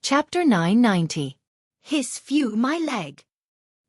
Chapter 990. Hiss phew my leg.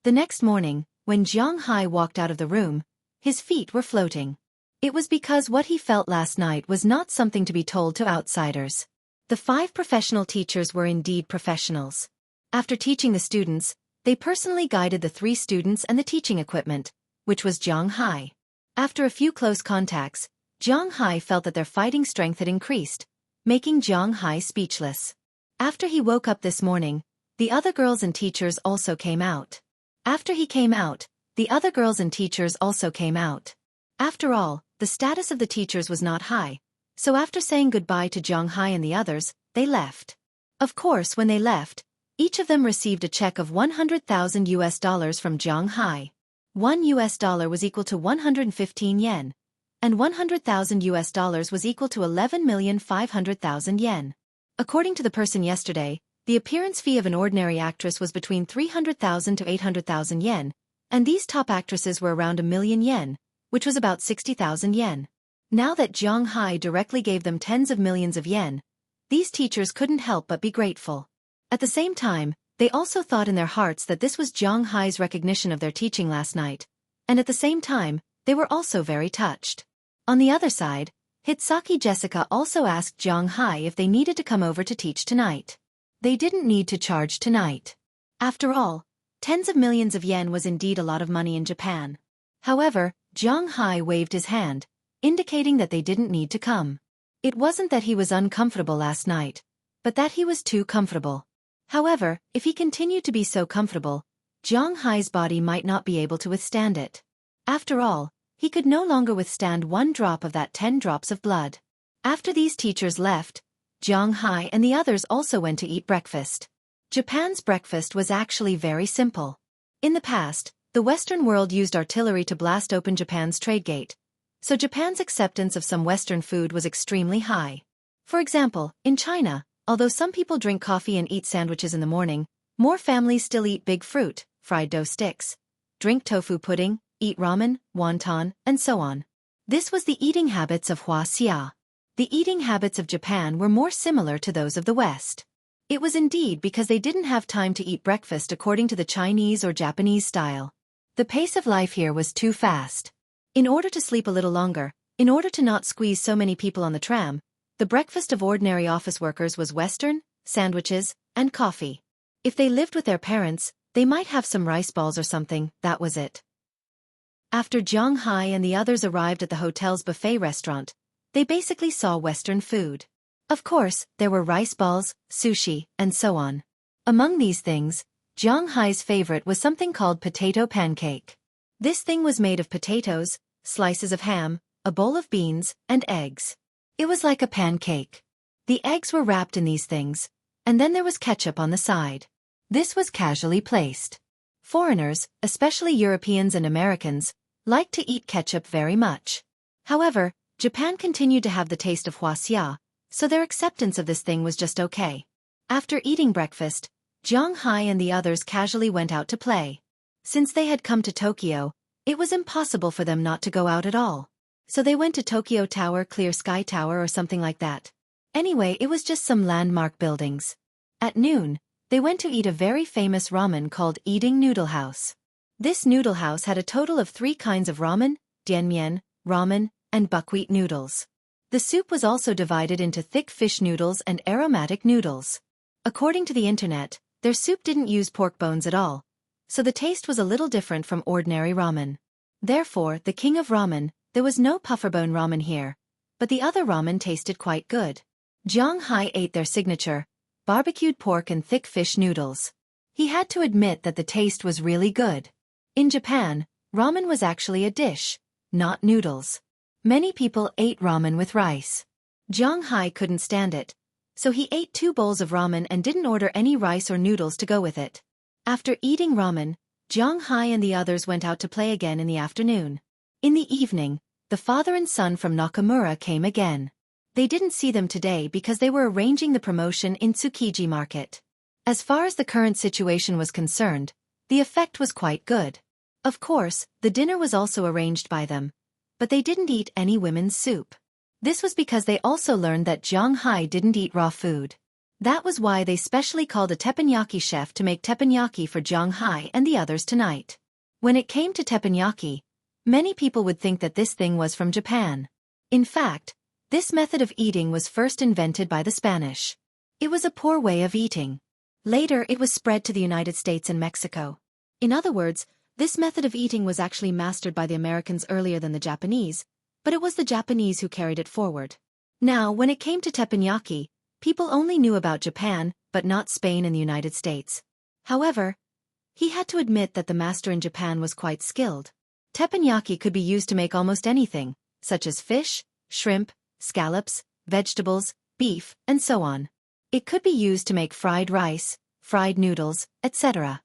The next morning, when Jiang Hai walked out of the room, his feet were floating. It was because what he felt last night was not something to be told to outsiders. The 5 professional teachers were indeed professionals. After teaching the students, they personally guided the 3 students and the teaching equipment, which was Jiang Hai. After a few close contacts, Jiang Hai felt that their fighting strength had increased, making Jiang Hai speechless. After he woke up this morning, the other girls and teachers also came out. After he came out, the other girls and teachers also came out. After all, the status of the teachers was not high, so after saying goodbye to Jiang Hai and the others, they left. Of course, when they left, each of them received a check of $100,000 from Jiang Hai. $1 was equal to 115 yen, and $100,000 was equal to 11,500,000 yen. According to the person yesterday, the appearance fee of an ordinary actress was between 300,000 to 800,000 yen, and these top actresses were around 1,000,000 yen, which was about 60,000 yen. Now that Jiang Hai directly gave them tens of millions of yen, these teachers couldn't help but be grateful. At the same time, they also thought in their hearts that this was Jiang Hai's recognition of their teaching last night, and at the same time, they were also very touched. On the other side, Hitsuki Jessica also asked Jiang Hai if they needed to come over to teach tonight. They didn't need to charge tonight. After all, tens of millions of yen was indeed a lot of money in Japan. However, Jiang Hai waved his hand, indicating that they didn't need to come. It wasn't that he was uncomfortable last night, but that he was too comfortable. However, if he continued to be so comfortable, Jiang Hai's body might not be able to withstand it. After all, he could no longer withstand 1 drop of that 10 drops of blood. After these teachers left, Jiang Hai and the others also went to eat breakfast. Japan's breakfast was actually very simple. In the past, the Western world used artillery to blast open Japan's trade gate, so Japan's acceptance of some Western food was extremely high. For example, in China, although some people drink coffee and eat sandwiches in the morning, more families still eat big fruit, fried dough sticks, drink tofu pudding, eat ramen, wonton, and so on. This was the eating habits of Xueqi. The eating habits of Japan were more similar to those of the West. It was indeed because they didn't have time to eat breakfast according to the Chinese or Japanese style. The pace of life here was too fast. In order to sleep a little longer, in order to not squeeze so many people on the tram, the breakfast of ordinary office workers was Western, sandwiches, and coffee. If they lived with their parents, they might have some rice balls or something, that was it. After Jiang Hai and the others arrived at the hotel's buffet restaurant, they basically saw Western food. Of course, there were rice balls, sushi, and so on. Among these things, Jiang Hai's favorite was something called potato pancake. This thing was made of potatoes, slices of ham, a bowl of beans, and eggs. It was like a pancake. The eggs were wrapped in these things, and then there was ketchup on the side. This was casually placed. Foreigners, especially Europeans and Americans, liked to eat ketchup very much. However, Japan continued to have the taste of Xueqi, so their acceptance of this thing was just okay. After eating breakfast, Jiang Hai and the others casually went out to play. Since they had come to Tokyo, it was impossible for them not to go out at all. So they went to Tokyo Tower, Clear Sky Tower or something like that. Anyway, it was just some landmark buildings. At noon, they went to eat a very famous ramen called Eating Noodle House. This noodle house had a total of 3 kinds of ramen, dienmian, ramen, and buckwheat noodles. The soup was also divided into thick fish noodles and aromatic noodles. According to the internet, their soup didn't use pork bones at all, so the taste was a little different from ordinary ramen. Therefore, the king of ramen, there was no pufferbone ramen here, but the other ramen tasted quite good. Jiang Hai ate their signature, barbecued pork and thick fish noodles. He had to admit that the taste was really good. In Japan, ramen was actually a dish, not noodles. Many people ate ramen with rice. Jiang Hai couldn't stand it, so he ate 2 bowls of ramen and didn't order any rice or noodles to go with it. After eating ramen, Jiang Hai and the others went out to play again in the afternoon. In the evening, the father and son from Nakamura came again. They didn't see them today because they were arranging the promotion in Tsukiji Market. As far as the current situation was concerned, the effect was quite good. Of course, the dinner was also arranged by them, but they didn't eat any women's soup. This was because they also learned that Jiang Hai didn't eat raw food. That was why they specially called a teppanyaki chef to make teppanyaki for Jiang Hai and the others tonight. When it came to teppanyaki, many people would think that this thing was from Japan. In fact, this method of eating was first invented by the Spanish. It was a poor way of eating. Later it was spread to the United States and Mexico. In other words, this method of eating was actually mastered by the Americans earlier than the Japanese, but it was the Japanese who carried it forward. Now, when it came to teppanyaki, people only knew about Japan, but not Spain and the United States. However, he had to admit that the master in Japan was quite skilled. Teppanyaki could be used to make almost anything, such as fish, shrimp, scallops, vegetables, beef, and so on. It could be used to make fried rice, fried noodles, etc.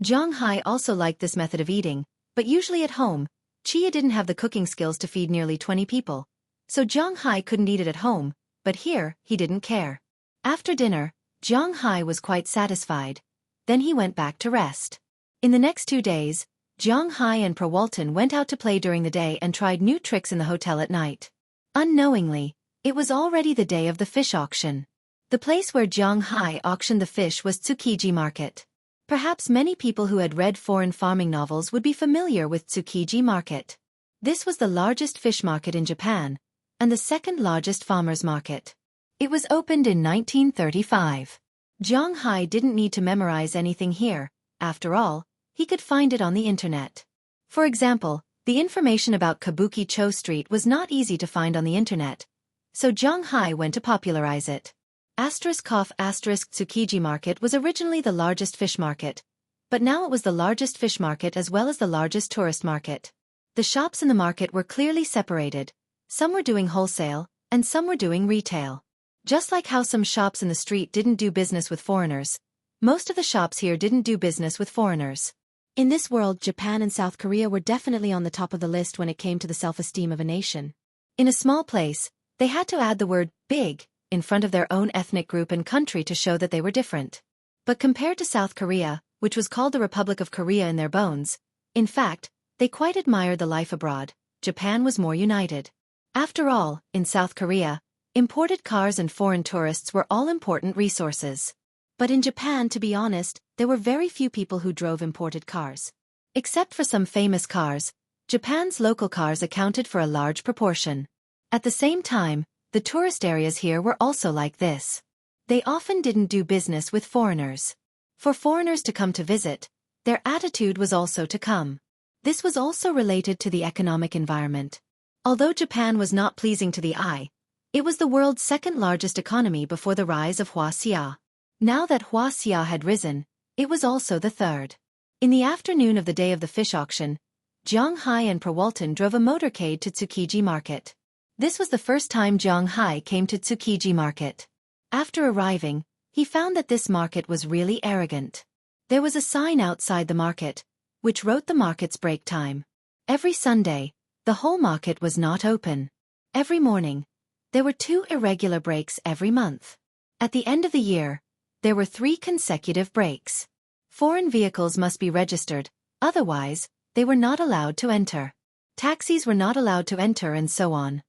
Jiang Hai also liked this method of eating, but usually at home, Chia didn't have the cooking skills to feed nearly 20 people. So Jiang Hai couldn't eat it at home, but here, he didn't care. After dinner, Jiang Hai was quite satisfied. Then he went back to rest. In the next 2 days, Jiang Hai and Prawalton went out to play during the day and tried new tricks in the hotel at night. Unknowingly, it was already the day of the fish auction. The place where Jiang Hai auctioned the fish was Tsukiji Market. Perhaps many people who had read foreign farming novels would be familiar with Tsukiji Market. This was the largest fish market in Japan, and the second largest farmers' market. It was opened in 1935. Jiang Hai didn't need to memorize anything here. After all, he could find it on the internet. For example, the information about Kabuki-cho Street was not easy to find on the internet, so Jiang Hai went to popularize it. Tsukiji Market was originally the largest fish market, but now it was the largest fish market as well as the largest tourist market. The shops in the market were clearly separated. Some were doing wholesale, and some were doing retail. Just like how some shops in the street didn't do business with foreigners, most of the shops here didn't do business with foreigners. In this world, Japan and South Korea were definitely on the top of the list when it came to the self-esteem of a nation. In a small place, they had to add the word big in front of their own ethnic group and country to show that they were different. But compared to South Korea, which was called the Republic of Korea in their bones, in fact, they quite admired the life abroad. Japan was more united. After all, in South Korea, imported cars and foreign tourists were all important resources. But in Japan, to be honest, there were very few people who drove imported cars. Except for some famous cars, Japan's local cars accounted for a large proportion. At the same time, the tourist areas here were also like this. They often didn't do business with foreigners. For foreigners to come to visit, their attitude was also to come. This was also related to the economic environment. Although Japan was not pleasing to the eye, it was the world's second largest economy before the rise of Xia. Now that Xia had risen, it was also the third. In the afternoon of the day of the fish auction, Jiang Hai and Prawalton drove a motorcade to Tsukiji Market. This was the first time Jiang Hai came to Tsukiji Market. After arriving, he found that this market was really arrogant. There was a sign outside the market, which wrote the market's break time. Every Sunday, the whole market was not open. Every morning, there were 2 irregular breaks every month. At the end of the year, there were 3 consecutive breaks. Foreign vehicles must be registered, otherwise, they were not allowed to enter. Taxis were not allowed to enter and so on.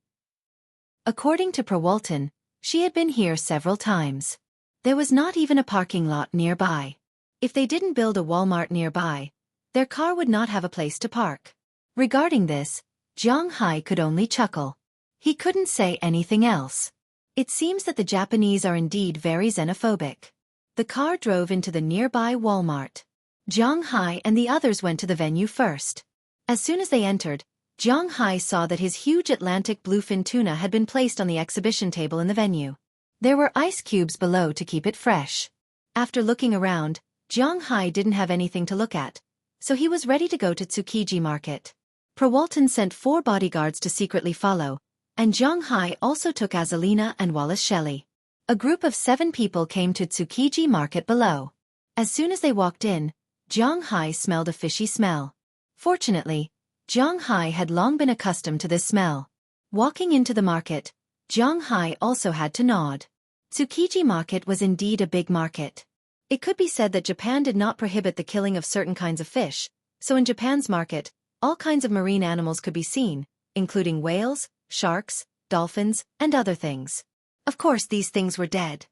According to Prawalton, she had been here several times. There was not even a parking lot nearby. If they didn't build a Walmart nearby, their car would not have a place to park. Regarding this, Jiang Hai could only chuckle. He couldn't say anything else. It seems that the Japanese are indeed very xenophobic. The car drove into the nearby Walmart. Jiang Hai and the others went to the venue first. As soon as they entered, Jiang Hai saw that his huge Atlantic bluefin tuna had been placed on the exhibition table in the venue. There were ice cubes below to keep it fresh. After looking around, Jiang Hai didn't have anything to look at, so he was ready to go to Tsukiji Market. Prawalton sent 4 bodyguards to secretly follow, and Jiang Hai also took Azalina and Wallace Shelley. A group of 7 people came to Tsukiji Market below. As soon as they walked in, Jiang Hai smelled a fishy smell. Fortunately, Jiang Hai had long been accustomed to this smell. Walking into the market, Jiang Hai also had to nod. Tsukiji Market was indeed a big market. It could be said that Japan did not prohibit the killing of certain kinds of fish, so in Japan's market, all kinds of marine animals could be seen, including whales, sharks, dolphins, and other things. Of course, these things were dead.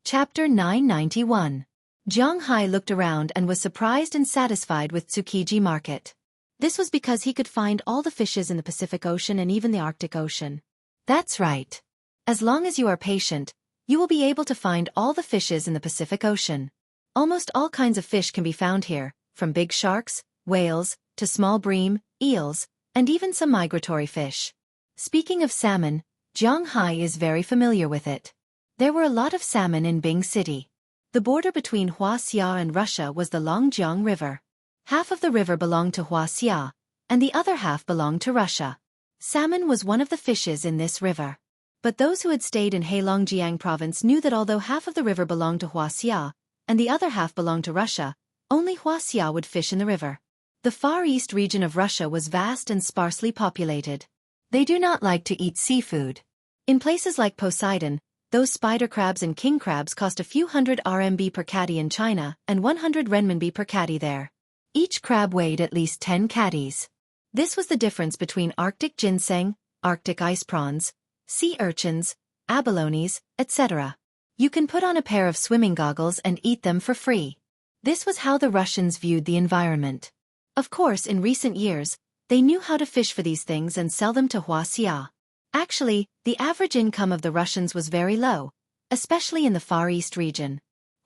Chapter 991. Zhang Hai looked around and was surprised and satisfied with Tsukiji Market. This was because he could find all the fishes in the Pacific Ocean and even the Arctic Ocean. That's right. As long as you are patient, you will be able to find all the fishes in the Pacific Ocean. Almost all kinds of fish can be found here, from big sharks, whales, to small bream, eels, and even some migratory fish. Speaking of salmon, Zhang Hai is very familiar with it. There were a lot of salmon in Bing City. The border between Huaxia and Russia was the Longjiang River. Half of the river belonged to Huaxia, and the other half belonged to Russia. Salmon was one of the fishes in this river. But those who had stayed in Heilongjiang province knew that although half of the river belonged to Huaxia, and the other half belonged to Russia, only Huaxia would fish in the river. The Far East region of Russia was vast and sparsely populated. They do not like to eat seafood. In places like Poseidon, those spider crabs and king crabs cost a few hundred RMB per catty in China and 100 renminbi per catty there. Each crab weighed at least 10 catties. This was the difference between Arctic ginseng, Arctic ice prawns, sea urchins, abalones, etc. You can put on a pair of swimming goggles and eat them for free. This was how the Russians viewed the environment. Of course, in recent years, they knew how to fish for these things and sell them to Huaxia. Actually, the average income of the Russians was very low, especially in the Far East region.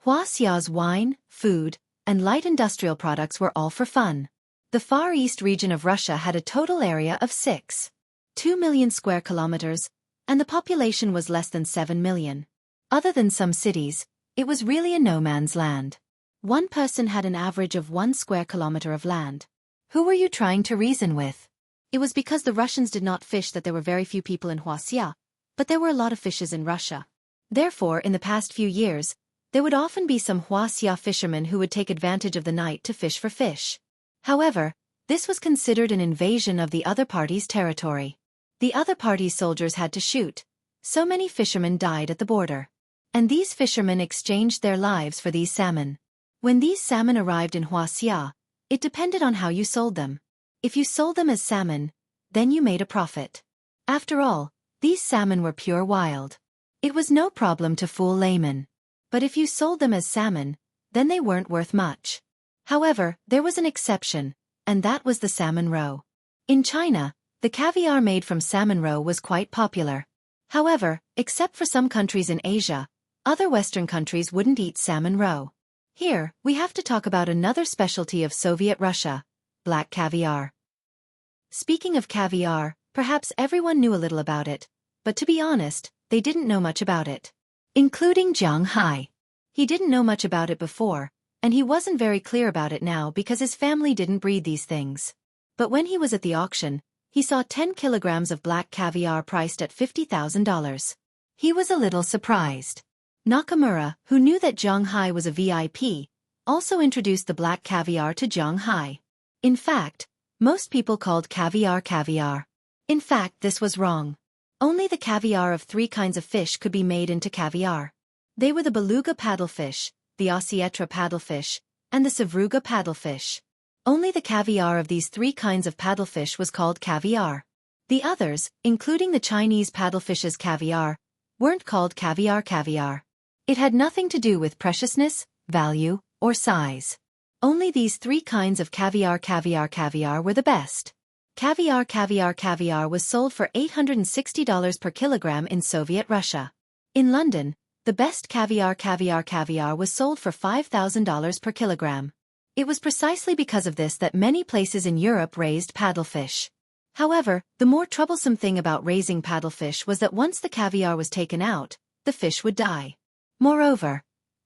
Huaxia's wine, food, and light industrial products were all for fun. The Far East region of Russia had a total area of 6.2 million square kilometers, and the population was less than 7 million. Other than some cities, it was really a no man's land. One person had an average of 1 square kilometer of land. Who were you trying to reason with? It was because the Russians did not fish that there were very few people in Huaxia, but there were a lot of fishes in Russia. Therefore, in the past few years, there would often be some Huaxia fishermen who would take advantage of the night to fish for fish. However, this was considered an invasion of the other party's territory. The other party's soldiers had to shoot. So many fishermen died at the border. And these fishermen exchanged their lives for these salmon. When these salmon arrived in Huaxia, it depended on how you sold them. If you sold them as salmon, then you made a profit. After all, these salmon were pure wild. It was no problem to fool laymen. But if you sold them as salmon, then they weren't worth much. However, there was an exception, and that was the salmon roe. In China, the caviar made from salmon roe was quite popular. However, except for some countries in Asia, other Western countries wouldn't eat salmon roe. Here, we have to talk about another specialty of Soviet Russia, black caviar. Speaking of caviar, perhaps everyone knew a little about it, but to be honest, they didn't know much about it. Including Zhang Hai. He didn't know much about it before, and he wasn't very clear about it now because his family didn't breed these things. But when he was at the auction, he saw 10 kilograms of black caviar priced at $50,000. He was a little surprised. Nakamura, who knew that Zhang Hai was a VIP, also introduced the black caviar to Zhang Hai. In fact, most people called caviar caviar. In fact, this was wrong. Only the caviar of 3 kinds of fish could be made into caviar. They were the beluga paddlefish, the osietra paddlefish, and the sevruga paddlefish. Only the caviar of these 3 kinds of paddlefish was called caviar. The others, including the Chinese paddlefish's caviar, weren't called caviar caviar. It had nothing to do with preciousness, value, or size. Only these 3 kinds of caviar were the best. Caviar was sold for $860 per kilogram in Soviet Russia. In London, the best caviar was sold for $5,000 per kilogram. It was precisely because of this that many places in Europe raised paddlefish. However, the more troublesome thing about raising paddlefish was that once the caviar was taken out, the fish would die. Moreover,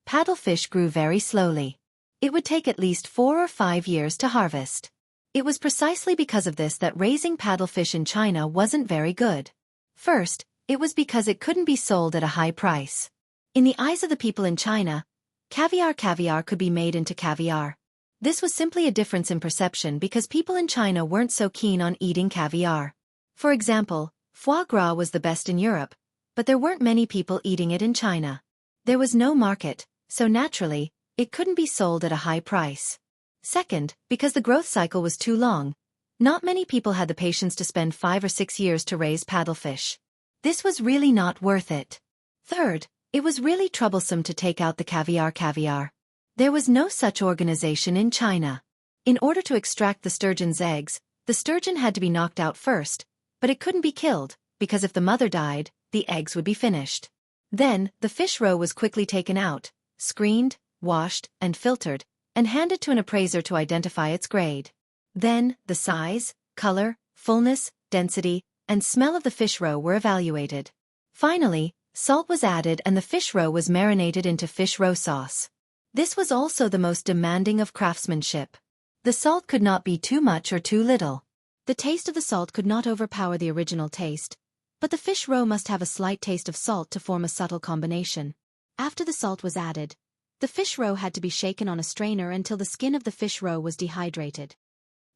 paddlefish grew very slowly. It would take at least 4 or 5 years to harvest. It was precisely because of this that raising paddlefish in China wasn't very good. First, it was because it couldn't be sold at a high price. In the eyes of the people in China, caviar could be made into caviar. This was simply a difference in perception because people in China weren't so keen on eating caviar. For example, foie gras was the best in Europe, but there weren't many people eating it in China. There was no market, so naturally, it couldn't be sold at a high price. Second, because the growth cycle was too long, not many people had the patience to spend 5 or 6 years to raise paddlefish. This was really not worth it. Third, It was really troublesome to take out the caviar. There was no such organization in China. In order to extract the sturgeon's eggs, the sturgeon had to be knocked out first, but it couldn't be killed, because if the mother died, the eggs would be finished. Then, the fish roe was quickly taken out, screened, washed, and filtered, and handed to an appraiser to identify its grade. Then, the size, color, fullness, density, and smell of the fish roe were evaluated. Finally, salt was added and the fish roe was marinated into fish roe sauce. This was also the most demanding of craftsmanship. The salt could not be too much or too little. The taste of the salt could not overpower the original taste, but the fish roe must have a slight taste of salt to form a subtle combination. After the salt was added, the fish roe had to be shaken on a strainer until the skin of the fish roe was dehydrated.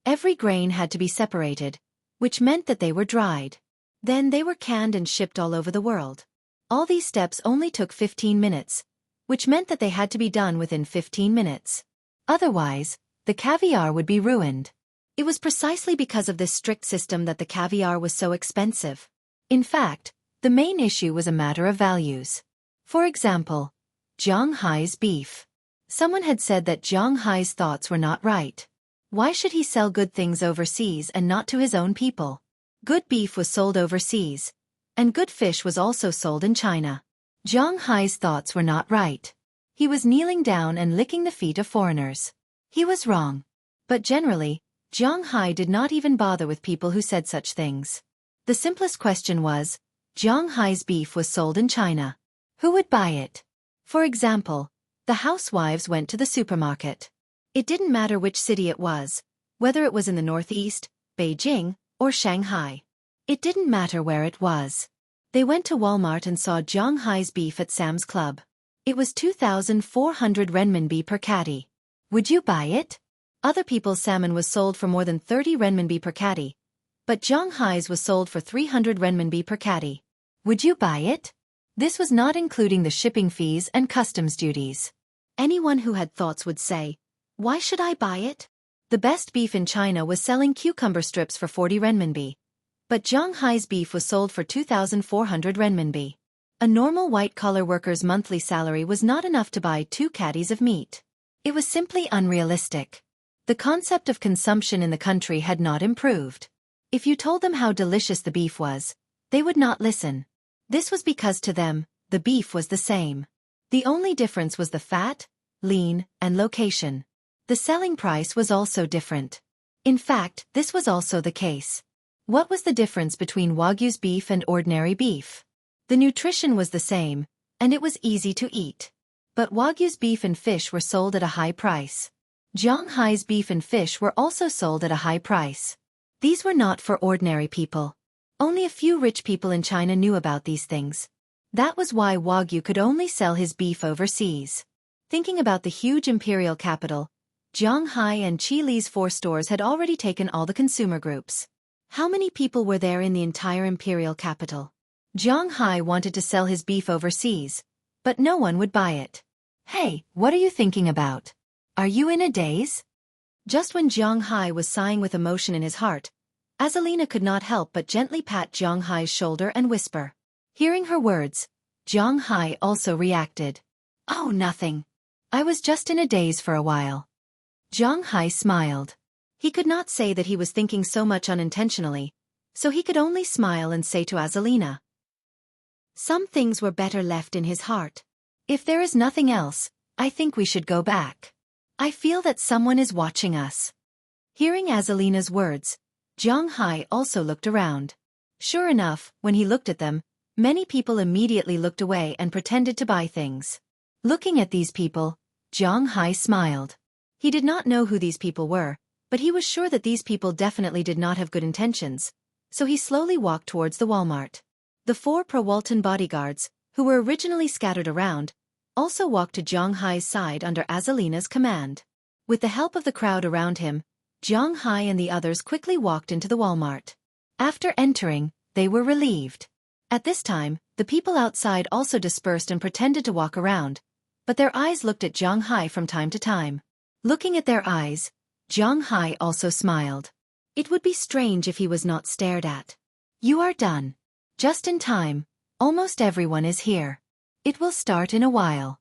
Every grain had to be separated, which meant that they were dried. Then they were canned and shipped all over the world. All these steps only took 15 minutes, which meant that they had to be done within 15 minutes. Otherwise, the caviar would be ruined. It was precisely because of this strict system that the caviar was so expensive. In fact, the main issue was a matter of values. For example, Zhang Hai's beef. Someone had said that Zhang Hai's thoughts were not right. Why should he sell good things overseas and not to his own people? Good beef was sold overseas, and good fish was also sold in China. Zhang Hai's thoughts were not right. He was kneeling down and licking the feet of foreigners. He was wrong. But generally, Zhang Hai did not even bother with people who said such things. The simplest question was, Zhang Hai's beef was sold in China. Who would buy it? For example, the housewives went to the supermarket. It didn't matter which city it was, whether it was in the Northeast, Beijing, or Shanghai. It didn't matter where it was. They went to Walmart and saw Zhang Hai's beef at Sam's Club. It was 2,400 renminbi per catty. Would you buy it? Other people's salmon was sold for more than 30 renminbi per catty, but Zhang Hai's was sold for 300 renminbi per catty. Would you buy it? This was not including the shipping fees and customs duties. Anyone who had thoughts would say, why should I buy it? The best beef in China was selling cucumber strips for 40 renminbi, but Zhang Hai's beef was sold for 2,400 renminbi. A normal white-collar worker's monthly salary was not enough to buy 2 catties of meat. It was simply unrealistic. The concept of consumption in the country had not improved. If you told them how delicious the beef was, they would not listen. This was because to them, the beef was the same. The only difference was the fat, lean, and location. The selling price was also different. In fact, this was also the case. What was the difference between Wagyu's beef and ordinary beef? The nutrition was the same, and it was easy to eat. But Wagyu's beef and fish were sold at a high price. Zhang Hai's beef and fish were also sold at a high price. These were not for ordinary people. Only a few rich people in China knew about these things. That was why Wagyu could only sell his beef overseas. Thinking about the huge imperial capital, Zhang Hai and Qi Li's 4 stores had already taken all the consumer groups. How many people were there in the entire imperial capital? Zhang Hai wanted to sell his beef overseas, but no one would buy it. Hey, what are you thinking about? Are you in a daze? Just when Zhang Hai was sighing with emotion in his heart, Azalina could not help but gently pat Zhang Hai's shoulder and whisper. Hearing her words, Zhang Hai also reacted. Oh, nothing. I was just in a daze for a while. Zhang Hai smiled. He could not say that he was thinking so much unintentionally, so he could only smile and say to Azalina. Some things were better left in his heart. If there is nothing else, I think we should go back. I feel that someone is watching us. Hearing Azalina's words, Zhang Hai also looked around. Sure enough, when he looked at them, many people immediately looked away and pretended to buy things. Looking at these people, Zhang Hai smiled. He did not know who these people were, but he was sure that these people definitely did not have good intentions, so he slowly walked towards the Walmart. The 4 pro-Walton bodyguards, who were originally scattered around, also walked to Zhang Hai's side under Azalina's command. With the help of the crowd around him, Zhang Hai and the others quickly walked into the Walmart. After entering, they were relieved. At this time, the people outside also dispersed and pretended to walk around, but their eyes looked at Zhang Hai from time to time. Looking at their eyes, Zhang Hai also smiled. It would be strange if he was not stared at. You are done. Just in time. Almost everyone is here. It will start in a while.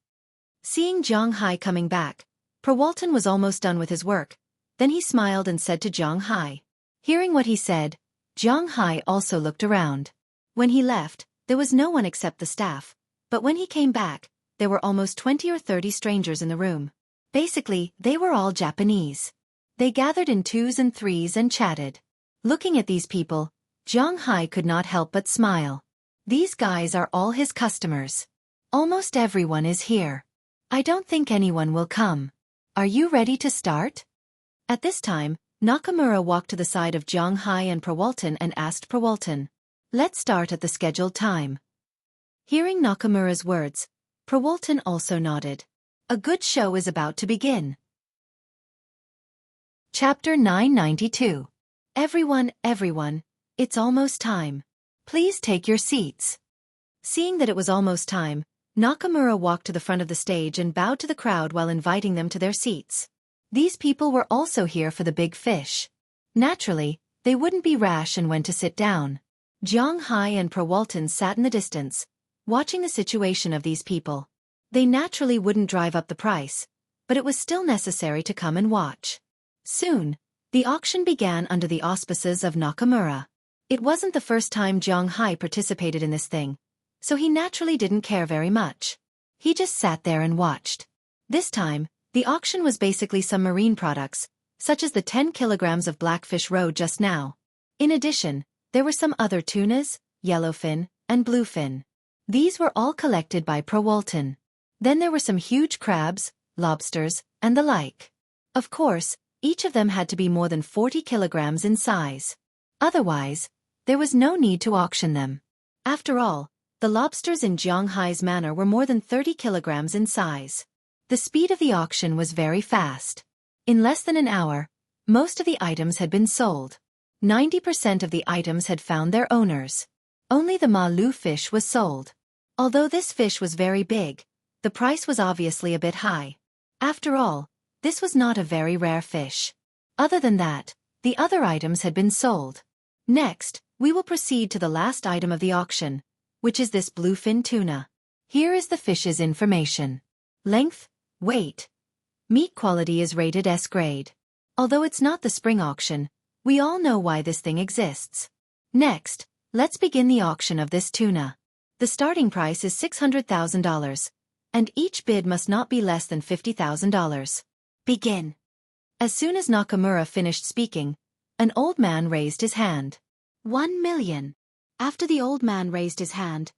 Seeing Jiang Hai coming back, Perwalton was almost done with his work. Then he smiled and said to Jiang Hai. Hearing what he said, Jiang Hai also looked around. When he left, there was no one except the staff, but when he came back, there were almost 20 or 30 strangers in the room. Basically, they were all Japanese. They gathered in twos and threes and chatted. Looking at these people, Jiang Hai could not help but smile. These guys are all his customers. Almost everyone is here. I don't think anyone will come. Are you ready to start? At this time, Nakamura walked to the side of Jiang Hai and Perwalton and asked Perwalton, "Let's start at the scheduled time." Hearing Nakamura's words, Perwalton also nodded. A good show is about to begin. Chapter 992. Everyone, it's almost time. Please take your seats. Seeing that it was almost time, Nakamura walked to the front of the stage and bowed to the crowd while inviting them to their seats. These people were also here for the big fish. Naturally, they wouldn't be rash and went to sit down. Jiang Hai and Perwalton sat in the distance, watching the situation of these people. They naturally wouldn't drive up the price, but it was still necessary to come and watch. Soon, the auction began under the auspices of Nakamura. It wasn't the first time Jiang Hai participated in this thing, so he naturally didn't care very much. He just sat there and watched. This time, the auction was basically some marine products, such as the 10 kilograms of blackfish rode just now. In addition, there were some other tunas, yellowfin, and bluefin. These were all collected by Perwalton. Then there were some huge crabs, lobsters, and the like. Of course, each of them had to be more than 40 kilograms in size. Otherwise, there was no need to auction them. After all, the lobsters in Jiang Hai's manor were more than 30 kilograms in size. The speed of the auction was very fast. In less than an hour, most of the items had been sold. 90% of the items had found their owners. Only the malu fish was sold. Although this fish was very big, the price was obviously a bit high. After all, this was not a very rare fish. Other than that, the other items had been sold. Next, we will proceed to the last item of the auction, which is this bluefin tuna. Here is the fish's information. Length, weight. Meat quality is rated S grade. Although it's not the spring auction, we all know why this thing exists. Next, let's begin the auction of this tuna. The starting price is $600,000, and each bid must not be less than $50,000. Begin. As soon as Nakamura finished speaking, an old man raised his hand. 1 million. After the old man raised his hand,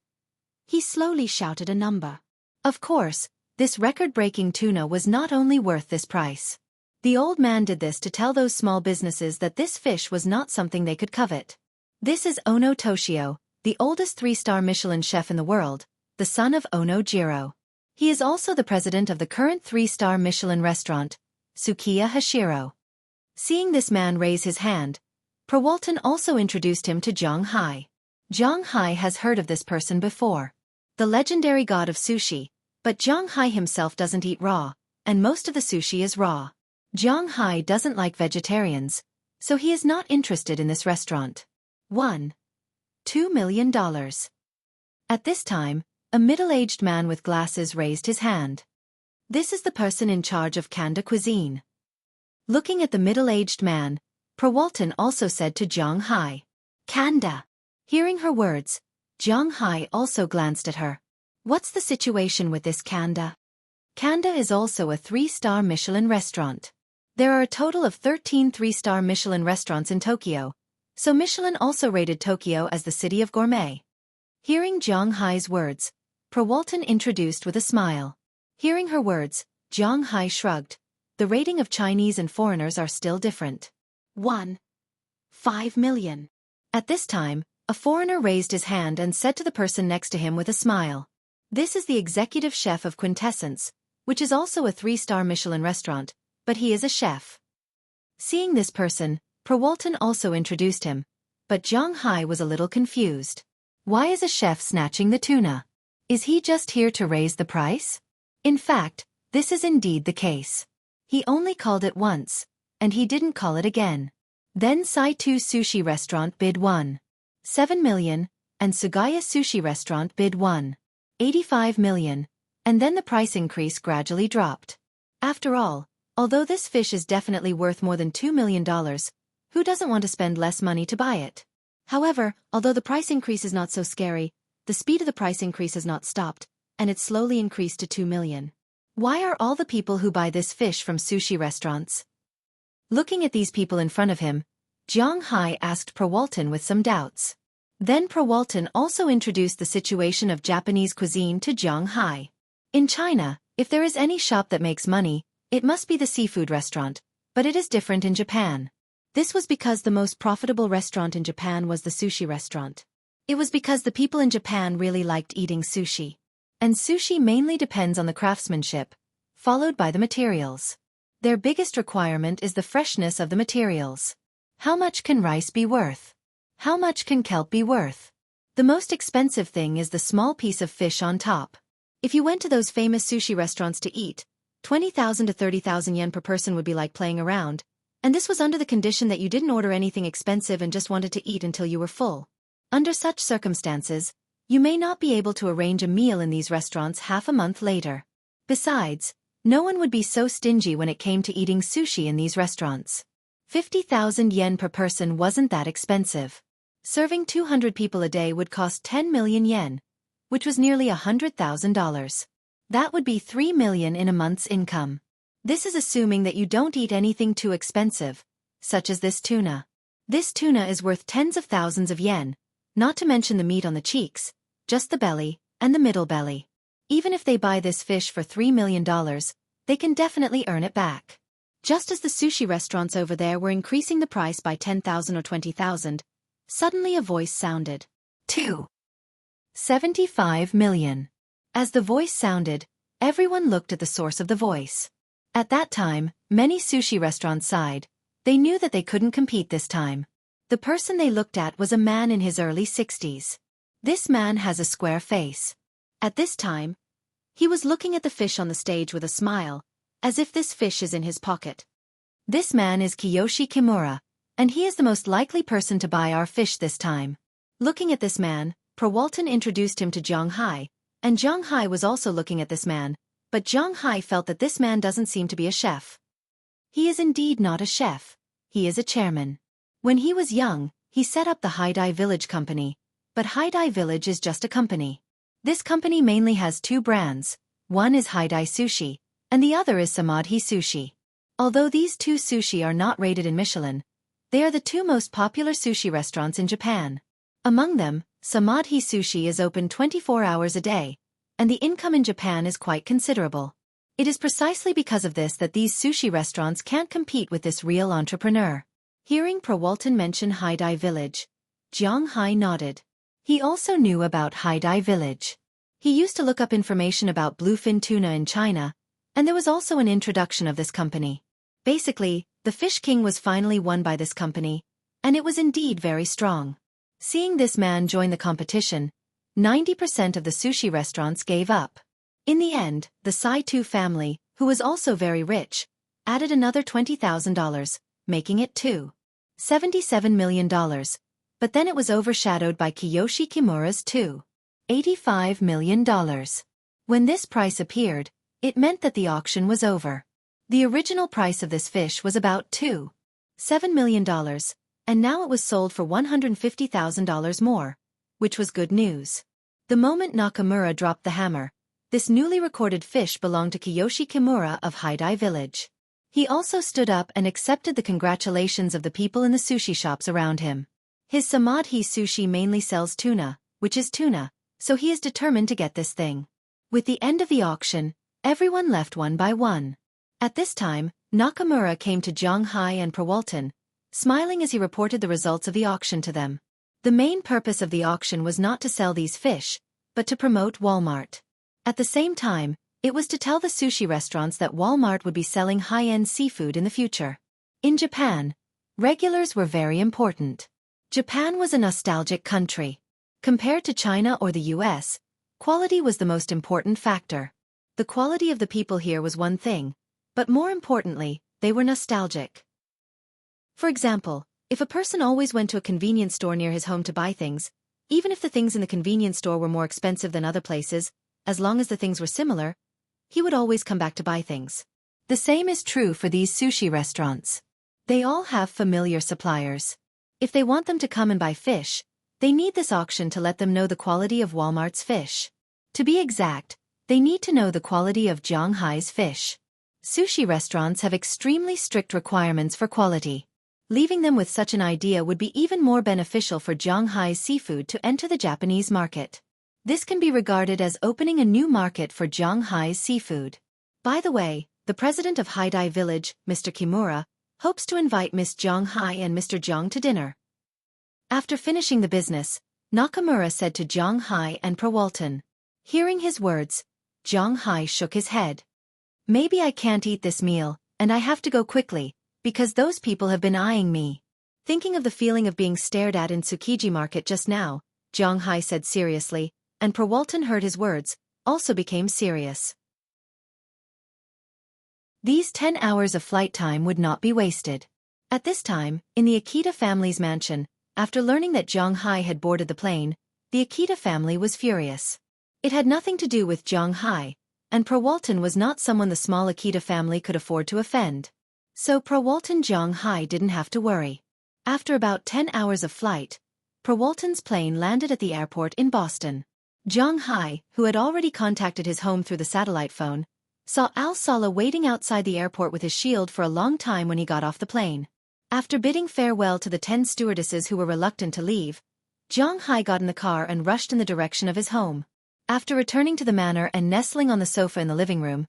he slowly shouted a number. Of course, this record-breaking tuna was not only worth this price. The old man did this to tell those small businesses that this fish was not something they could covet. This is Ono Toshio, the oldest 3-star Michelin chef in the world, the son of Ono Jiro. He is also the president of the current 3-star Michelin restaurant, Xueqi Hashiro. Seeing this man raise his hand, Perwalton also introduced him to Jiang Hai. Jiang Hai has heard of this person before. The legendary god of sushi, but Jiang Hai himself doesn't eat raw, and most of the sushi is raw. Jiang Hai doesn't like vegetarians, so he is not interested in this restaurant. $2 million. At this time, a middle-aged man with glasses raised his hand. This is the person in charge of Kanda cuisine. Looking at the middle-aged man, Perwalton also said to Jiang Hai, "Kanda." Hearing her words, Jiang Hai also glanced at her. What's the situation with this Kanda? Kanda is also a 3-star Michelin restaurant. There are a total of 13 3-star Michelin restaurants in Tokyo, so Michelin also rated Tokyo as the city of gourmet. Hearing Jiang Hai's words, Perwalton introduced with a smile. Hearing her words, Jiang Hai shrugged. The rating of Chinese and foreigners are still different. 5 million. At this time, a foreigner raised his hand and said to the person next to him with a smile. This is the executive chef of Quintessence, which is also a 3-star Michelin restaurant, but he is a chef. Seeing this person, Perwalton also introduced him, but Jiang Hai was a little confused. Why is a chef snatching the tuna? Is he just here to raise the price? In fact, this is indeed the case. He only called it once, and he didn't call it again. Then Saitu Sushi Restaurant bid 7 million, and Sugaya Sushi Restaurant bid 85 million, and then the price increase gradually dropped. After all, although this fish is definitely worth more than $2 million, who doesn't want to spend less money to buy it? However, although the price increase is not so scary, the speed of the price increase has not stopped, and it slowly increased to 2 million. Why are all the people who buy this fish from sushi restaurants? Looking at these people in front of him, Jiang Hai asked Prawalton with some doubts. Then Prawalton also introduced the situation of Japanese cuisine to Jiang Hai. In China, if there is any shop that makes money, it must be the seafood restaurant, but it is different in Japan. This was because the most profitable restaurant in Japan was the sushi restaurant. It was because the people in Japan really liked eating sushi. And sushi mainly depends on the craftsmanship, followed by the materials. Their biggest requirement is the freshness of the materials. How much can rice be worth? How much can kelp be worth? The most expensive thing is the small piece of fish on top. If you went to those famous sushi restaurants to eat, 20,000 to 30,000 yen per person would be like playing around, and this was under the condition that you didn't order anything expensive and just wanted to eat until you were full. Under such circumstances, you may not be able to arrange a meal in these restaurants half a month later. Besides, no one would be so stingy when it came to eating sushi in these restaurants. 50,000 yen per person wasn't that expensive. Serving 200 people a day would cost 10 million yen, which was nearly $100,000. That would be 3 million in a month's income. This is assuming that you don't eat anything too expensive, such as this tuna. This tuna is worth tens of thousands of yen, not to mention the meat on the cheeks, just the belly, and the middle belly. Even if they buy this fish for $3 million, they can definitely earn it back. Just as the sushi restaurants over there were increasing the price by 10,000 or 20,000, suddenly a voice sounded. 75 million. As the voice sounded, everyone looked at the source of the voice. At that time, many sushi restaurants sighed. They knew that they couldn't compete this time. The person they looked at was a man in his early 60s. This man has a square face. At this time, he was looking at the fish on the stage with a smile, as if this fish is in his pocket. This man is Kiyoshi Kimura, and he is the most likely person to buy our fish this time. Looking at this man, Prawalton introduced him to Jiang Hai, and Jiang Hai was also looking at this man, but Jiang Hai felt that this man doesn't seem to be a chef. He is indeed not a chef. He is a chairman. When he was young, he set up the Haidai Village Company, but Haidai Village is just a company. This company mainly has two brands. One is Haidai Sushi, and the other is Samadhi Sushi. Although these two sushi are not rated in Michelin, they are the two most popular sushi restaurants in Japan. Among them, Samadhi Sushi is open 24 hours a day, and the income in Japan is quite considerable. It is precisely because of this that these sushi restaurants can't compete with this real entrepreneur. Hearing Prawalton mention Haidai Village, Jiang Hai nodded. He also knew about Haidai Village. He used to look up information about bluefin tuna in China, and there was also an introduction of this company. Basically, the Fish King was finally won by this company, and it was indeed very strong. Seeing this man join the competition, 90% of the sushi restaurants gave up. In the end, the Sai-Tu family, who was also very rich, added another $20,000, making it $77 million, but then it was overshadowed by Kiyoshi Kimura's $85 million. When this price appeared, it meant that the auction was over. The original price of this fish was about $7 million, and now it was sold for $150,000 more, which was good news. The moment Nakamura dropped the hammer, this newly recorded fish belonged to Kiyoshi Kimura of Haidai Village. He also stood up and accepted the congratulations of the people in the sushi shops around him. His Samadhi Sushi mainly sells tuna, which is tuna, so he is determined to get this thing. With the end of the auction, everyone left one by one. At this time, Nakamura came to Jiang Hai and Prawalton, smiling as he reported the results of the auction to them. The main purpose of the auction was not to sell these fish, but to promote Walmart. At the same time, it was to tell the sushi restaurants that Walmart would be selling high-end seafood in the future. In Japan, regulars were very important. Japan was a nostalgic country. Compared to China or the US, quality was the most important factor. The quality of the people here was one thing, but more importantly, they were nostalgic. For example, if a person always went to a convenience store near his home to buy things, even if the things in the convenience store were more expensive than other places, as long as the things were similar, he would always come back to buy things. The same is true for these sushi restaurants. They all have familiar suppliers. If they want them to come and buy fish, they need this auction to let them know the quality of Walmart's fish. To be exact, they need to know the quality of Jiang Hai's fish. Sushi restaurants have extremely strict requirements for quality. Leaving them with such an idea would be even more beneficial for Jiang Hai's seafood to enter the Japanese market. This can be regarded as opening a new market for Jiang Hai's seafood. By the way, the president of Haidai Village, Mr. Kimura, hopes to invite Miss Jiang Hai and Mr. Jiang to dinner. After finishing the business, Nakamura said to Jiang Hai and Prawalton. Hearing his words, Jiang Hai shook his head. Maybe I can't eat this meal, and I have to go quickly, because those people have been eyeing me. Thinking of the feeling of being stared at in Tsukiji Market just now, Jiang Hai said seriously, and Prawalton heard his words, also became serious. These 10 hours of flight time would not be wasted. At this time, in the Akita family's mansion, after learning that Jiang Hai had boarded the plane, the Akita family was furious. It had nothing to do with Jiang Hai, and Prawalton was not someone the small Akita family could afford to offend. So Prawalton Jiang Hai didn't have to worry. After about 10 hours of flight, Prawalton's plane landed at the airport in Boston. Jiang Hai, who had already contacted his home through the satellite phone, saw Al Sala waiting outside the airport with his shield for a long time when he got off the plane. After bidding farewell to the 10 stewardesses who were reluctant to leave, Jiang Hai got in the car and rushed in the direction of his home. After returning to the manor and nestling on the sofa in the living room,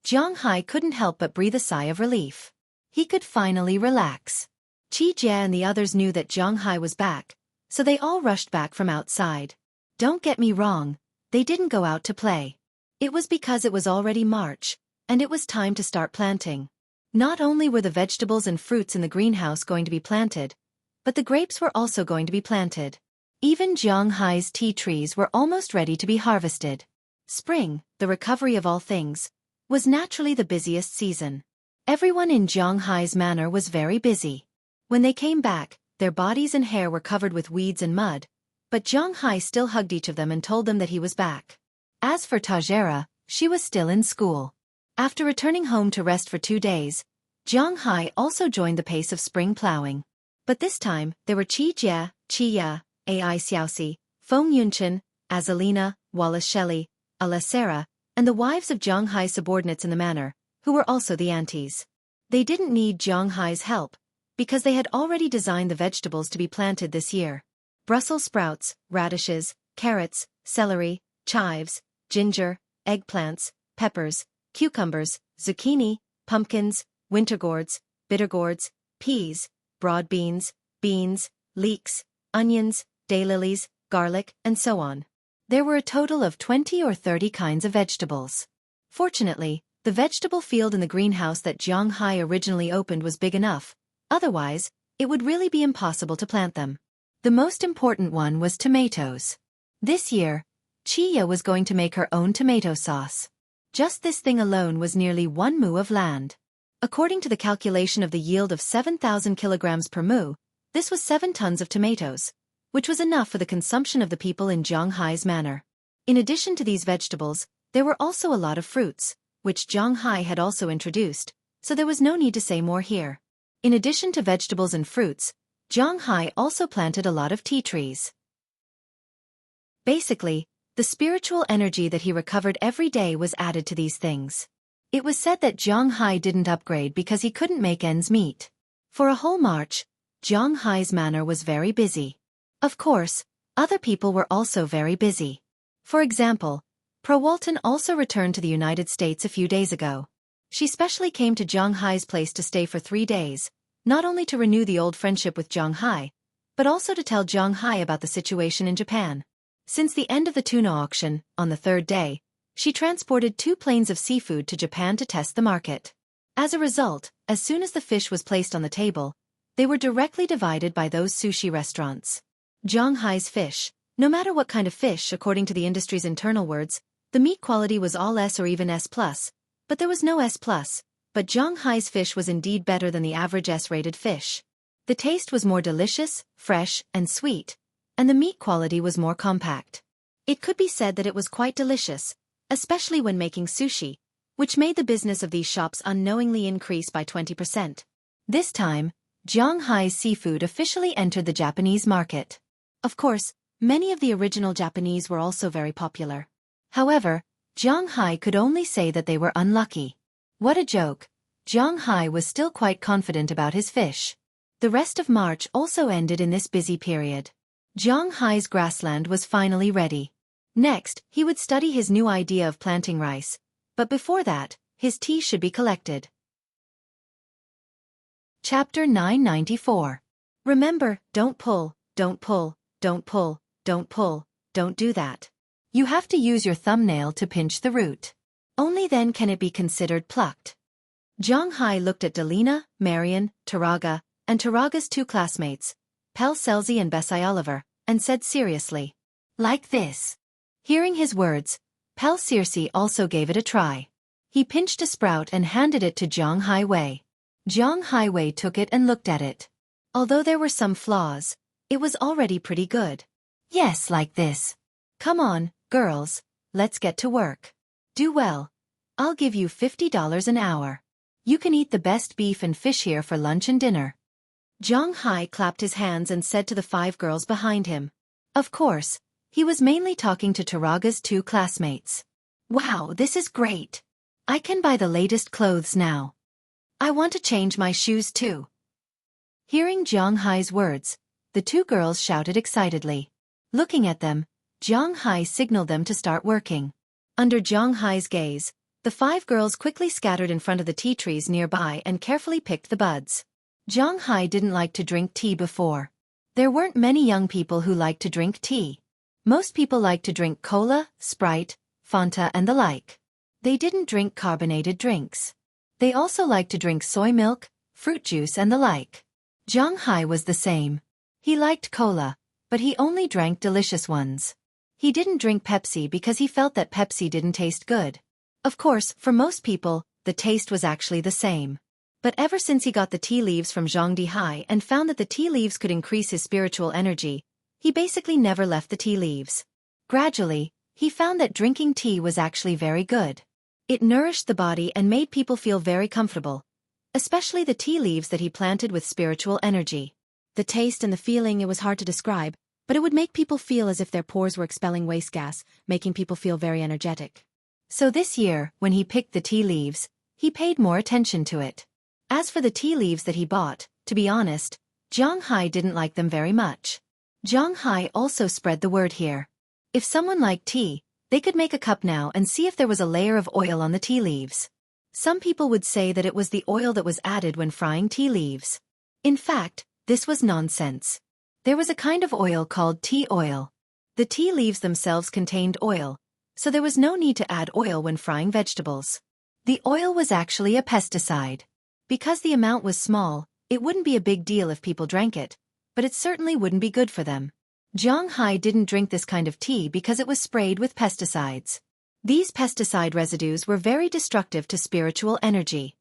Jiang Hai couldn't help but breathe a sigh of relief. He could finally relax. Qi Jie and the others knew that Jiang Hai was back, so they all rushed back from outside. Don't get me wrong, they didn't go out to play. It was because it was already March, and it was time to start planting. Not only were the vegetables and fruits in the greenhouse going to be planted, but the grapes were also going to be planted. Even Jiang Hai's tea trees were almost ready to be harvested. Spring, the recovery of all things, was naturally the busiest season. Everyone in Jiang Hai's manor was very busy. When they came back, their bodies and hair were covered with weeds and mud, but Jiang Hai still hugged each of them and told them that he was back. As for Tajera, she was still in school. After returning home to rest for 2 days, Jiang Hai also joined the pace of spring plowing. But this time, there were Qi Jie, Qi Ya, Ai Xiaoxi, Feng Yunchen, Azalina, Wallace Shelley, Alessera, and the wives of Jiang Hai's subordinates in the manor, who were also the aunties. They didn't need Jiang Hai's help, because they had already designed the vegetables to be planted this year. Brussels sprouts, radishes, carrots, celery, chives, ginger, eggplants, peppers, cucumbers, zucchini, pumpkins, winter gourds, bitter gourds, peas, broad beans, leeks, onions, daylilies, garlic, and so on. There were a total of 20 or 30 kinds of vegetables. Fortunately, the vegetable field in the greenhouse that Jiang Hai originally opened was big enough, otherwise, it would really be impossible to plant them. The most important one was tomatoes. This year, Chia was going to make her own tomato sauce. Just this thing alone was nearly 1 mu of land. According to the calculation of the yield of 7,000 kilograms per mu, this was 7 tons of tomatoes, which was enough for the consumption of the people in Jiang Hai's manor. In addition to these vegetables, there were also a lot of fruits, which Jiang Hai had also introduced, so there was no need to say more here. In addition to vegetables and fruits, Jiang Hai also planted a lot of tea trees. Basically, the spiritual energy that he recovered every day was added to these things. It was said that Jiang Hai didn't upgrade because he couldn't make ends meet. For a whole March, Jiang Hai's manor was very busy. Of course, other people were also very busy. For example, Prawalton also returned to the United States a few days ago. She specially came to Jiang Hai's place to stay for 3 days, not only to renew the old friendship with Jiang Hai, but also to tell Jiang Hai about the situation in Japan. Since the end of the tuna auction, on the 3rd day, she transported 2 planes of seafood to Japan to test the market. As a result, as soon as the fish was placed on the table, they were directly divided by those sushi restaurants. Jiang Hai's fish, no matter what kind of fish according to the industry's internal words, the meat quality was all S or even S+, but there was no S+, but Jiang Hai's fish was indeed better than the average S-rated fish. The taste was more delicious, fresh, and sweet, and the meat quality was more compact. It could be said that it was quite delicious, especially when making sushi, which made the business of these shops unknowingly increase by 20%. This time, Zhanghai's seafood officially entered the Japanese market. Of course, many of the original Japanese were also very popular. However, Zhanghai could only say that they were unlucky. What a joke! Zhanghai was still quite confident about his fish. The rest of March also ended in this busy period. Zhanghai's grassland was finally ready. Next, he would study his new idea of planting rice, but before that, his tea should be collected. Chapter 994. Remember, don't pull, don't pull, don't pull, don't pull, don't do that. You have to use your thumbnail to pinch the root. Only then can it be considered plucked. Zhanghai looked at Delina, Marion, Taraga, and Taraga's two classmates, Pel Selzy and Besai Oliver, and said seriously, "Like this." Hearing his words, Pel Circe also gave it a try. He pinched a sprout and handed it to Zhanghai Wei. Zhanghai Wei took it and looked at it. Although there were some flaws, it was already pretty good. "Yes, like this. Come on, girls, let's get to work. Do well. I'll give you $50 an hour. You can eat the best beef and fish here for lunch and dinner." Zhanghai clapped his hands and said to the 5 girls behind him. Of course, he was mainly talking to Taraga's 2 classmates. "Wow, this is great. I can buy the latest clothes now. I want to change my shoes too." Hearing Zhanghai's words, the 2 girls shouted excitedly. Looking at them, Zhanghai signaled them to start working. Under Zhanghai's gaze, the 5 girls quickly scattered in front of the tea trees nearby and carefully picked the buds. Zhanghai didn't like to drink tea before. There weren't many young people who liked to drink tea. Most people liked to drink cola, Sprite, Fanta and the like. They didn't drink carbonated drinks. They also liked to drink soy milk, fruit juice and the like. Zhanghai was the same. He liked cola, but he only drank delicious ones. He didn't drink Pepsi because he felt that Pepsi didn't taste good. Of course, for most people, the taste was actually the same. But ever since he got the tea leaves from Zhang Dihai and found that the tea leaves could increase his spiritual energy, he basically never left the tea leaves. Gradually, he found that drinking tea was actually very good. It nourished the body and made people feel very comfortable, especially the tea leaves that he planted with spiritual energy. The taste and the feeling, it was hard to describe, but it would make people feel as if their pores were expelling waste gas, making people feel very energetic. So this year, when he picked the tea leaves, he paid more attention to it. As for the tea leaves that he bought, to be honest, Zhanghai didn't like them very much. Zhanghai also spread the word here. If someone liked tea, they could make a cup now and see if there was a layer of oil on the tea leaves. Some people would say that it was the oil that was added when frying tea leaves. In fact, this was nonsense. There was a kind of oil called tea oil. The tea leaves themselves contained oil, so there was no need to add oil when frying vegetables. The oil was actually a pesticide. Because the amount was small, it wouldn't be a big deal if people drank it, but it certainly wouldn't be good for them. Zhanghai didn't drink this kind of tea because it was sprayed with pesticides. These pesticide residues were very destructive to spiritual energy.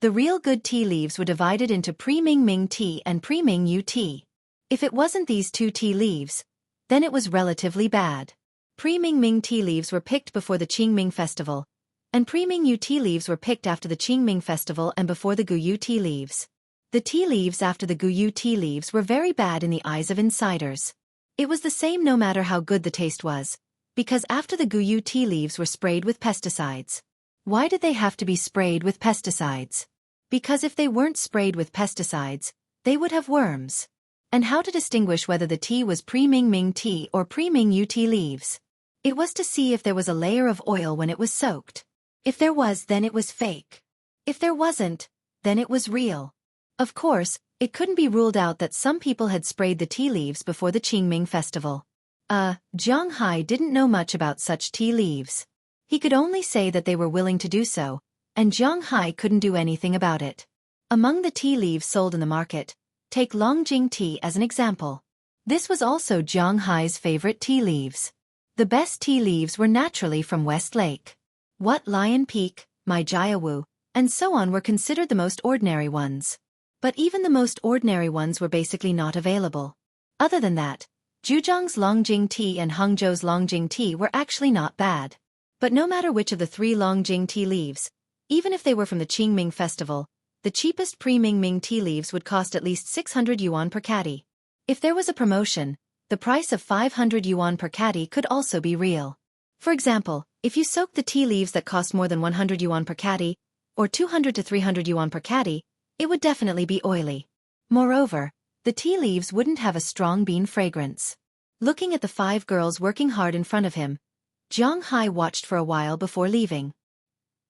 The real good tea leaves were divided into pre-Ming Ming tea and pre-Ming Yu tea. If it wasn't these 2 tea leaves, then it was relatively bad. Pre-Ming Ming tea leaves were picked before the Qingming festival, and pre-Ming Yu tea leaves were picked after the Qingming festival and before the Guyu tea leaves. The tea leaves after the Guyu tea leaves were very bad in the eyes of insiders. It was the same no matter how good the taste was, because after the Guyu tea leaves were sprayed with pesticides. Why did they have to be sprayed with pesticides? Because if they weren't sprayed with pesticides, they would have worms. And how to distinguish whether the tea was pre-Ming Ming tea or pre-Ming Yu tea leaves? It was to see if there was a layer of oil when it was soaked. If there was, then it was fake. If there wasn't, then it was real. Of course, it couldn't be ruled out that some people had sprayed the tea leaves before the Qingming festival. Zhanghai didn't know much about such tea leaves. He could only say that they were willing to do so, and Zhanghai couldn't do anything about it. Among the tea leaves sold in the market, take Longjing tea as an example. This was also Zhanghai's favorite tea leaves. The best tea leaves were naturally from West Lake. What Lion Peak, Mai Jiawu, and so on were considered the most ordinary ones. But even the most ordinary ones were basically not available. Other than that, Zhujiang's Longjing tea and Hangzhou's Longjing tea were actually not bad. But no matter which of the 3 Longjing tea leaves, even if they were from the Qingming festival, the cheapest pre-Ming tea leaves would cost at least 600 yuan per caddy. If there was a promotion, the price of 500 yuan per caddy could also be real. For example, if you soak the tea leaves that cost more than 100 yuan per caddy, or 200 to 300 yuan per caddy, it would definitely be oily. Moreover, the tea leaves wouldn't have a strong bean fragrance. Looking at the 5 girls working hard in front of him, Zhang Hai watched for a while before leaving.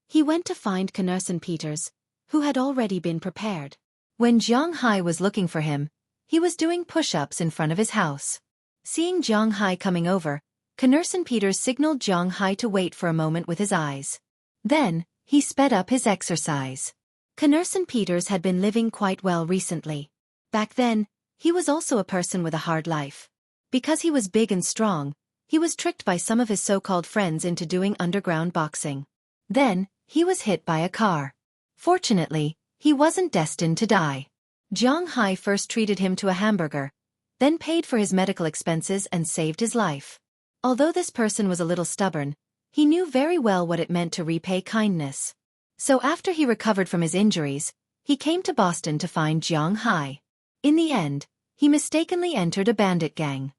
He went to find Knerson Peters, who had already been prepared. When Zhang Hai was looking for him, he was doing push-ups in front of his house. Seeing Zhang Hai coming over, Knerson Peters signaled Zhang Hai to wait for a moment with his eyes. Then, he sped up his exercise. Knerson Peters had been living quite well recently. Back then, he was also a person with a hard life. Because he was big and strong, he was tricked by some of his so-called friends into doing underground boxing. Then, he was hit by a car. Fortunately, he wasn't destined to die. Zhang Hai first treated him to a hamburger, then paid for his medical expenses and saved his life. Although this person was a little stubborn, he knew very well what it meant to repay kindness. So after he recovered from his injuries, he came to Boston to find Zhang Hai. In the end, he mistakenly entered a bandit gang.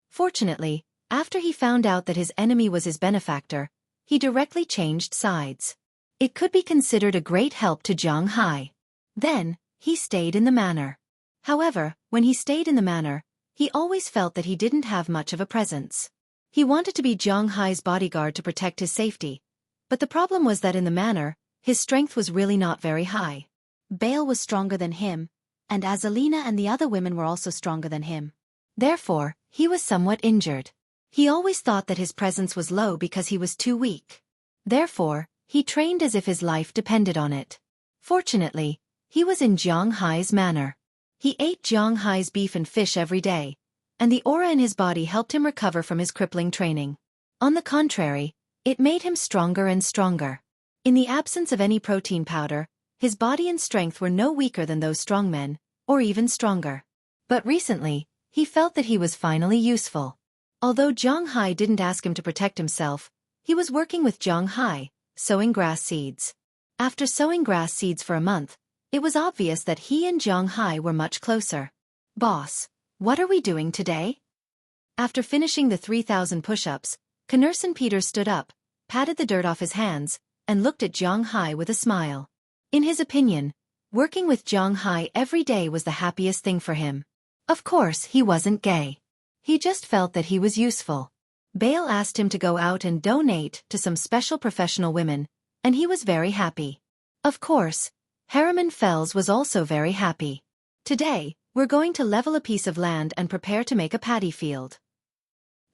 Fortunately, after he found out that his enemy was his benefactor, he directly changed sides. It could be considered a great help to Zhang Hai. Then, he stayed in the manor. However, when he stayed in the manor, he always felt that he didn't have much of a presence. He wanted to be Zhang Hai's bodyguard to protect his safety, but the problem was that in the manor, his strength was really not very high. Bale was stronger than him, and Azalina and the other women were also stronger than him. Therefore, he was somewhat injured. He always thought that his presence was low because he was too weak. Therefore, he trained as if his life depended on it. Fortunately, he was in Zhang Hai's manor. He ate Zhang Hai's beef and fish every day, and the aura in his body helped him recover from his crippling training. On the contrary, it made him stronger and stronger. In the absence of any protein powder, his body and strength were no weaker than those strong men, or even stronger. But recently, he felt that he was finally useful. Although Zhang Hai didn't ask him to protect himself, he was working with Zhang Hai, sowing grass seeds. After sowing grass seeds for a month, it was obvious that he and Zhang Hai were much closer. "Boss, what are we doing today?" After finishing the 3,000 push-ups, Knerson Peters stood up, patted the dirt off his hands, and looked at Zhang Hai with a smile. In his opinion, working with Zhang Hai every day was the happiest thing for him. Of course, he wasn't gay. He just felt that he was useful. Bale asked him to go out and donate to some special professional women, and he was very happy. Of course, Harriman Fells was also very happy. "Today, we're going to level a piece of land and prepare to make a paddy field."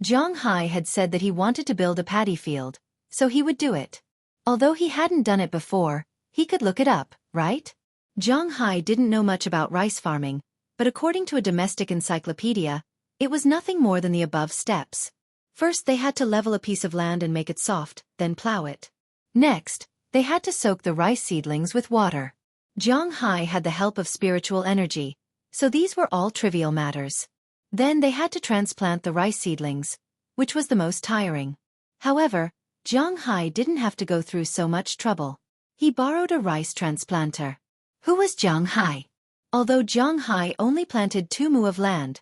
Zhang Hai had said that he wanted to build a paddy field, so he would do it. Although he hadn't done it before, he could look it up, right? Zhang Hai didn't know much about rice farming, but according to a domestic encyclopedia, it was nothing more than the above steps. First, they had to level a piece of land and make it soft, then plow it. Next, they had to soak the rice seedlings with water. Zhang Hai had the help of spiritual energy, so these were all trivial matters. Then they had to transplant the rice seedlings, which was the most tiring. However, Zhang Hai didn't have to go through so much trouble. He borrowed a rice transplanter. Who was Zhang Hai? Although Zhang Hai only planted 2 mu of land,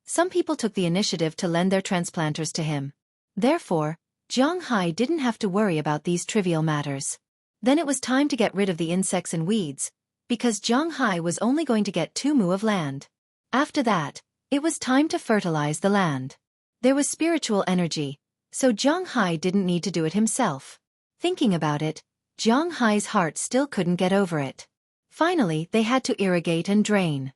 some people took the initiative to lend their transplanters to him. Therefore, Zhang Hai didn't have to worry about these trivial matters. Then it was time to get rid of the insects and weeds, because Zhang Hai was only going to get 2 mu of land. After that, it was time to fertilize the land. There was spiritual energy, so Zhang Hai didn't need to do it himself. Thinking about it, Zhang Hai's heart still couldn't get over it. Finally, they had to irrigate and drain.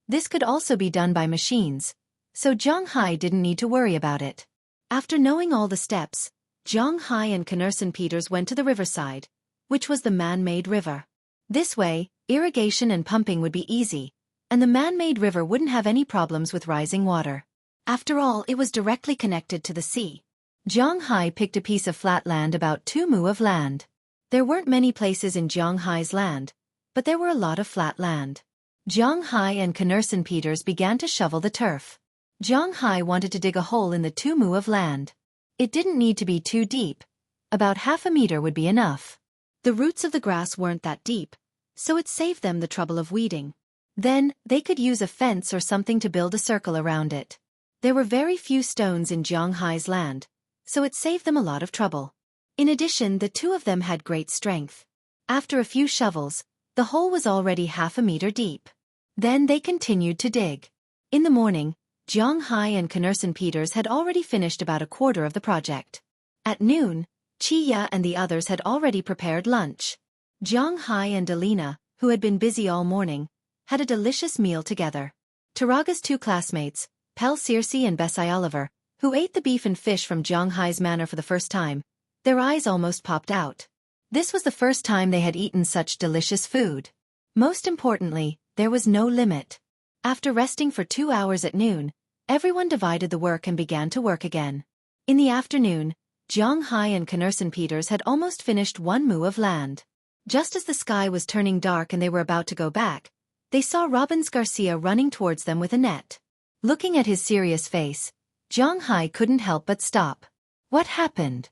This could also be done by machines, so Zhang Hai didn't need to worry about it. After knowing all the steps, Zhang Hai and Knerson Peters went to the riverside, which was the man-made river. This way, irrigation and pumping would be easy, and the man-made river wouldn't have any problems with rising water. After all, it was directly connected to the sea. Zhang Hai picked a piece of flat land, about 2 mu of land. There weren't many places in Zhang Hai's land, but there were a lot of flat land. Jiang Hai and Knerson Peters began to shovel the turf. Jiang Hai wanted to dig a hole in the 2 mu of land. It didn't need to be too deep. About half a meter would be enough. The roots of the grass weren't that deep, so it saved them the trouble of weeding. Then, they could use a fence or something to build a circle around it. There were very few stones in Jiang Hai's land, so it saved them a lot of trouble. In addition, the 2 of them had great strength. After a few shovels, the hole was already half a meter deep. Then they continued to dig. In the morning, Jiang Hai and Knerson Peters had already finished about a quarter of the project. At noon, Chia and the others had already prepared lunch. Jiang Hai and Alina, who had been busy all morning, had a delicious meal together. Taraga's 2 classmates, Pel Circe and Bessie Oliver, who ate the beef and fish from Jiang Hai's manor for the first time, their eyes almost popped out. This was the first time they had eaten such delicious food. Most importantly, there was no limit. After resting for 2 hours at noon, everyone divided the work and began to work again. In the afternoon, Jiang Hai and Knerson Peters had almost finished 1 mu of land. Just as the sky was turning dark and they were about to go back, they saw Robbins Garcia running towards them with a net. Looking at his serious face, Jiang Hai couldn't help but stop. What happened?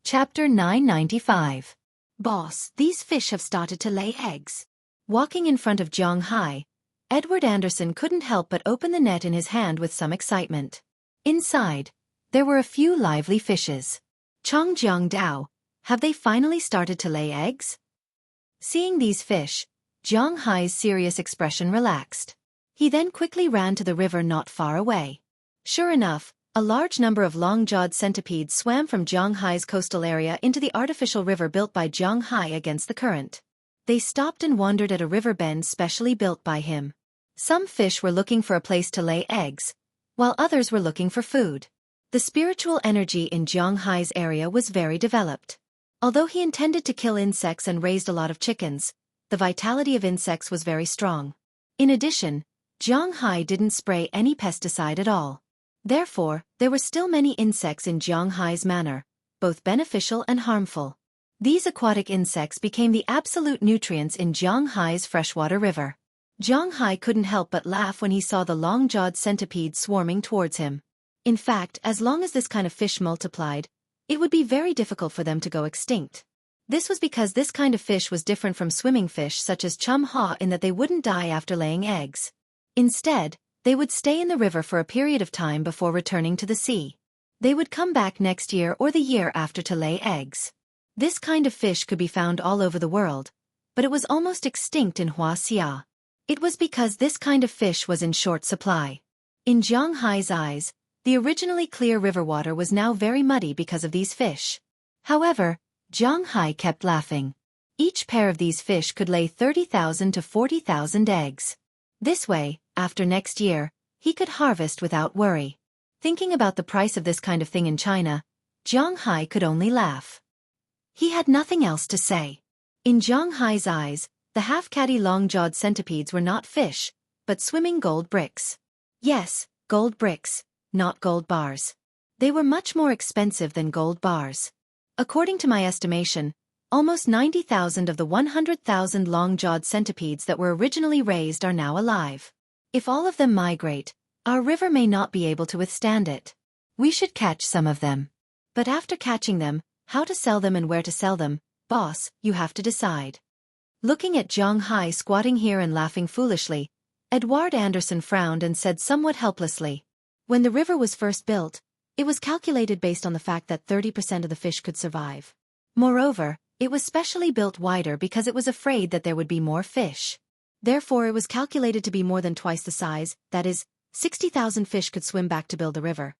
Chapter 995. Boss, these fish have started to lay eggs. Walking in front of Jiang Hai, Edward Anderson couldn't help but open the net in his hand with some excitement. Inside, there were a few lively fishes. Chongjiang Dao, have they finally started to lay eggs? Seeing these fish, Jiang Hai's serious expression relaxed. He then quickly ran to the river not far away. Sure enough, a large number of long-jawed centipedes swam from Jiang Hai's coastal area into the artificial river built by Jiang Hai against the current. They stopped and wandered at a river bend specially built by him. Some fish were looking for a place to lay eggs, while others were looking for food. The spiritual energy in Jiang Hai's area was very developed. Although he intended to kill insects and raised a lot of chickens, the vitality of insects was very strong. In addition, Jiang Hai didn't spray any pesticide at all. Therefore, there were still many insects in Jiang Hai's manor, both beneficial and harmful. These aquatic insects became the absolute nutrients in Jiang Hai's freshwater river. Jiang Hai couldn't help but laugh when he saw the long-jawed centipedes swarming towards him. In fact, as long as this kind of fish multiplied, it would be very difficult for them to go extinct. This was because this kind of fish was different from swimming fish such as chum ha in that they wouldn't die after laying eggs. Instead, they would stay in the river for a period of time before returning to the sea. They would come back next year or the year after to lay eggs. This kind of fish could be found all over the world, but it was almost extinct in Huaxia. It was because this kind of fish was in short supply. In Jiang Hai's eyes, the originally clear river water was now very muddy because of these fish. However, Jiang Hai kept laughing. Each pair of these fish could lay 30,000 to 40,000 eggs. This way, after next year, he could harvest without worry. Thinking about the price of this kind of thing in China, Jiang Hai could only laugh. He had nothing else to say. In Jiang Hai's eyes, the half-catty long-jawed centipedes were not fish, but swimming gold bricks. Yes, gold bricks, not gold bars. They were much more expensive than gold bars. According to my estimation, almost 90,000 of the 100,000 long-jawed centipedes that were originally raised are now alive. If all of them migrate, our river may not be able to withstand it. We should catch some of them. But after catching them, how to sell them and where to sell them, boss, you have to decide. Looking at Jiang Hai squatting here and laughing foolishly, Edward Anderson frowned and said somewhat helplessly. When the river was first built, it was calculated based on the fact that 30% of the fish could survive. Moreover, it was specially built wider because it was afraid that there would be more fish. Therefore it was calculated to be more than twice the size, that is, 60,000 fish could swim back to build the river.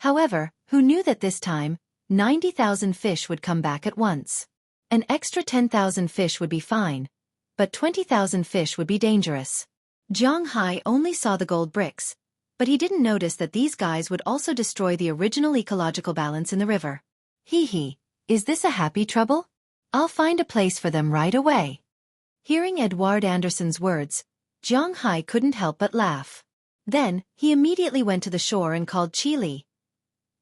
However, who knew that this time, 90,000 fish would come back at once? An extra 10,000 fish would be fine, but 20,000 fish would be dangerous. Jiang Hai only saw the gold bricks, but he didn't notice that these guys would also destroy the original ecological balance in the river. Hee, is this a happy trouble? I'll find a place for them right away. Hearing Edward Anderson's words, Jiang Hai couldn't help but laugh. Then, he immediately went to the shore and called Qi Li.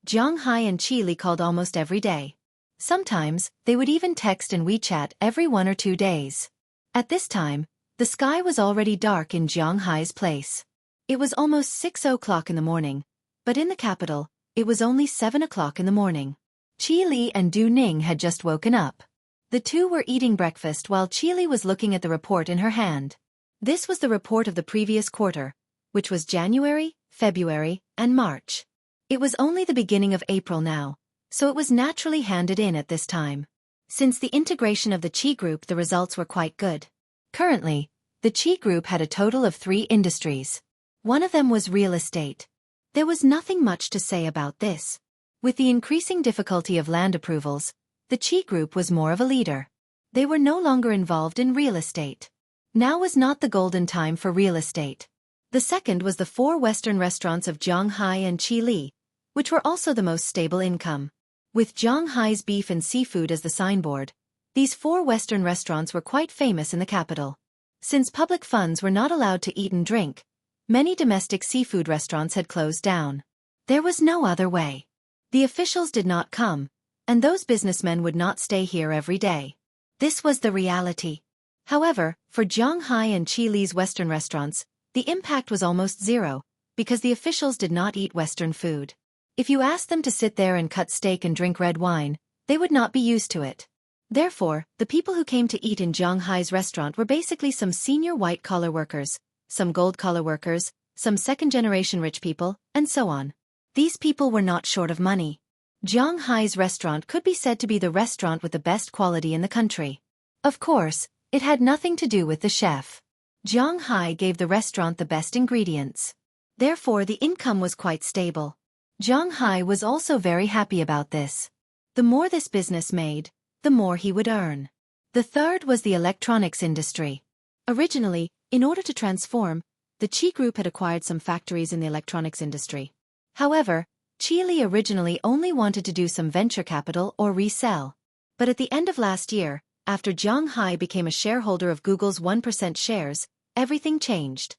Jiang Hai and Qi Li called almost every day. Sometimes, they would even text and WeChat every 1 or 2 days. At this time, the sky was already dark in Jiang Hai's place. It was almost 6 o'clock in the morning, but in the capital, it was only 7 o'clock in the morning. Qi Li and Du Ning had just woken up. The two were eating breakfast while Qi Li was looking at the report in her hand. This was the report of the previous quarter, which was January, February, and March. It was only the beginning of April now, so it was naturally handed in at this time. Since the integration of the Qi Group, the results were quite good. Currently, the Qi Group had a total of 3 industries. One of them was real estate. There was nothing much to say about this. With the increasing difficulty of land approvals, the Qi Group was more of a leader. They were no longer involved in real estate. Now was not the golden time for real estate. The second was the 4 Western restaurants of Jiang Hai and Qi Li, which were also the most stable income. With Jiang Hai's beef and seafood as the signboard, these 4 Western restaurants were quite famous in the capital. Since public funds were not allowed to eat and drink, many domestic seafood restaurants had closed down. There was no other way. The officials did not come, and those businessmen would not stay here every day. This was the reality. However, for Jiang Hai and Qi Li's Western restaurants, the impact was almost zero, because the officials did not eat Western food. If you asked them to sit there and cut steak and drink red wine, they would not be used to it. Therefore, the people who came to eat in Jiang Hai's restaurant were basically some senior white-collar workers, some gold-collar workers, some second-generation rich people, and so on. These people were not short of money. Jiang Hai's restaurant could be said to be the restaurant with the best quality in the country. Of course, it had nothing to do with the chef. Jiang Hai gave the restaurant the best ingredients. Therefore, the income was quite stable. Jiang Hai was also very happy about this. The more this business made, the more he would earn. The third was the electronics industry. Originally, in order to transform, the Qi Group had acquired some factories in the electronics industry. However, Qi Li originally only wanted to do some venture capital or resell. But at the end of last year, after Jiang Hai became a shareholder of Google's 1% shares, everything changed.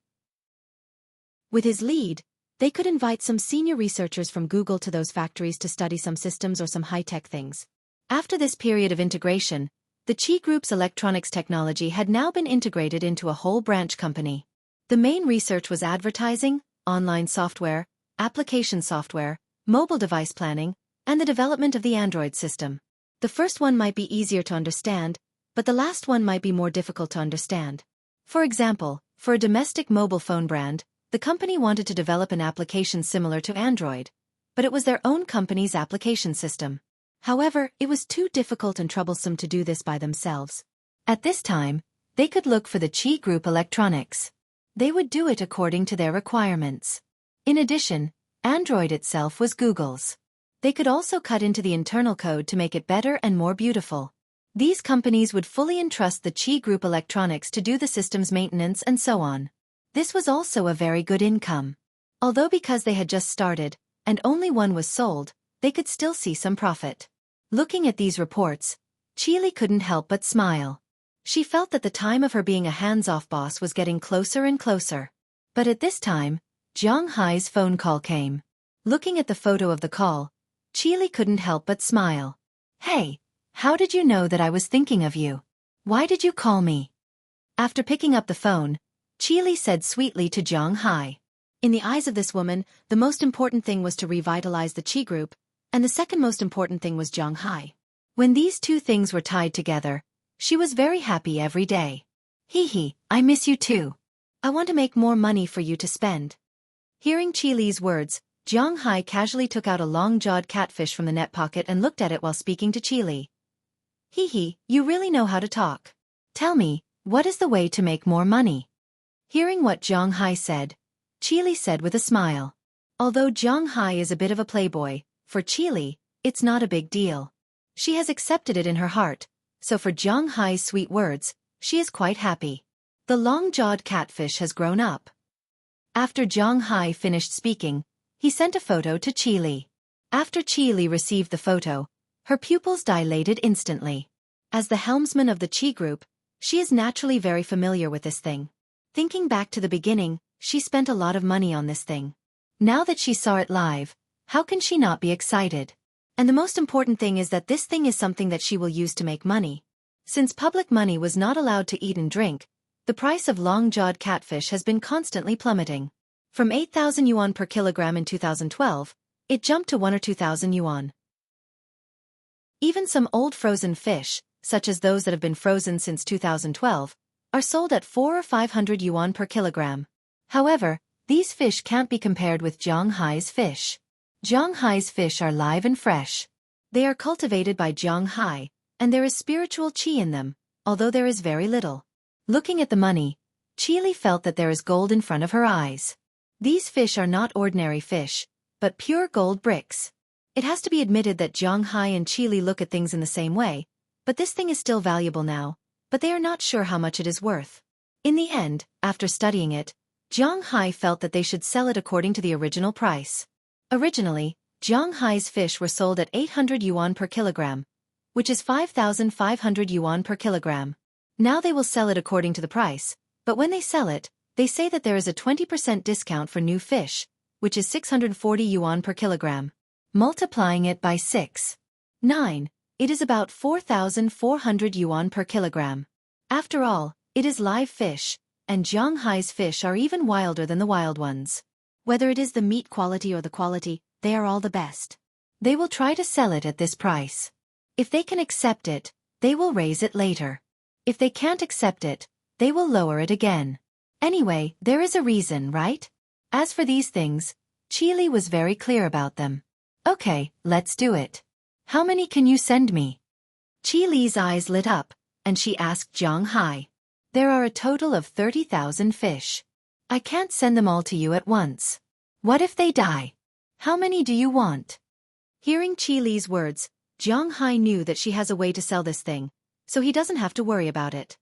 With his lead, they could invite some senior researchers from Google to those factories to study some systems or some high-tech things. After this period of integration, the Qi Group's electronics technology had now been integrated into a whole branch company. The main research was advertising, online software, application software, mobile device planning, and the development of the Android system. The first one might be easier to understand, but the last one might be more difficult to understand. For example, for a domestic mobile phone brand, the company wanted to develop an application similar to Android, but it was their own company's application system. However, it was too difficult and troublesome to do this by themselves. At this time, they could look for the Qi Group Electronics. They would do it according to their requirements. In addition, Android itself was Google's. They could also cut into the internal code to make it better and more beautiful. These companies would fully entrust the Qi Group Electronics to do the system's maintenance and so on. This was also a very good income. Although because they had just started, and only one was sold, they could still see some profit. Looking at these reports, Qi Li couldn't help but smile. She felt that the time of her being a hands-off boss was getting closer and closer. But at this time, Jiang Hai's phone call came. Looking at the photo of the call, Qi Li couldn't help but smile. "Hey, how did you know that I was thinking of you? Why did you call me?" After picking up the phone, Qi Li said sweetly to Jiang Hai. In the eyes of this woman, the most important thing was to revitalize the Qi Group, and the second most important thing was Jiang Hai. When these two things were tied together, she was very happy every day. "Hee, I miss you too. I want to make more money for you to spend." Hearing Qi Li's words, Jiang Hai casually took out a long-jawed catfish from the net pocket and looked at it while speaking to Qi Li. "Hee, you really know how to talk. Tell me, what is the way to make more money?" Hearing what Jiang Hai said, Qi Li said with a smile. Although Jiang Hai is a bit of a playboy, for Qi Li, it's not a big deal. She has accepted it in her heart, so for Jiang Hai's sweet words, she is quite happy. The long-jawed catfish has grown up. After Jiang Hai finished speaking, he sent a photo to Qi Li. After Qi Li received the photo, her pupils dilated instantly. As the helmsman of the Qi Group, she is naturally very familiar with this thing. Thinking back to the beginning, she spent a lot of money on this thing. Now that she saw it live, how can she not be excited? And the most important thing is that this thing is something that she will use to make money. Since public money was not allowed to eat and drink, the price of long-jawed catfish has been constantly plummeting. From 8,000 yuan per kilogram in 2012, it jumped to 1 or 2,000 yuan. Even some old frozen fish, such as those that have been frozen since 2012, are sold at 400 or 500 yuan per kilogram. However, these fish can't be compared with Zhanghai's fish. Zhanghai's fish are live and fresh. They are cultivated by Zhanghai, and there is spiritual qi in them, although there is very little. Looking at the money, Qili felt that there is gold in front of her eyes. These fish are not ordinary fish, but pure gold bricks. It has to be admitted that Zhanghai and Qili look at things in the same way, but this thing is still valuable now, but they are not sure how much it is worth. In the end, after studying it, Zhanghai felt that they should sell it according to the original price. Originally, Zhanghai's fish were sold at 800 yuan per kilogram, which is 5,500 yuan per kilogram. Now they will sell it according to the price, but when they sell it, they say that there is a 20% discount for new fish, which is 640 yuan per kilogram. Multiplying it by 6.9, it is about 4,400 yuan per kilogram. After all, it is live fish, and Zhanghai's fish are even wilder than the wild ones. Whether it is the meat quality or the quality, they are all the best. They will try to sell it at this price. If they can accept it, they will raise it later. If they can't accept it, they will lower it again. Anyway, there is a reason, right? As for these things, Qili was very clear about them. Okay, let's do it. How many can you send me? Qili's eyes lit up, and she asked Zhanghai. There are a total of 30,000 fish. I can't send them all to you at once. What if they die? How many do you want? Hearing Qili's words, Zhanghai knew that she has a way to sell this thing, so he doesn't have to worry about it.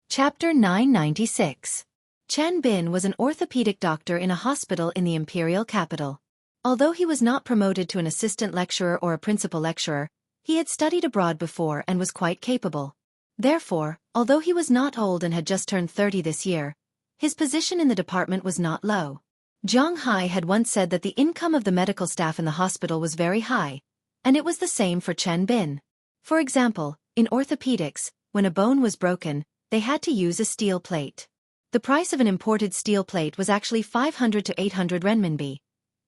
Chapter 996. Chen Bin was an orthopedic doctor in a hospital in the imperial capital. Although he was not promoted to an assistant lecturer or a principal lecturer, he had studied abroad before and was quite capable. Therefore, although he was not old and had just turned 30 this year, his position in the department was not low. Zhanghai had once said that the income of the medical staff in the hospital was very high, and it was the same for Chen Bin. For example, in orthopedics, when a bone was broken, they had to use a steel plate. The price of an imported steel plate was actually 500 to 800 renminbi,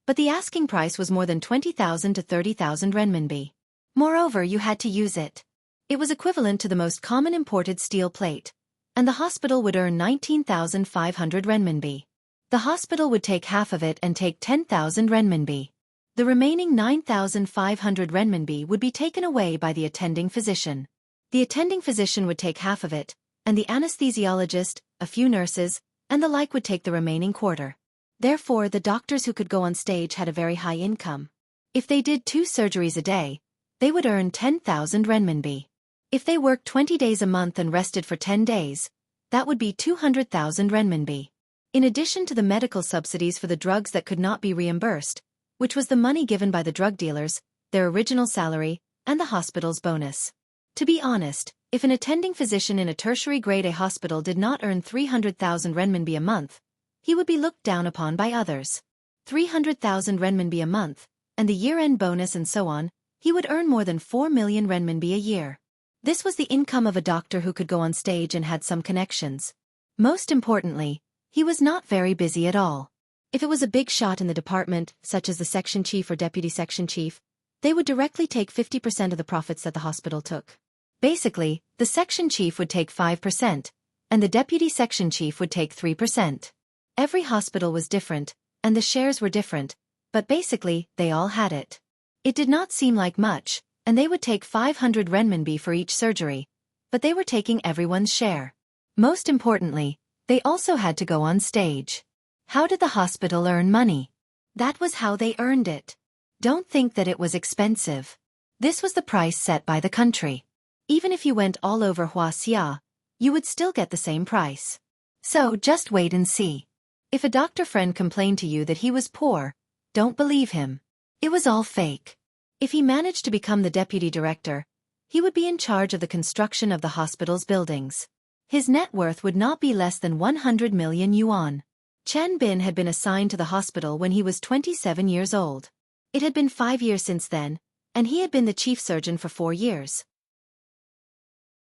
but the asking price was more than 20,000 to 30,000 renminbi. Moreover, you had to use it. It was equivalent to the most common imported steel plate, and the hospital would earn 19,500 renminbi. The hospital would take half of it and take 10,000 renminbi. The remaining 9,500 renminbi would be taken away by the attending physician. The attending physician would take half of it, and the anesthesiologist, a few nurses, and the like would take the remaining quarter. Therefore, the doctors who could go on stage had a very high income. If they did 2 surgeries a day, they would earn 10,000 renminbi. If they worked 20 days a month and rested for 10 days, that would be 200,000 renminbi. In addition to the medical subsidies for the drugs that could not be reimbursed, which was the money given by the drug dealers, their original salary, and the hospital's bonus. To be honest, if an attending physician in a tertiary grade A hospital did not earn 300,000 renminbi a month, he would be looked down upon by others. 300,000 renminbi a month, and the year-end bonus and so on, he would earn more than 4 million renminbi a year. This was the income of a doctor who could go on stage and had some connections. Most importantly, he was not very busy at all. If it was a big shot in the department, such as the section chief or deputy section chief, they would directly take 50% of the profits that the hospital took. Basically, the section chief would take 5%, and the deputy section chief would take 3%. Every hospital was different, and the shares were different, but basically, they all had it. It did not seem like much, and they would take 500 renminbi for each surgery, but they were taking everyone's share. Most importantly, they also had to go on stage. How did the hospital earn money? That was how they earned it. Don't think that it was expensive. This was the price set by the country. Even if you went all over Huaxia, you would still get the same price. So just wait and see. If a doctor friend complained to you that he was poor, don't believe him. It was all fake. If he managed to become the deputy director, he would be in charge of the construction of the hospital's buildings. His net worth would not be less than 100 million yuan. Chen Bin had been assigned to the hospital when he was 27 years old. It had been 5 years since then, and he had been the chief surgeon for 4 years.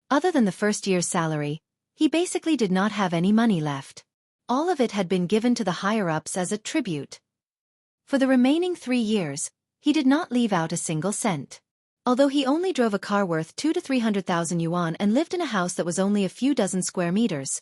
Other than the first year's salary, he basically did not have any money left. All of it had been given to the higher-ups as a tribute. For the remaining 3 years, he did not leave out a single cent. Although he only drove a car worth 200,000 to 300,000 yuan and lived in a house that was only a few dozen square meters,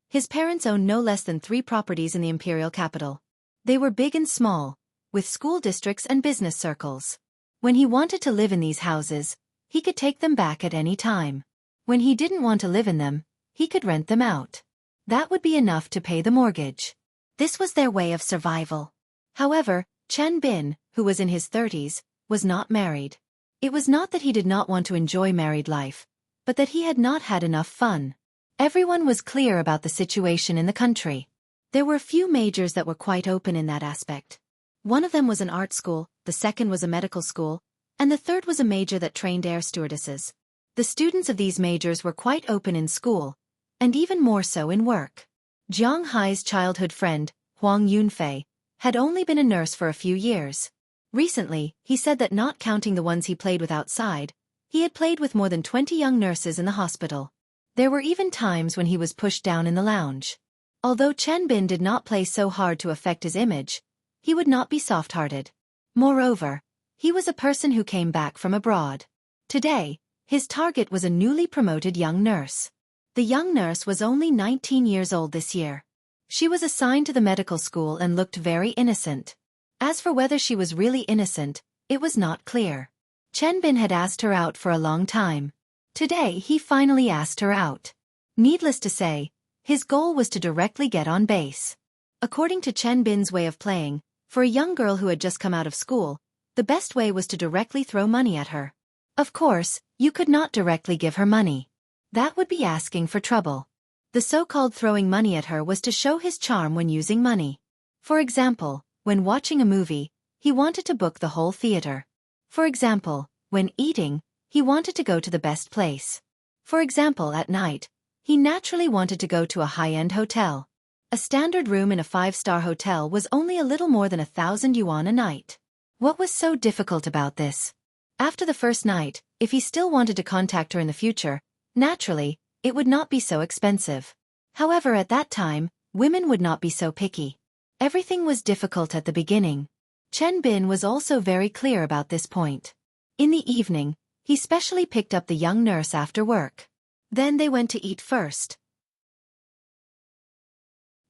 his parents owned no less than 3 properties in the imperial capital. They were big and small, with school districts and business circles. When he wanted to live in these houses, he could take them back at any time. When he didn't want to live in them, he could rent them out. That would be enough to pay the mortgage. This was their way of survival. However, Chen Bin, who was in his 30s, was not married. It was not that he did not want to enjoy married life, but that he had not had enough fun. Everyone was clear about the situation in the country. There were few majors that were quite open in that aspect. One of them was an art school, the second was a medical school, and the third was a major that trained air stewardesses. The students of these majors were quite open in school, and even more so in work. Jiang Hai's childhood friend, Huang Yunfei, had only been a nurse for a few years. Recently, he said that not counting the ones he played with outside, he had played with more than 20 young nurses in the hospital. There were even times when he was pushed down in the lounge. Although Chen Bin did not play so hard to affect his image, he would not be soft-hearted. Moreover, he was a person who came back from abroad. Today, his target was a newly promoted young nurse. The young nurse was only 19 years old this year. She was assigned to the medical school and looked very innocent. As for whether she was really innocent, it was not clear. Chen Bin had asked her out for a long time. Today he finally asked her out. Needless to say, his goal was to directly get on base. According to Chen Bin's way of playing, for a young girl who had just come out of school, the best way was to directly throw money at her. Of course, you could not directly give her money. That would be asking for trouble. The so-called throwing money at her was to show his charm when using money. For example, when watching a movie, he wanted to book the whole theater. For example, when eating, he wanted to go to the best place. For example, at night, he naturally wanted to go to a high-end hotel. A standard room in a 5-star hotel was only a little more than 1,000 yuan a night. What was so difficult about this? After the first night, if he still wanted to contact her in the future, naturally, it would not be so expensive. However, at that time, women would not be so picky. Everything was difficult at the beginning. Chen Bin was also very clear about this point. In the evening, he specially picked up the young nurse after work. Then they went to eat first.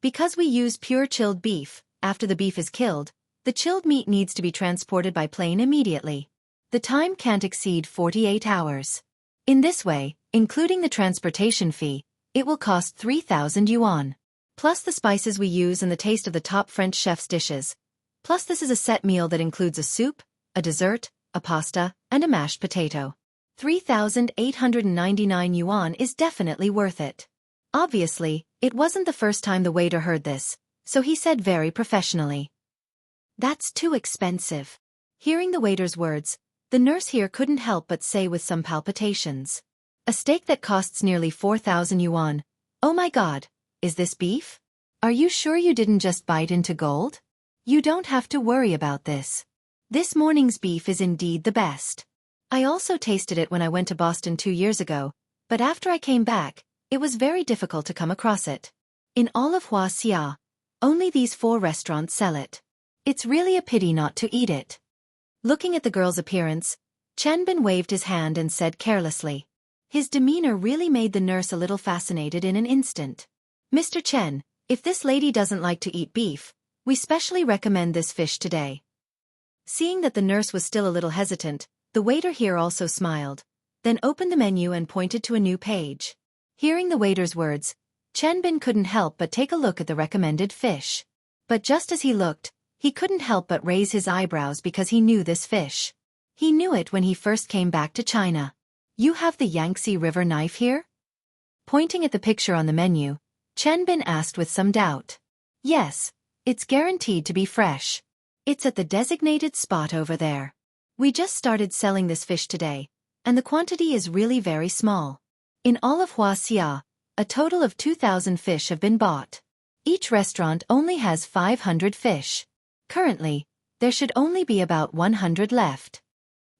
Because we use pure chilled beef, after the beef is killed, the chilled meat needs to be transported by plane immediately. The time can't exceed 48 hours. In this way, including the transportation fee, it will cost 3,000 yuan. Plus the spices we use and the taste of the top French chef's dishes. Plus this is a set meal that includes a soup, a dessert, a pasta, and a mashed potato. 3,899 yuan is definitely worth it. Obviously, it wasn't the first time the waiter heard this, so he said very professionally, "That's too expensive." Hearing the waiter's words, the nurse here couldn't help but say with some palpitations, "A steak that costs nearly 4,000 yuan. Oh my god, is this beef? Are you sure you didn't just bite into gold? You don't have to worry about this. This morning's beef is indeed the best. I also tasted it when I went to Boston 2 years ago, but after I came back, it was very difficult to come across it. In all of Huaxia, only these 4 restaurants sell it. It's really a pity not to eat it." Looking at the girl's appearance, Chen Bin waved his hand and said carelessly. His demeanor really made the nurse a little fascinated in an instant. "Mr. Chen, if this lady doesn't like to eat beef, we specially recommend this fish today." Seeing that the nurse was still a little hesitant, the waiter here also smiled, then opened the menu and pointed to a new page. Hearing the waiter's words, Chen Bin couldn't help but take a look at the recommended fish. But just as he looked, he couldn't help but raise his eyebrows because he knew this fish. He knew it when he first came back to China. "You have the Yangtze River knife here?" Pointing at the picture on the menu, Chen Bin asked with some doubt. "Yes, it's guaranteed to be fresh. It's at the designated spot over there. We just started selling this fish today, and the quantity is really very small. In all of Huaxia, a total of 2,000 fish have been bought. Each restaurant only has 500 fish. Currently, there should only be about 100 left."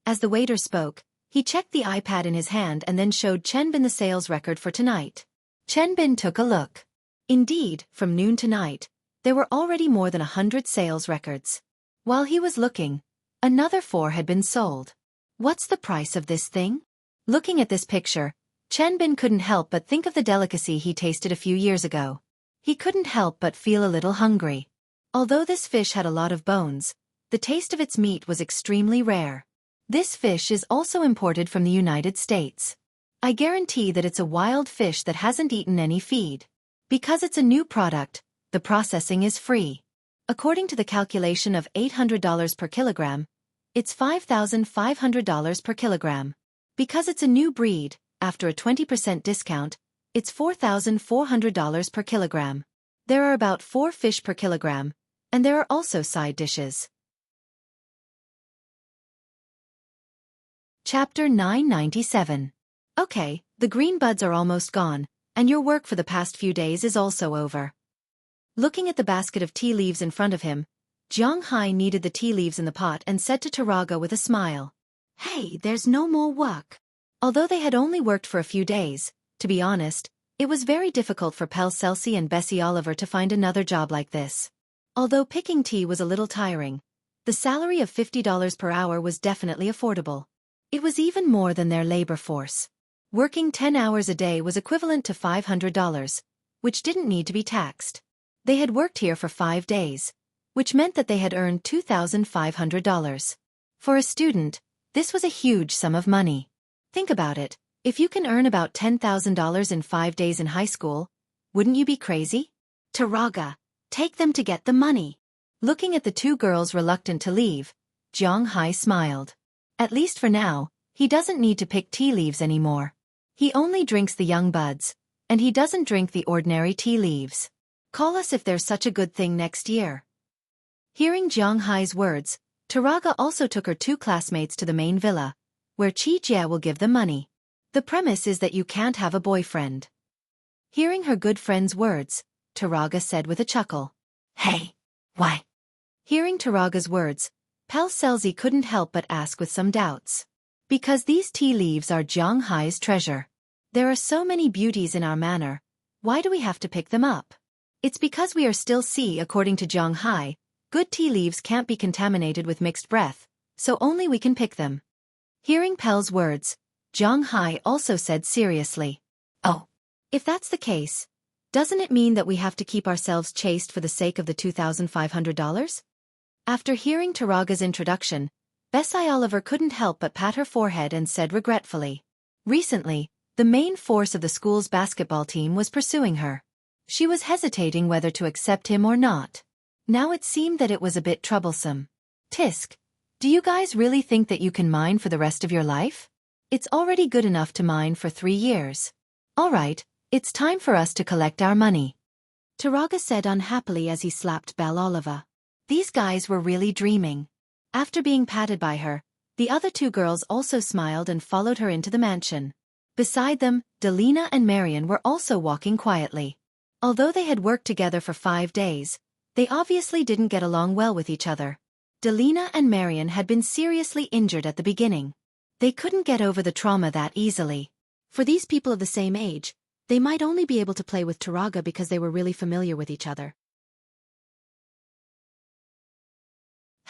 As the waiter spoke, he checked the iPad in his hand and then showed Chenbin the sales record for tonight. Chenbin took a look. Indeed, from noon to night, there were already more than 100 sales records. While he was looking, another 4 had been sold. What's the price of this thing? Looking at this picture, Chenbin couldn't help but think of the delicacy he tasted a few years ago. He couldn't help but feel a little hungry. Although this fish had a lot of bones, the taste of its meat was extremely rare. This fish is also imported from the United States. I guarantee that it's a wild fish that hasn't eaten any feed. Because it's a new product, the processing is free. According to the calculation of $800 per kilogram, it's $5,500 per kilogram. Because it's a new breed, after a 20% discount, it's $4,400 per kilogram. There are about 4 fish per kilogram, and there are also side dishes. Chapter 997. Okay, the green buds are almost gone, and your work for the past few days is also over. Looking at the basket of tea leaves in front of him, Jiang Hai kneaded the tea leaves in the pot and said to Taraga with a smile, "Hey, there's no more work." Although they had only worked for a few days, to be honest, it was very difficult for Pell Celsi and Bessie Oliver to find another job like this. Although picking tea was a little tiring, the salary of $50 per hour was definitely affordable. It was even more than their labor force. Working 10 hours a day was equivalent to $500, which didn't need to be taxed. They had worked here for 5 days, which meant that they had earned $2,500. For a student, this was a huge sum of money. Think about it, if you can earn about $10,000 in 5 days in high school, wouldn't you be crazy? Taraga, take them to get the money. Looking at the 2 girls reluctant to leave, Jiang Hai smiled. At least for now, he doesn't need to pick tea leaves anymore. He only drinks the young buds, and he doesn't drink the ordinary tea leaves. Call us if there's such a good thing next year. Hearing Jiang Hai's words, Taraga also took her 2 classmates to the main villa, where Chi Jia will give them money. The premise is that you can't have a boyfriend. Hearing her good friend's words, Taraga said with a chuckle, "Hey, why?" Hearing Taraga's words, Pell Celsi couldn't help but ask with some doubts. Because these tea leaves are Jiang Hai's treasure. There are so many beauties in our manor, why do we have to pick them up? It's because we are still according to Jiang Hai, good tea leaves can't be contaminated with mixed breath, so only we can pick them. Hearing Pell's words, Jiang Hai also said seriously, "Oh, if that's the case, doesn't it mean that we have to keep ourselves chaste for the sake of the $2,500? After hearing Taraga's introduction, Bessie Oliver couldn't help but pat her forehead and said regretfully, "Recently, the main force of the school's basketball team was pursuing her. She was hesitating whether to accept him or not. Now it seemed that it was a bit troublesome. Tisk, do you guys really think that you can mine for the rest of your life? It's already good enough to mine for 3 years. All right, it's time for us to collect our money." Taraga said unhappily as he slapped Belle Oliver. These guys were really dreaming. After being patted by her, the other 2 girls also smiled and followed her into the mansion. Beside them, Delina and Marian were also walking quietly. Although they had worked together for 5 days, they obviously didn't get along well with each other. Delina and Marian had been seriously injured at the beginning. They couldn't get over the trauma that easily. For these people of the same age, they might only be able to play with Taraga because they were really familiar with each other.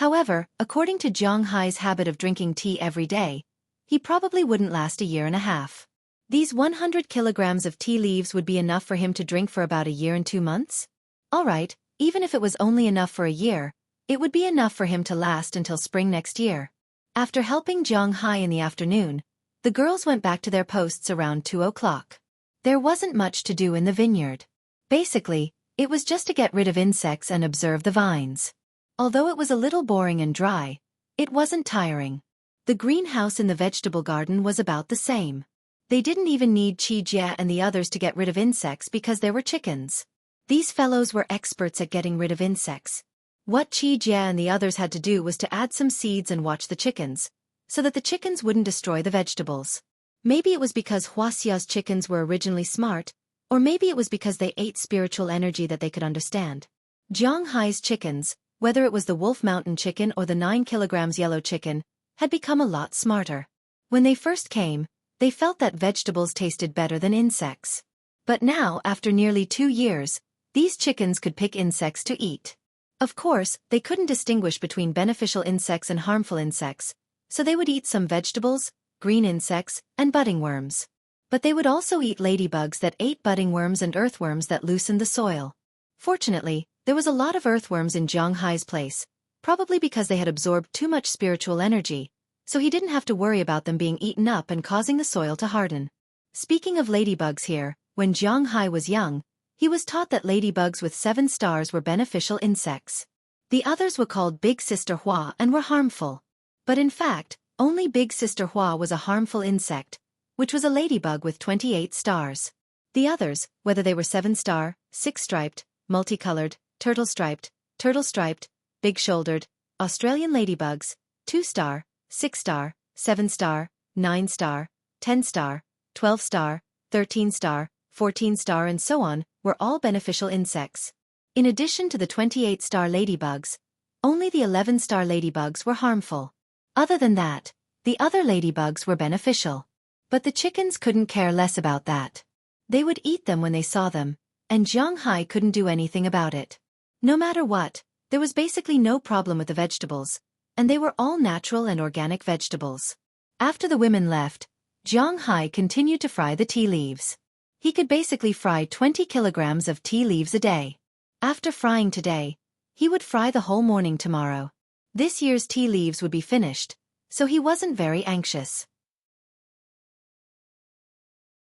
However, according to Jiang Hai's habit of drinking tea every day, he probably wouldn't last a year and a half. These 100 kilograms of tea leaves would be enough for him to drink for about a year and 2 months? Alright, even if it was only enough for a year, it would be enough for him to last until spring next year. After helping Jiang Hai in the afternoon, the girls went back to their posts around 2 o'clock. There wasn't much to do in the vineyard. Basically, it was just to get rid of insects and observe the vines. Although it was a little boring and dry, it wasn't tiring. The greenhouse in the vegetable garden was about the same. They didn't even need Chi Jia and the others to get rid of insects because there were chickens. These fellows were experts at getting rid of insects. What Chi Jia and the others had to do was to add some seeds and watch the chickens, so that the chickens wouldn't destroy the vegetables. Maybe it was because Huaxia's chickens were originally smart, or maybe it was because they ate spiritual energy that they could understand. Jiang Hai's chickens, whether it was the Wolf Mountain chicken or the 9 kilograms yellow chicken, had become a lot smarter. When they first came, they felt that vegetables tasted better than insects. But now, after nearly 2 years, these chickens could pick insects to eat. Of course, they couldn't distinguish between beneficial insects and harmful insects, so they would eat some vegetables, green insects, and budding worms. But they would also eat ladybugs that ate budding worms and earthworms that loosened the soil. Fortunately, there was a lot of earthworms in Jiang Hai's place, probably because they had absorbed too much spiritual energy, so he didn't have to worry about them being eaten up and causing the soil to harden. Speaking of ladybugs here, when Jiang Hai was young, he was taught that ladybugs with 7 stars were beneficial insects. The others were called Big Sister Hua and were harmful. But in fact, only Big Sister Hua was a harmful insect, which was a ladybug with 28 stars. The others, whether they were 7-star, 6-striped, multicolored, turtle-striped, big-shouldered, Australian ladybugs, 2-star, 6-star, 7-star, 9-star, 10-star, 12-star, 13-star, 14-star and so on, were all beneficial insects. In addition to the 28-star ladybugs, only the 11-star ladybugs were harmful. Other than that, the other ladybugs were beneficial. But the chickens couldn't care less about that. They would eat them when they saw them, and Jiang Hai couldn't do anything about it. No matter what, there was basically no problem with the vegetables, and they were all natural and organic vegetables. After the women left, Jiang Hai continued to fry the tea leaves. He could basically fry 20 kilograms of tea leaves a day. After frying today, he would fry the whole morning tomorrow. This year's tea leaves would be finished, so he wasn't very anxious.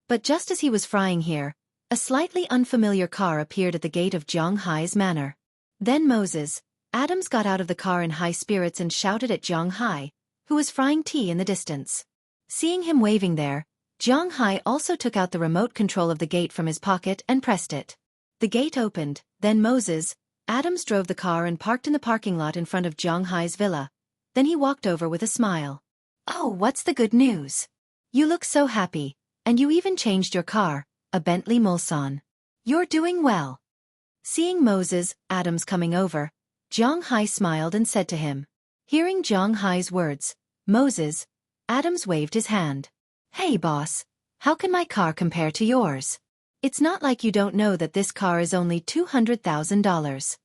But just as he was frying here, a slightly unfamiliar car appeared at the gate of Jiang Hai's manor. Then Moses, Adams got out of the car in high spirits and shouted at Jiang Hai, who was frying tea in the distance. Seeing him waving there, Jiang Hai also took out the remote control of the gate from his pocket and pressed it. The gate opened, then Moses, Adams drove the car and parked in the parking lot in front of Jiang Hai's villa. Then he walked over with a smile. "Oh, what's the good news? You look so happy, and you even changed your car, a Bentley Mulsanne. You're doing well." Seeing Moses, Adams coming over, Jiang Hai smiled and said to him. Hearing Jiang Hai's words, Moses, Adams waved his hand. "Hey boss, how can my car compare to yours? It's not like you don't know that this car is only $200,000.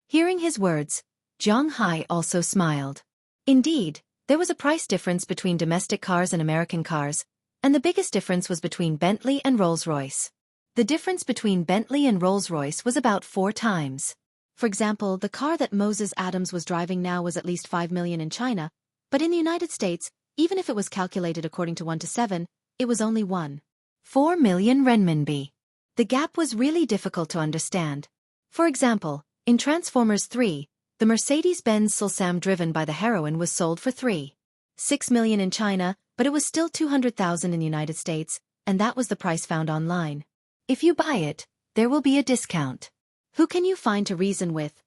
Hearing his words, Jiang Hai also smiled. Indeed, there was a price difference between domestic cars and American cars, and the biggest difference was between Bentley and Rolls-Royce. The difference between Bentley and Rolls-Royce was about 4 times. For example, the car that Moses Adams was driving now was at least $5 million in China, but in the United States, even if it was calculated according to 1 to 7, it was only 1.4 million renminbi. The gap was really difficult to understand. For example, in Transformers 3, the Mercedes-Benz Sulsam driven by the heroine was sold for $3.6 million in China, but it was still $200,000 in the United States, and that was the price found online. If you buy it, there will be a discount. Who can you find to reason with?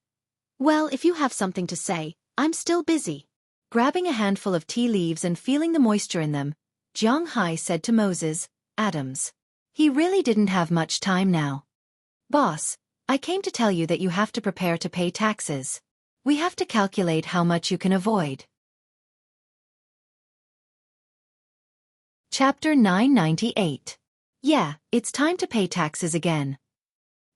Well, if you have something to say, I'm still busy. Grabbing a handful of tea leaves and feeling the moisture in them, Jiang Hai said to Moses, Adams. He really didn't have much time now. Boss, I came to tell you that you have to prepare to pay taxes. We have to calculate how much you can avoid. Chapter 998. Yeah, it's time to pay taxes again.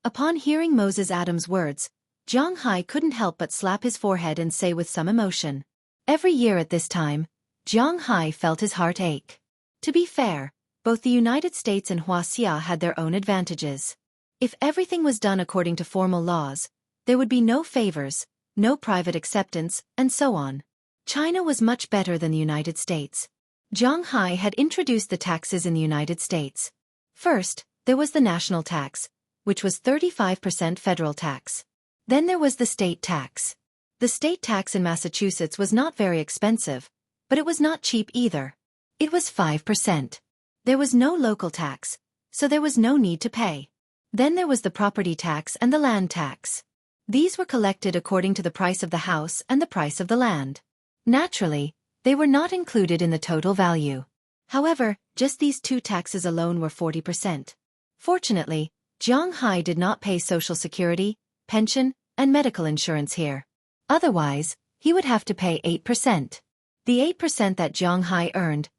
Upon hearing Moses Adams' words, Jiang Hai couldn't help but slap his forehead and say with some emotion. Every year at this time, Jiang Hai felt his heart ache. To be fair, both the United States and Huaxia had their own advantages. If everything was done according to formal laws, there would be no favors, no private acceptance, and so on. China was much better than the United States. Jiang Hai had introduced the taxes in the United States. First, there was the national tax, which was 35% federal tax. Then there was the state tax. The state tax in Massachusetts was not very expensive, but it was not cheap either. It was 5%. There was no local tax, so there was no need to pay. Then there was the property tax and the land tax. These were collected according to the price of the house and the price of the land. Naturally, they were not included in the total value. However, just these 2 taxes alone were 40%. Fortunately, Jiang Hai did not pay Social Security, pension, and medical insurance here. Otherwise, he would have to pay 8%. The 8% that Zhang Hai earned,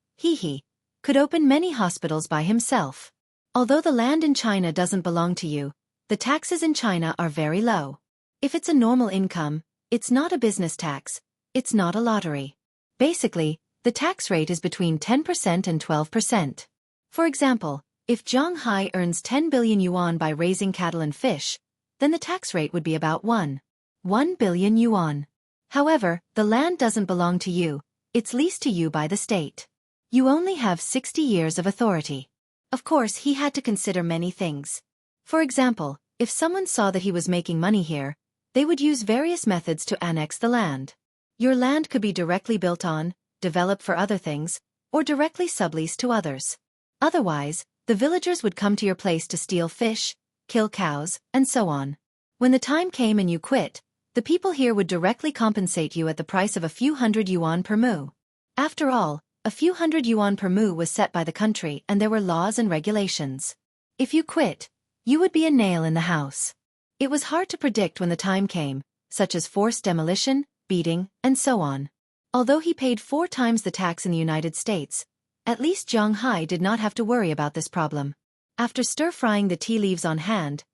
could open many hospitals by himself. Although the land in China doesn't belong to you, the taxes in China are very low. If it's a normal income, it's not a business tax, it's not a lottery. Basically, the tax rate is between 10% and 12%. For example, if Zhang Hai earns 10 billion yuan by raising cattle and fish, then the tax rate would be about 1 billion yuan. However, the land doesn't belong to you, it's leased to you by the state. You only have 60 years of authority. Of course, he had to consider many things. For example, if someone saw that he was making money here, they would use various methods to annex the land. Your land could be directly built on, developed for other things, or directly subleased to others. Otherwise, the villagers would come to your place to steal fish, kill cows, and so on. When the time came and you quit, the people here would directly compensate you at the price of a few hundred yuan per mu. After all, a few hundred yuan per mu was set by the country and there were laws and regulations. If you quit, you would be a nail in the house. It was hard to predict when the time came, such as forced demolition, beating, and so on. Although he paid 4 times the tax in the United States, at least Zhang Hai did not have to worry about this problem. After stir-frying the tea leaves on hand,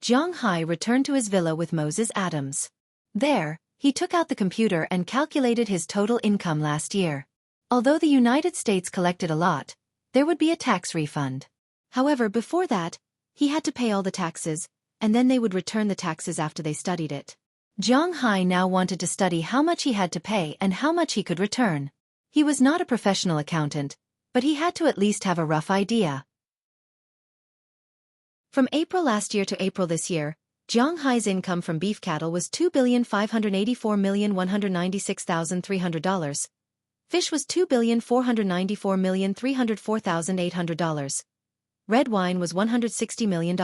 Zhang Hai returned to his villa with Moses Adams. There, he took out the computer and calculated his total income last year. Although the United States collected a lot, there would be a tax refund. However, before that, he had to pay all the taxes, and then they would return the taxes after they studied it. Zhang Hai now wanted to study how much he had to pay and how much he could return. He was not a professional accountant, but he had to at least have a rough idea. From April last year to April this year, Zhang Hai's income from beef cattle was $2,584,196,300. Fish was $2,494,304,800. Red wine was $160 million,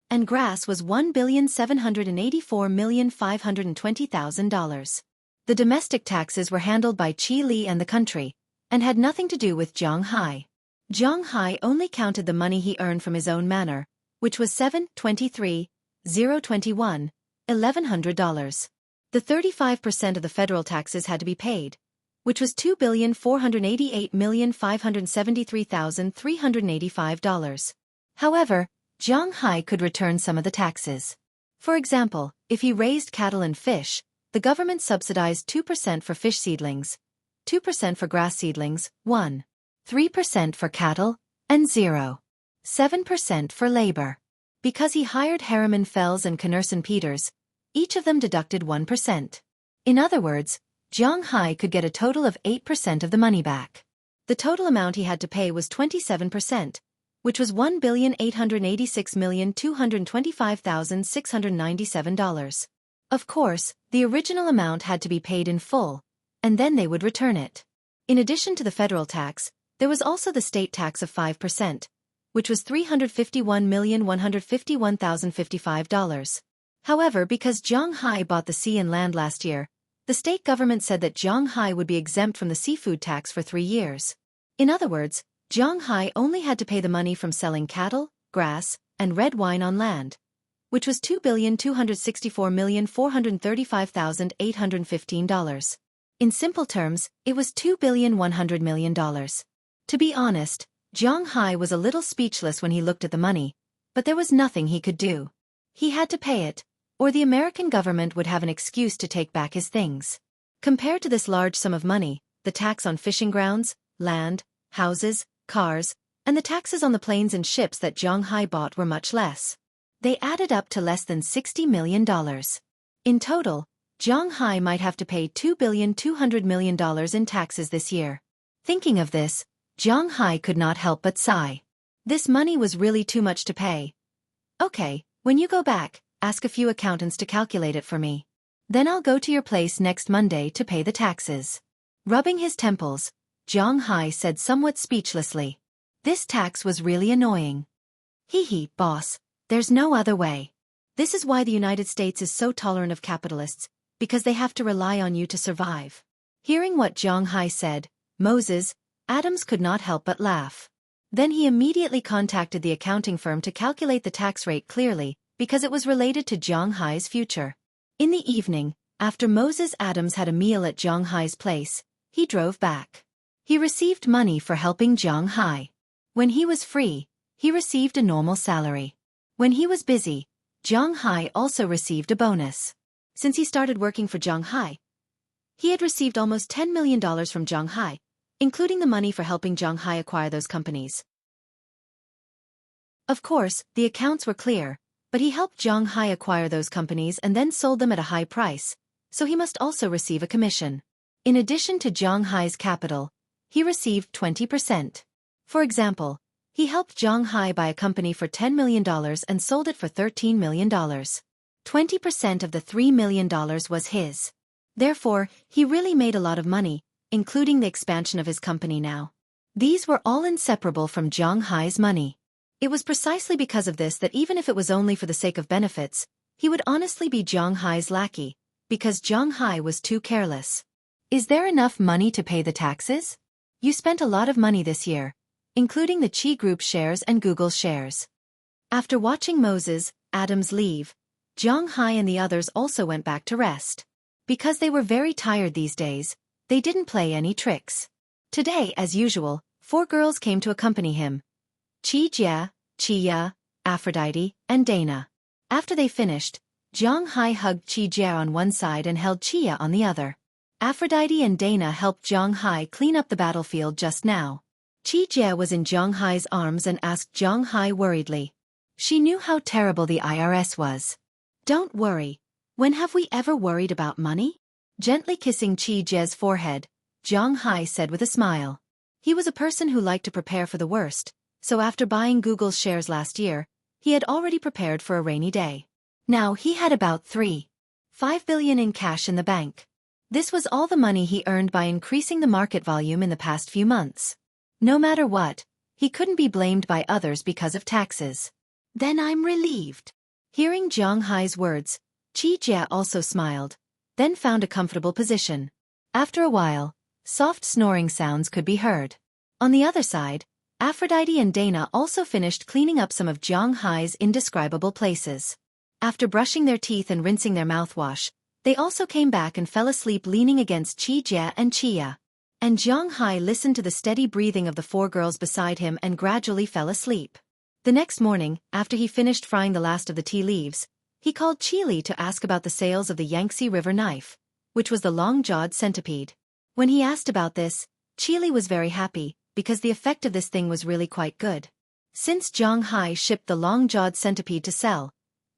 and grass was $1,784,520,000. The domestic taxes were handled by Qi Li and the country, and had nothing to do with Zhang Hai. Zhang Hai only counted the money he earned from his own manor, which was $1,100. The 35% of the federal taxes had to be paid, which was $2,488,573,385. However, Zhang Hai could return some of the taxes. For example, if he raised cattle and fish, the government subsidized 2% for fish seedlings, 2% for grass seedlings, 3% for cattle, and 0.7% for labor. Because he hired Harriman Fells and Knerson Peters, each of them deducted 1%. In other words, Zhang Hai could get a total of 8% of the money back. The total amount he had to pay was 27%, which was $1,886,225,697. Of course, the original amount had to be paid in full, and then they would return it. In addition to the federal tax, there was also the state tax of 5%, which was $351,151,055. However, because Zhang Hai bought the sea and land last year, the state government said that Zhang Hai would be exempt from the seafood tax for 3 years. In other words, Zhang Hai only had to pay the money from selling cattle, grass, and red wine on land, which was $2,264,435,815. In simple terms, it was $2,100,000,000. To be honest, Zhang Hai was a little speechless when he looked at the money, but there was nothing he could do. He had to pay it, or the American government would have an excuse to take back his things. Compared to this large sum of money, the tax on fishing grounds, land, houses, cars, and the taxes on the planes and ships that Zhang Hai bought were much less. They added up to less than $60 million. In total, Zhang Hai might have to pay $2,200,000,000 in taxes this year. Thinking of this, Zhang Hai could not help but sigh. This money was really too much to pay. Okay, when you go back, ask a few accountants to calculate it for me. Then I'll go to your place next Monday to pay the taxes. Rubbing his temples, Zhang Hai said somewhat speechlessly. This tax was really annoying. Boss, there's no other way. This is why the United States is so tolerant of capitalists, because they have to rely on you to survive. Hearing what Zhang Hai said, Moses Adams could not help but laugh. Then he immediately contacted the accounting firm to calculate the tax rate clearly, because it was related to Zhang Hai's future. In the evening, after Moses Adams had a meal at Zhang Hai's place, he drove back. He received money for helping Jiang Hai. When he was free, he received a normal salary. When he was busy, Jiang Hai also received a bonus. Since he started working for Jiang Hai, he had received almost $10 million from Jiang Hai, including the money for helping Jiang Hai acquire those companies. Of course, the accounts were clear, but he helped Jiang Hai acquire those companies and then sold them at a high price, so he must also receive a commission. In addition to Jiang Hai's capital, he received 20%. For example, he helped Jiang Hai buy a company for $10 million and sold it for $13 million. 20% of the $3 million was his. Therefore, he really made a lot of money, including the expansion of his company now. These were all inseparable from Jiang Hai's money. It was precisely because of this that even if it was only for the sake of benefits, he would honestly be Jiang Hai's lackey, because Jiang Hai was too careless. Is there enough money to pay the taxes? You spent a lot of money this year, including the Qi Group shares and Google shares. After watching Moses, Adams leave, Jiang Hai and the others also went back to rest. Because they were very tired these days, they didn't play any tricks. Today, as usual, 4 girls came to accompany him: Qijia, Qia, Aphrodite, and Dana. After they finished, Jiang Hai hugged Qijia on one side and held Qia on the other. Aphrodite and Dana helped Jiang Hai clean up the battlefield just now. Qijia was in Jiang Hai's arms and asked Jiang Hai worriedly. She knew how terrible the IRS was. Don't worry. When have we ever worried about money? Gently kissing Qijia's forehead, Jiang Hai said with a smile. He was a person who liked to prepare for the worst, so after buying Google's shares last year, he had already prepared for a rainy day. Now he had about $3.5 billion in cash in the bank. This was all the money he earned by increasing the market volume in the past few months. No matter what, he couldn't be blamed by others because of taxes. Then I'm relieved. Hearing Jiang Hai's words, Qijia also smiled, then found a comfortable position. After a while, soft snoring sounds could be heard. On the other side, Aphrodite and Dana also finished cleaning up some of Jiang Hai's indescribable places. After brushing their teeth and rinsing their mouthwash, they also came back and fell asleep leaning against Qijia and Qia. And Jiang Hai listened to the steady breathing of the 4 girls beside him and gradually fell asleep. The next morning, after he finished frying the last of the tea leaves, he called Qili to ask about the sales of the Yangtze River knife, which was the long-jawed centipede. When he asked about this, Qili was very happy, because the effect of this thing was really quite good. Since Jiang Hai shipped the long-jawed centipede to sell,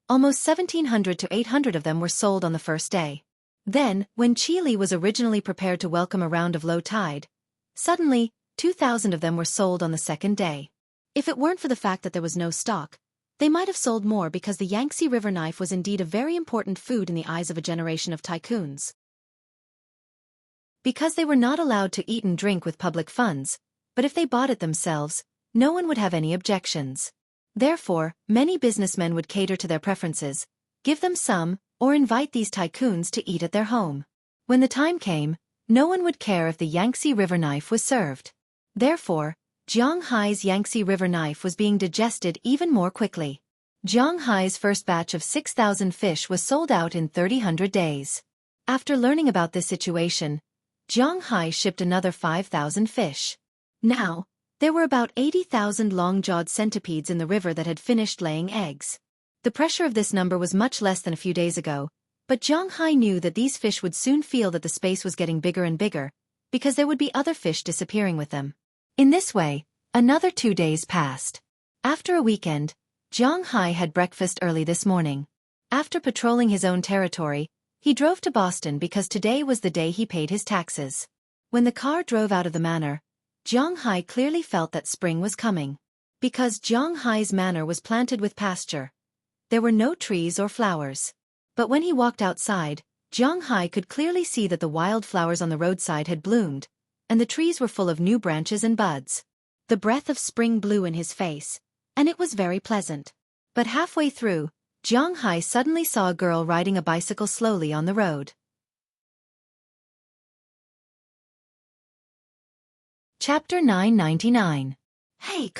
almost 1,700 to 800 of them were sold on the first day. Then, when Qili was originally prepared to welcome a round of low tide, suddenly, 2,000 of them were sold on the second day. If it weren't for the fact that there was no stock, they might have sold more because the Yangtze River knife was indeed a very important food in the eyes of a generation of tycoons. Because they were not allowed to eat and drink with public funds, but if they bought it themselves, no one would have any objections. Therefore, many businessmen would cater to their preferences, give them some, or invite these tycoons to eat at their home. When the time came, no one would care if the Yangtze River knife was served. Therefore, Jiang Hai's Yangtze River knife was being digested even more quickly. Jiang Hai's first batch of 6,000 fish was sold out in 300 days. After learning about this situation, Jiang Hai shipped another 5,000 fish. Now, there were about 80,000 long-jawed centipedes in the river that had finished laying eggs. The pressure of this number was much less than a few days ago, but Jiang Hai knew that these fish would soon feel that the space was getting bigger and bigger, because there would be other fish disappearing with them. In this way, another 2 days passed. After a weekend, Jiang Hai had breakfast early this morning. After patrolling his own territory, he drove to Boston because today was the day he paid his taxes. When the car drove out of the manor, Jiang Hai clearly felt that spring was coming. Because Jiang Hai's manor was planted with pasture, there were no trees or flowers. But when he walked outside, Jiang Hai could clearly see that the wild flowers on the roadside had bloomed, and the trees were full of new branches and buds. The breath of spring blew in his face, and it was very pleasant. But halfway through, Jiang Hai suddenly saw a girl riding a bicycle slowly on the road. Chapter 999. Hey,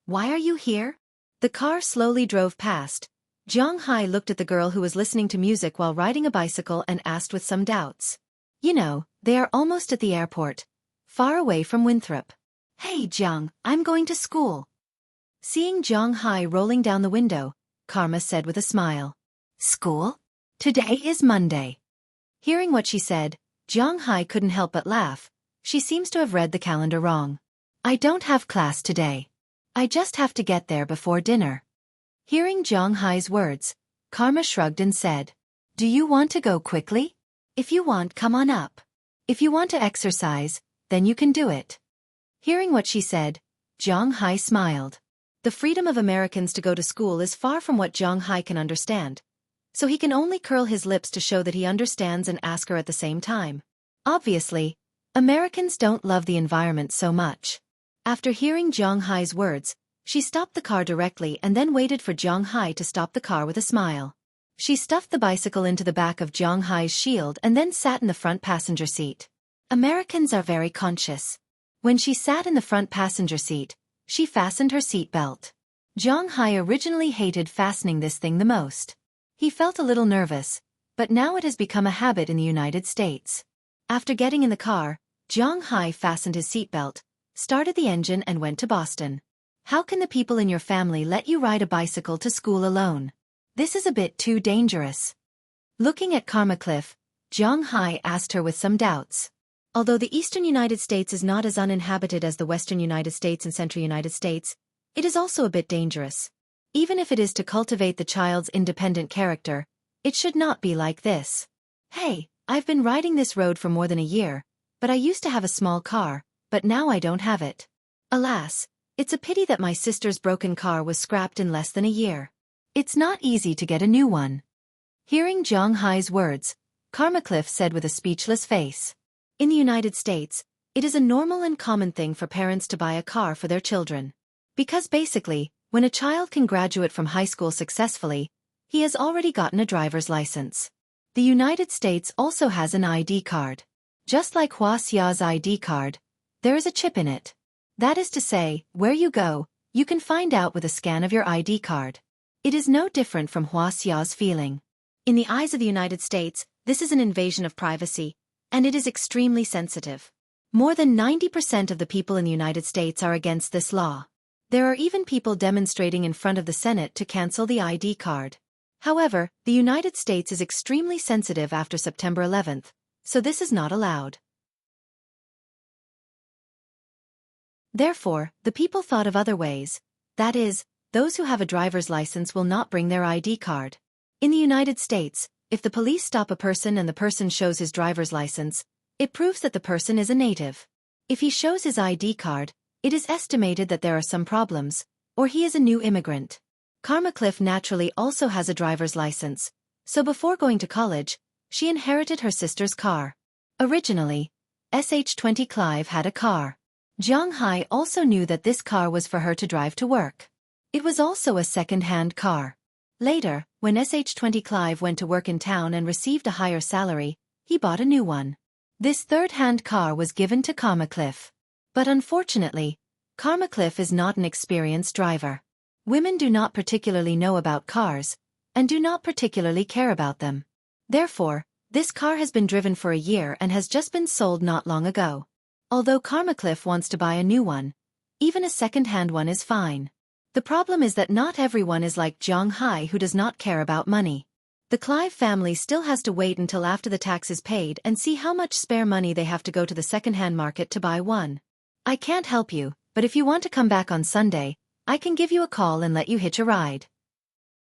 why are you here? The car slowly drove past. Jiang Hai looked at the girl who was listening to music while riding a bicycle and asked with some doubts. You know, They are almost at the airport, far away from Winthrop. Hey Jiang, I'm going to school. Seeing Jiang Hai rolling down the window, Karma said with a smile. School? Today is Monday. Hearing what she said, Jiang Hai couldn't help but laugh. She seems to have read the calendar wrong. I don't have class today. I just have to get there before dinner. Hearing Jiang Hai's words, Karma shrugged and said, Do you want to go quickly? If you want, come on up. If you want to exercise, then you can do it. Hearing what she said, Jiang Hai smiled. The freedom of Americans to go to school is far from what Jiang Hai can understand, so he can only curl his lips to show that he understands and ask her at the same time. Obviously, Americans don't love the environment so much. After hearing Jiang Hai's words, she stopped the car directly and then waited for Jiang Hai to stop the car with a smile. She stuffed the bicycle into the back of Jiang Hai's shield and then sat in the front passenger seat. Americans are very conscious. When she sat in the front passenger seat, she fastened her seat belt. Jiang Hai originally hated fastening this thing the most. He felt a little nervous, but now it has become a habit in the United States. After getting in the car, Jiang Hai fastened his seatbelt, started the engine and went to Boston. How can the people in your family let you ride a bicycle to school alone? This is a bit too dangerous. Looking at Karma Cliff, Jiang Hai asked her with some doubts. Although the eastern United States is not as uninhabited as the western United States and central United States, it is also a bit dangerous. Even if it is to cultivate the child's independent character, it should not be like this. Hey, I've been riding this road for more than a year, but I used to have a small car, but now I don't have it. Alas, it's a pity that my sister's broken car was scrapped in less than a year. It's not easy to get a new one. Hearing Jiang Hai's words, Karma Cliff said with a speechless face. In the United States, it is a normal and common thing for parents to buy a car for their children. Because basically, when a child can graduate from high school successfully, he has already gotten a driver's license. The United States also has an ID card. Just like Hua Xia's ID card, there is a chip in it. That is to say, where you go, you can find out with a scan of your ID card. It is no different from Hua Xia's feeling. In the eyes of the United States, this is an invasion of privacy, and it is extremely sensitive. More than 90% of the people in the United States are against this law. There are even people demonstrating in front of the Senate to cancel the ID card. However, the United States is extremely sensitive after September 11th, so this is not allowed. Therefore, the people thought of other ways. That is, those who have a driver's license will not bring their ID card. In the United States, if the police stop a person and the person shows his driver's license, it proves that the person is a native. If he shows his ID card, it is estimated that there are some problems, or he is a new immigrant. Karma Cliff naturally also has a driver's license, so before going to college, she inherited her sister's car. Originally, SH-20 Clive had a car. Jiang Hai also knew that this car was for her to drive to work. It was also a second-hand car. Later, when SH-20 Clive went to work in town and received a higher salary, he bought a new one. This third-hand car was given to Karma Cliff. But unfortunately, Karma Cliff is not an experienced driver. Women do not particularly know about cars, and do not particularly care about them. Therefore, this car has been driven for a year and has just been sold not long ago. Although Karma Cliff wants to buy a new one, even a second-hand one is fine. The problem is that not everyone is like Jiang Hai who does not care about money. The Clive family still has to wait until after the tax is paid and see how much spare money they have to go to the second-hand market to buy one. I can't help you, but if you want to come back on Sunday, I can give you a call and let you hitch a ride.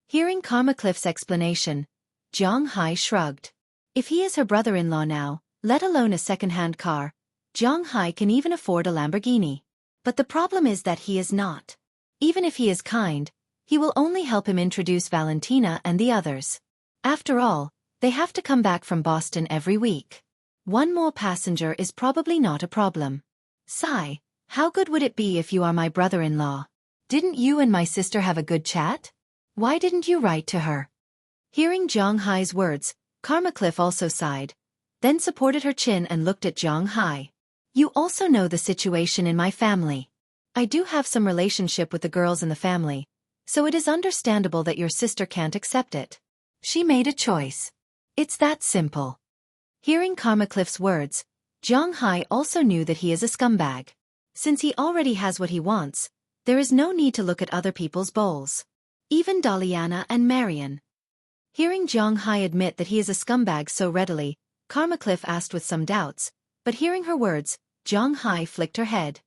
Hearing Karma Cliff's explanation, Jiang Hai shrugged. If he is her brother-in-law now, let alone a second-hand car, Jiang Hai can even afford a Lamborghini. But the problem is that he is not. Even if he is kind, he will only help him introduce Valentina and the others. After all, they have to come back from Boston every week. One more passenger is probably not a problem. Sigh, how good would it be if you are my brother-in-law? Didn't you and my sister have a good chat? Why didn't you write to her? Hearing Jiang Hai's words, Karma Cliff also sighed, then supported her chin and looked at Jiang Hai. You also know the situation in my family. I do have some relationship with the girls in the family, so it is understandable that your sister can't accept it. She made a choice. It's that simple. Hearing Karma Cliff's words, Jiang Hai also knew that he is a scumbag. Since he already has what he wants, there is no need to look at other people's bowls. Even Daliana and Marian. Hearing Jiang Hai admit that he is a scumbag so readily, Karma Cliff asked with some doubts, but hearing her words, Jiang Hai flicked her head.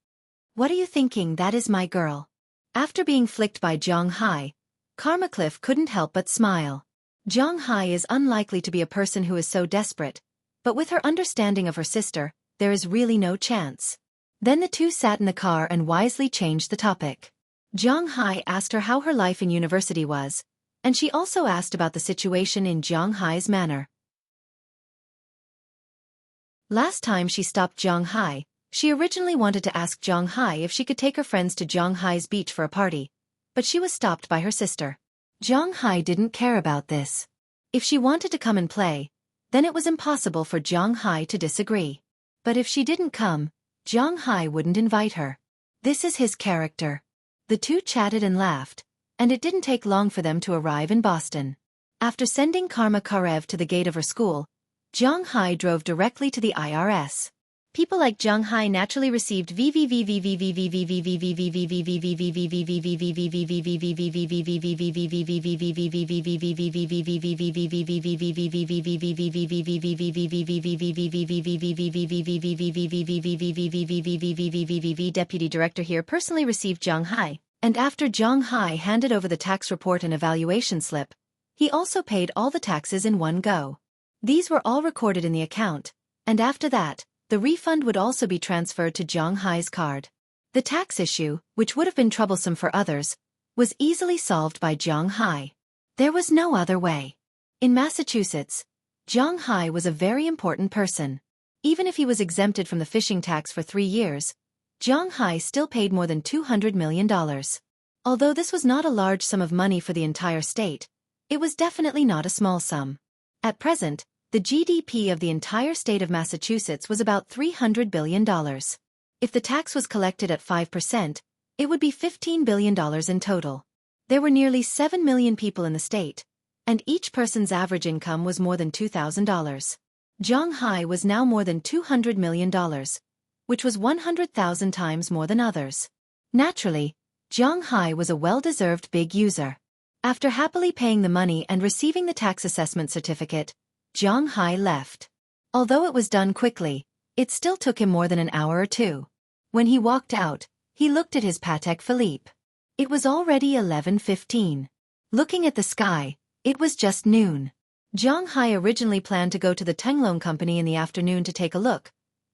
What are you thinking? That is my girl. After being flicked by Jiang Hai, Karma Cliff couldn't help but smile. Jiang Hai is unlikely to be a person who is so desperate, but with her understanding of her sister, there is really no chance. Then the two sat in the car and wisely changed the topic. Jiang Hai asked her how her life in university was, and she also asked about the situation in Jiang Hai's manor. Last time she stopped Jiang Hai, she originally wanted to ask Jiang Hai if she could take her friends to Jiang Hai's beach for a party, but she was stopped by her sister. Jiang Hai didn't care about this. If she wanted to come and play, then it was impossible for Jiang Hai to disagree. But if she didn't come, Jiang Hai wouldn't invite her. This is his character. The two chatted and laughed, and it didn't take long for them to arrive in Boston. After sending Karma Karev to the gate of her school, Jiang Hai drove directly to the IRS. People like Jiang Hai naturally received Deputy Director here personally received Jiang Hai, and after Jiang Hai handed over the tax report and evaluation slip, he also paid all the taxes in one go. These were all recorded in the account, and after that, the refund would also be transferred to Jiang Hai's card. The tax issue, which would have been troublesome for others, was easily solved by Jiang Hai. There was no other way. In Massachusetts, Jiang Hai was a very important person. Even if he was exempted from the fishing tax for 3 years, Jiang Hai still paid more than $200 million. Although this was not a large sum of money for the entire state, it was definitely not a small sum. At present, the GDP of the entire state of Massachusetts was about $300 billion. If the tax was collected at 5%, it would be $15 billion in total. There were nearly 7 million people in the state, and each person's average income was more than $2,000. Jiang Hai was now more than $200 million, which was 100,000 times more than others. Naturally, Jiang Hai was a well-deserved big user. After happily paying the money and receiving the tax assessment certificate, Jiang Hai left. Although it was done quickly, it still took him more than an hour or two. When he walked out, he looked at his Patek Philippe. It was already 11:15. Looking at the sky, it was just noon. Jiang Hai originally planned to go to the Tenglong Company in the afternoon to take a look,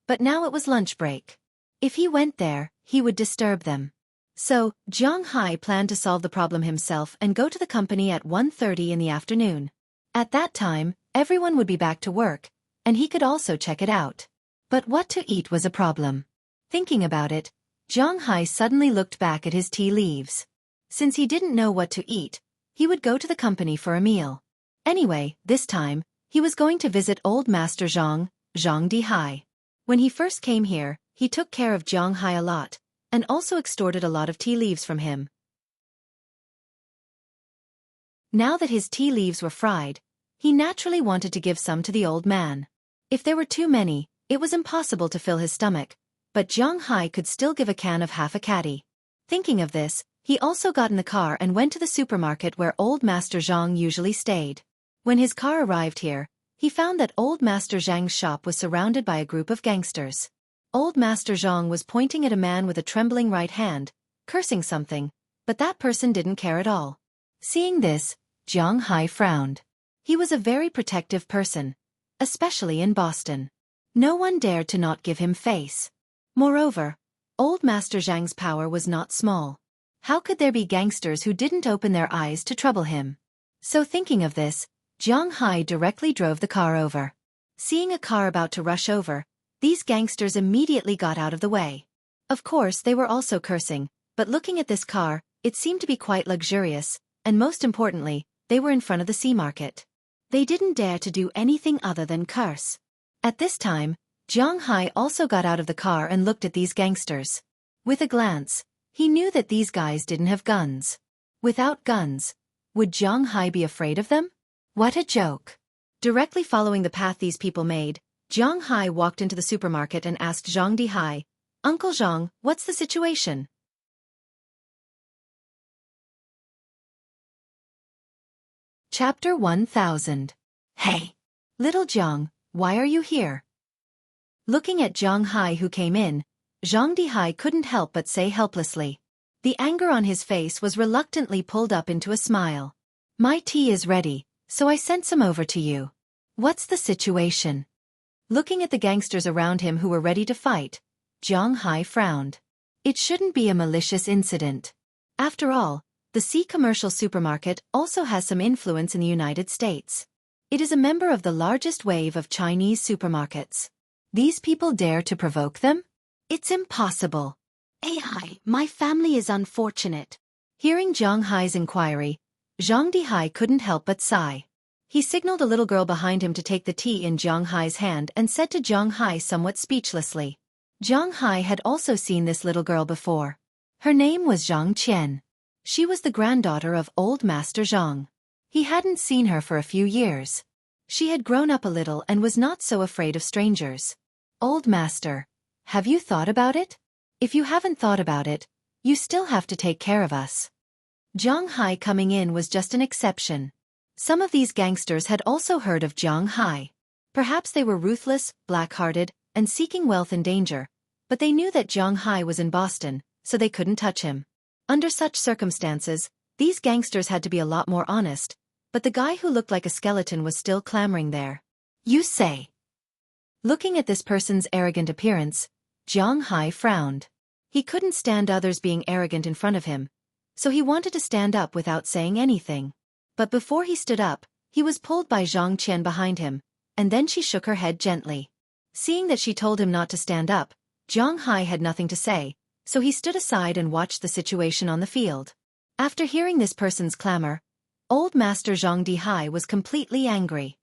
but now it was lunch break. If he went there, he would disturb them. So, Jiang Hai planned to solve the problem himself and go to the company at 1:30 in the afternoon. At that time, everyone would be back to work, and he could also check it out. But what to eat was a problem. Thinking about it, Jiang Hai suddenly looked back at his tea leaves. Since he didn't know what to eat, he would go to the company for a meal. Anyway, this time, he was going to visit old Master Zhang, Zhang Dihai. When he first came here, he took care of Jiang Hai a lot, and also extorted a lot of tea leaves from him. Now that his tea leaves were fried, he naturally wanted to give some to the old man. If there were too many, it was impossible to fill his stomach, but Jiang Hai could still give a can of half a caddy. Thinking of this, he also got in the car and went to the supermarket where old Master Zhang usually stayed. When his car arrived here, he found that old Master Zhang's shop was surrounded by a group of gangsters. Old Master Zhang was pointing at a man with a trembling right hand, cursing something, but that person didn't care at all. Seeing this, Jiang Hai frowned. He was a very protective person, especially in Boston. No one dared to not give him face. Moreover, old Master Zhang's power was not small. How could there be gangsters who didn't open their eyes to trouble him? So thinking of this, Jiang Hai directly drove the car over. Seeing a car about to rush over, these gangsters immediately got out of the way. Of course they were also cursing, but looking at this car, it seemed to be quite luxurious, and most importantly, they were in front of the sea market. They didn't dare to do anything other than curse. At this time, Jiang Hai also got out of the car and looked at these gangsters. With a glance, he knew that these guys didn't have guns. Without guns, would Jiang Hai be afraid of them? What a joke. Directly following the path these people made, Jiang Hai walked into the supermarket and asked Zhang Dihai, "Uncle Zhang, what's the situation?" Chapter 1000. Hey! Little Jiang, why are you here? Looking at Jiang Hai who came in, Zhang Dihai couldn't help but say helplessly. The anger on his face was reluctantly pulled up into a smile. "My tea is ready, so I sent some over to you. What's the situation?" Looking at the gangsters around him who were ready to fight, Jiang Hai frowned. It shouldn't be a malicious incident. After all, the C commercial supermarket also has some influence in the United States. It is a member of the largest wave of Chinese supermarkets. These people dare to provoke them? It's impossible. "Hai, my family is unfortunate." Hearing Jiang Hai's inquiry, Zhang Dihai couldn't help but sigh. He signaled a little girl behind him to take the tea in Jiang Hai's hand and said to Jiang Hai somewhat speechlessly. Jiang Hai had also seen this little girl before. Her name was Zhang Qian. She was the granddaughter of Old Master Zhang. He hadn't seen her for a few years. She had grown up a little and was not so afraid of strangers. "Old Master, have you thought about it? If you haven't thought about it, you still have to take care of us." Jiang Hai coming in was just an exception. Some of these gangsters had also heard of Jiang Hai. Perhaps they were ruthless, black-hearted, and seeking wealth and danger, but they knew that Jiang Hai was in Boston, so they couldn't touch him. Under such circumstances, these gangsters had to be a lot more honest, but the guy who looked like a skeleton was still clamoring there. "You say?" Looking at this person's arrogant appearance, Jiang Hai frowned. He couldn't stand others being arrogant in front of him, so he wanted to stand up without saying anything. But before he stood up, he was pulled by Zhang Qian behind him, and then she shook her head gently. Seeing that she told him not to stand up, Jiang Hai had nothing to say, so he stood aside and watched the situation on the field. After hearing this person's clamor, Old Master Zhang Dihai was completely angry.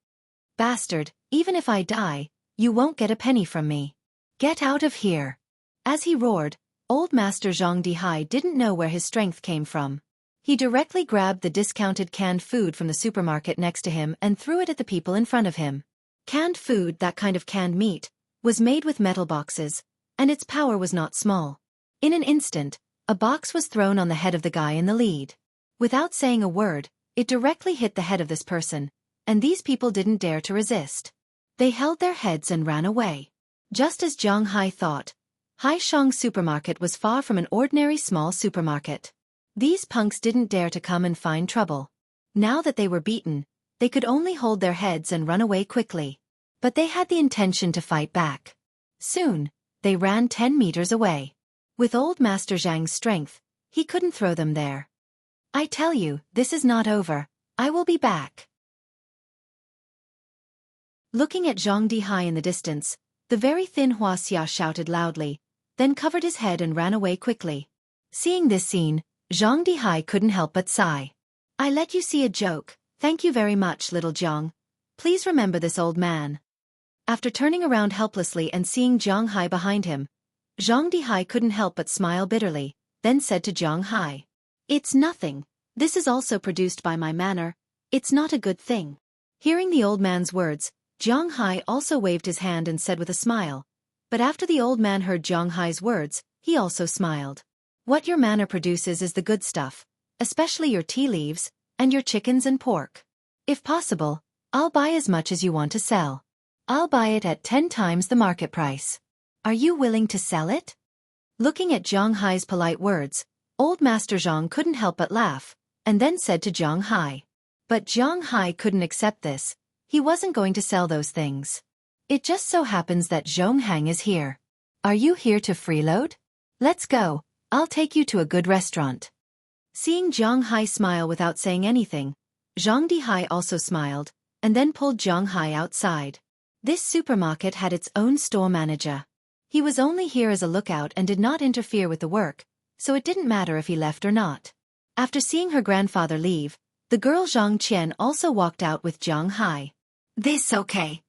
"Bastard, even if I die, you won't get a penny from me. Get out of here." As he roared, Old Master Zhang Dihai didn't know where his strength came from. He directly grabbed the discounted canned food from the supermarket next to him and threw it at the people in front of him. Canned food, that kind of canned meat, was made with metal boxes, and its power was not small. In an instant, a box was thrown on the head of the guy in the lead. Without saying a word, it directly hit the head of this person, and these people didn't dare to resist. They held their heads and ran away. Just as Jiang Hai thought, Haishang supermarket was far from an ordinary small supermarket. These punks didn't dare to come and find trouble. Now that they were beaten, they could only hold their heads and run away quickly. But they had the intention to fight back. Soon, they ran 10 meters away. With Old Master Zhang's strength, he couldn't throw them there. "I tell you, this is not over. I will be back." Looking at Zhang Dihai in the distance, the very thin Hua Xia shouted loudly, then covered his head and ran away quickly. Seeing this scene, Zhang Dihai couldn't help but sigh. "I let you see a joke, thank you very much, little Jiang. Please remember this old man." After turning around helplessly and seeing Jiang Hai behind him, Zhang Dihai couldn't help but smile bitterly, then said to Jiang Hai, "It's nothing. This is also produced by my manner. It's not a good thing." Hearing the old man's words, Jiang Hai also waved his hand and said with a smile. But after the old man heard Jiang Hai's words, he also smiled. "What your manor produces is the good stuff, especially your tea leaves, and your chickens and pork. If possible, I'll buy as much as you want to sell. I'll buy it at 10 times the market price. Are you willing to sell it?" Looking at Jiang Hai's polite words, Old Master Zhang couldn't help but laugh, and then said to Jiang Hai. But Jiang Hai couldn't accept this. He wasn't going to sell those things. "It just so happens that Zhonghang is here. Are you here to freeload? Let's go, I'll take you to a good restaurant." Seeing Jiang Hai smile without saying anything, Zhang Dihai also smiled, and then pulled Jiang Hai outside. This supermarket had its own store manager. He was only here as a lookout and did not interfere with the work, so it didn't matter if he left or not. After seeing her grandfather leave, the girl Zhang Qian also walked out with Jiang Hai. "This okay?"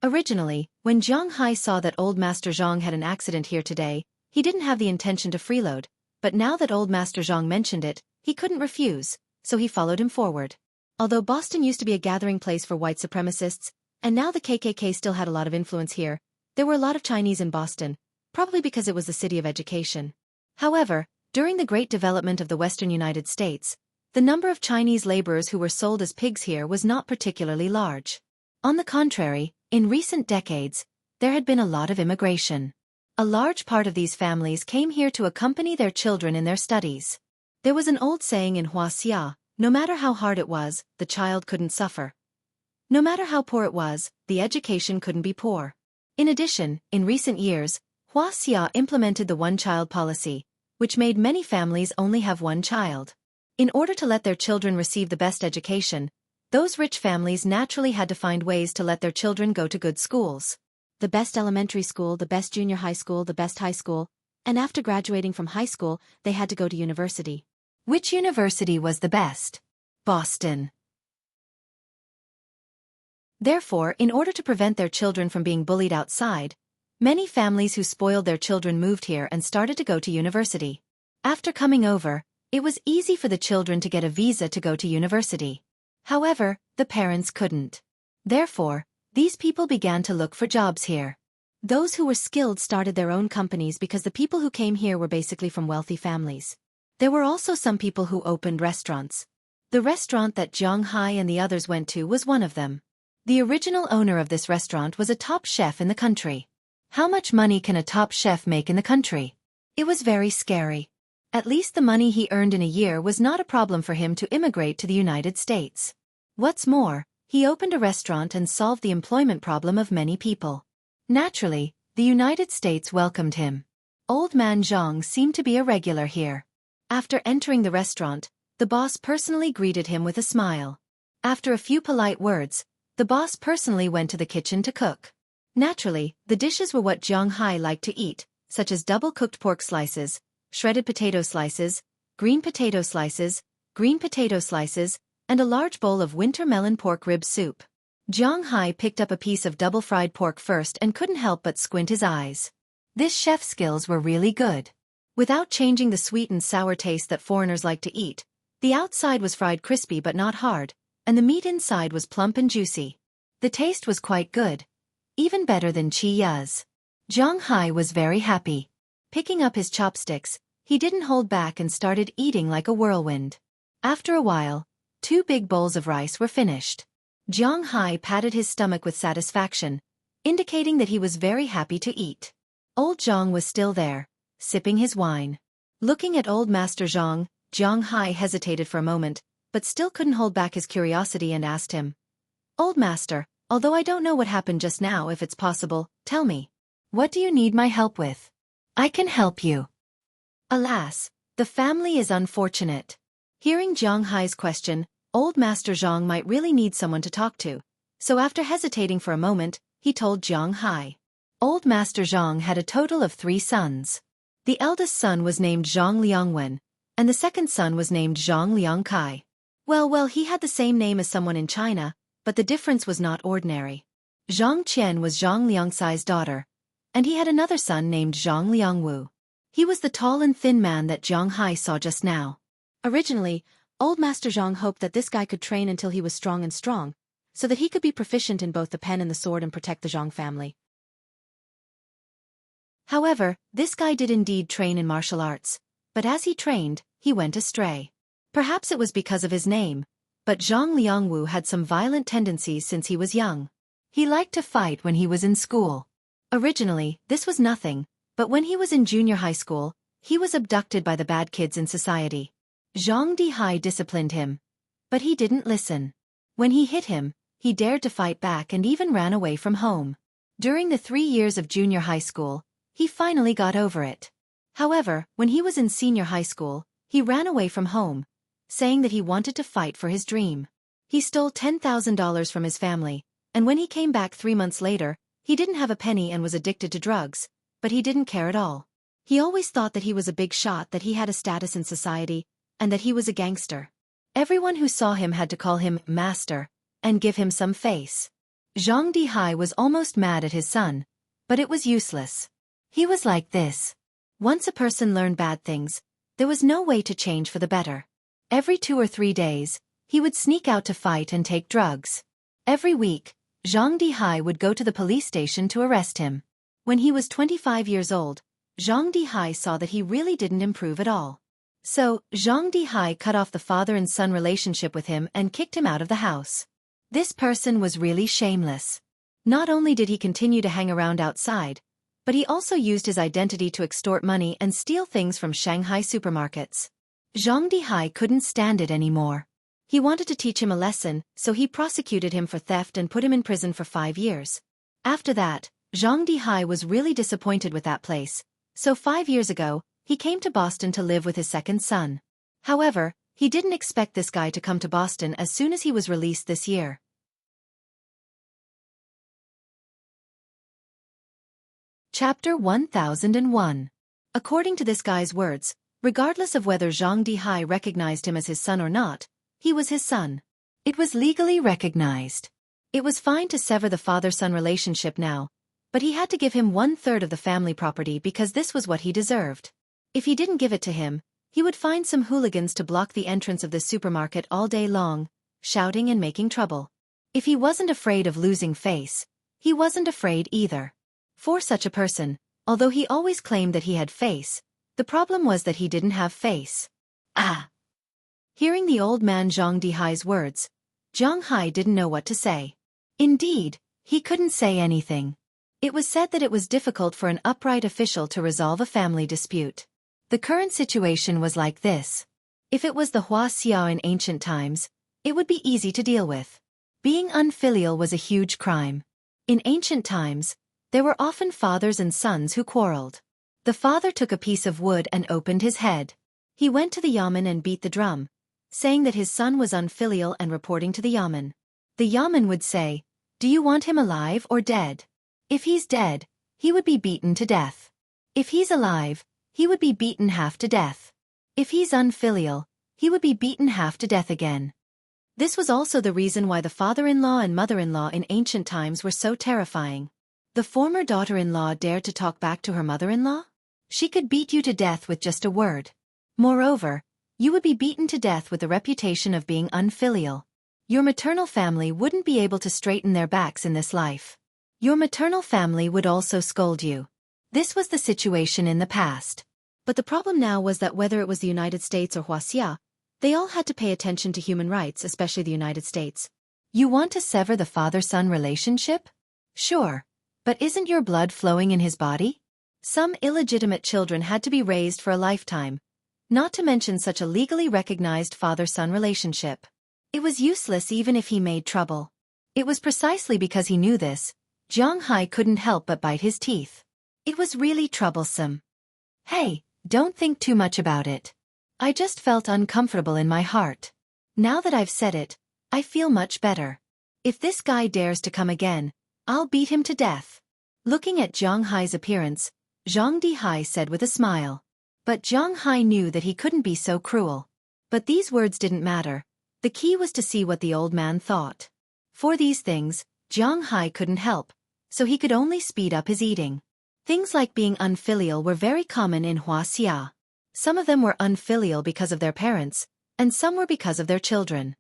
Originally, when Jiang Hai saw that Old Master Zhang had an accident here today, he didn't have the intention to freeload, but now that Old Master Zhang mentioned it, he couldn't refuse, so he followed him forward. Although Boston used to be a gathering place for white supremacists, And now the KKK still had a lot of influence here. There were a lot of Chinese in Boston, probably because it was the city of education. However, during the great development of the western United States, the number of Chinese laborers who were sold as pigs here was not particularly large. On the contrary, in recent decades, there had been a lot of immigration. A large part of these families came here to accompany their children in their studies. There was an old saying in Xueqi, no matter how hard it was, the child couldn't suffer. No matter how poor it was, the education couldn't be poor. In addition, in recent years, Xueqi implemented the one-child policy, which made many families only have one child. In order to let their children receive the best education, those rich families naturally had to find ways to let their children go to good schools. The best elementary school, the best junior high school, the best high school, and after graduating from high school, they had to go to university. Which university was the best? Boston. Therefore, in order to prevent their children from being bullied outside, many families who spoiled their children moved here and started to go to university. After coming over, it was easy for the children to get a visa to go to university. However, the parents couldn't. Therefore, these people began to look for jobs here. Those who were skilled started their own companies because the people who came here were basically from wealthy families. There were also some people who opened restaurants. The restaurant that Zhang Hai and the others went to was one of them. The original owner of this restaurant was a top chef in the country. How much money can a top chef make in the country? It was very scary. At least the money he earned in a year was not a problem for him to immigrate to the United States. What's more, he opened a restaurant and solved the employment problem of many people. Naturally, the United States welcomed him. Old man Zhang seemed to be a regular here. After entering the restaurant, the boss personally greeted him with a smile. After a few polite words, the boss personally went to the kitchen to cook. Naturally, the dishes were what Zhang Hai liked to eat, such as double-cooked pork slices, shredded potato slices, green potato slices, and a large bowl of winter melon pork rib soup. Zhang Hai picked up a piece of double-fried pork first and couldn't help but squint his eyes. This chef's skills were really good. Without changing the sweet and sour taste that foreigners like to eat, the outside was fried crispy but not hard, and the meat inside was plump and juicy. The taste was quite good. Even better than Chiya's. Zhang Hai was very happy. Picking up his chopsticks, he didn't hold back and started eating like a whirlwind. After a while, 2 big bowls of rice were finished. Zhang Hai patted his stomach with satisfaction, indicating that he was very happy to eat. Old Zhang was still there, sipping his wine. Looking at old Master Zhang, Zhang Hai hesitated for a moment, but still couldn't hold back his curiosity and asked him, "Old Master, although I don't know what happened just now, if it's possible, tell me. What do you need my help with? I can help you." Alas, the family is unfortunate. Hearing Zhang Hai's question, old Master Zhang might really need someone to talk to, so after hesitating for a moment, he told Zhang Hai. Old Master Zhang had a total of 3 sons. The eldest son was named Zhang Liangwen, and the second son was named Zhang Liangkai. Well, he had the same name as someone in China, but the difference was not ordinary. Zhang Qian was Zhang Liangsai's daughter, and he had another son named Zhang Liangwu. He was the tall and thin man that Zhang Hai saw just now. Originally, old Master Zhang hoped that this guy could train until he was strong, so that he could be proficient in both the pen and the sword and protect the Zhang family. However, this guy did indeed train in martial arts, but as he trained, he went astray. Perhaps it was because of his name, but Zhang Liangwu had some violent tendencies since he was young. He liked to fight when he was in school. Originally, this was nothing, but when he was in junior high school, he was abducted by the bad kids in society. Zhang Dihai disciplined him, but he didn't listen. When he hit him, he dared to fight back and even ran away from home. During the 3 years of junior high school, he finally got over it. However, when he was in senior high school, he ran away from home, saying that he wanted to fight for his dream. He stole $10,000 from his family, and when he came back 3 months later, he didn't have a penny and was addicted to drugs, but he didn't care at all. He always thought that he was a big shot, that he had a status in society, and that he was a gangster. Everyone who saw him had to call him master, and give him some face. Zhang Dihai was almost mad at his son, but it was useless. He was like this. Once a person learned bad things, there was no way to change for the better. Every 2 or 3 days, he would sneak out to fight and take drugs. Every week, Zhang Dihai would go to the police station to arrest him. When he was 25 years old, Zhang Dihai saw that he really didn't improve at all. So, Zhang Dihai cut off the father and son relationship with him and kicked him out of the house. This person was really shameless. Not only did he continue to hang around outside, but he also used his identity to extort money and steal things from Shanghai supermarkets. Zhang Dihai couldn't stand it anymore. He wanted to teach him a lesson, so he prosecuted him for theft and put him in prison for 5 years. After that, Zhang Dihai was really disappointed with that place, so 5 years ago, he came to Boston to live with his second son. However, he didn't expect this guy to come to Boston as soon as he was released this year. Chapter 1001. According to this guy's words, regardless of whether Zhang Dihai recognized him as his son or not, he was his son. It was legally recognized. It was fine to sever the father-son relationship now, but he had to give him 1/3 of the family property because this was what he deserved. If he didn't give it to him, he would find some hooligans to block the entrance of the supermarket all day long, shouting and making trouble. If he wasn't afraid of losing face, he wasn't afraid either. For such a person, although he always claimed that he had face, the problem was that he didn't have face. Hearing the old man Zhang Dihai's words, Zhang Hai didn't know what to say. Indeed, he couldn't say anything. It was said that it was difficult for an upright official to resolve a family dispute. The current situation was like this. If it was the Hua Xiao in ancient times, it would be easy to deal with. Being unfilial was a huge crime. In ancient times, there were often fathers and sons who quarreled. The father took a piece of wood and opened his head. He went to the yamen and beat the drum, saying that his son was unfilial and reporting to the yamen. The yamen would say, "Do you want him alive or dead?" If he's dead, he would be beaten to death. If he's alive, he would be beaten half to death. If he's unfilial, he would be beaten half to death again. This was also the reason why the father-in-law and mother-in-law in ancient times were so terrifying. The former daughter-in-law dared to talk back to her mother-in-law? She could beat you to death with just a word. Moreover, you would be beaten to death with the reputation of being unfilial. Your maternal family wouldn't be able to straighten their backs in this life. Your maternal family would also scold you. This was the situation in the past. But the problem now was that whether it was the United States or Huaxia, they all had to pay attention to human rights, especially the United States. You want to sever the father-son relationship? Sure. But isn't your blood flowing in his body? Some illegitimate children had to be raised for a lifetime, not to mention such a legally recognized father-son relationship. It was useless even if he made trouble. It was precisely because he knew this, Zhang Hai couldn't help but bite his teeth. It was really troublesome. Hey, don't think too much about it. I just felt uncomfortable in my heart. Now that I've said it, I feel much better. If this guy dares to come again, I'll beat him to death. Looking at Zhang Hai's appearance, Zhang Dihai said with a smile. But Zhang Hai knew that he couldn't be so cruel. But these words didn't matter. The key was to see what the old man thought. For these things, Zhang Hai couldn't help, so he could only speed up his eating. Things like being unfilial were very common in Huaxia. Some of them were unfilial because of their parents, and some were because of their children.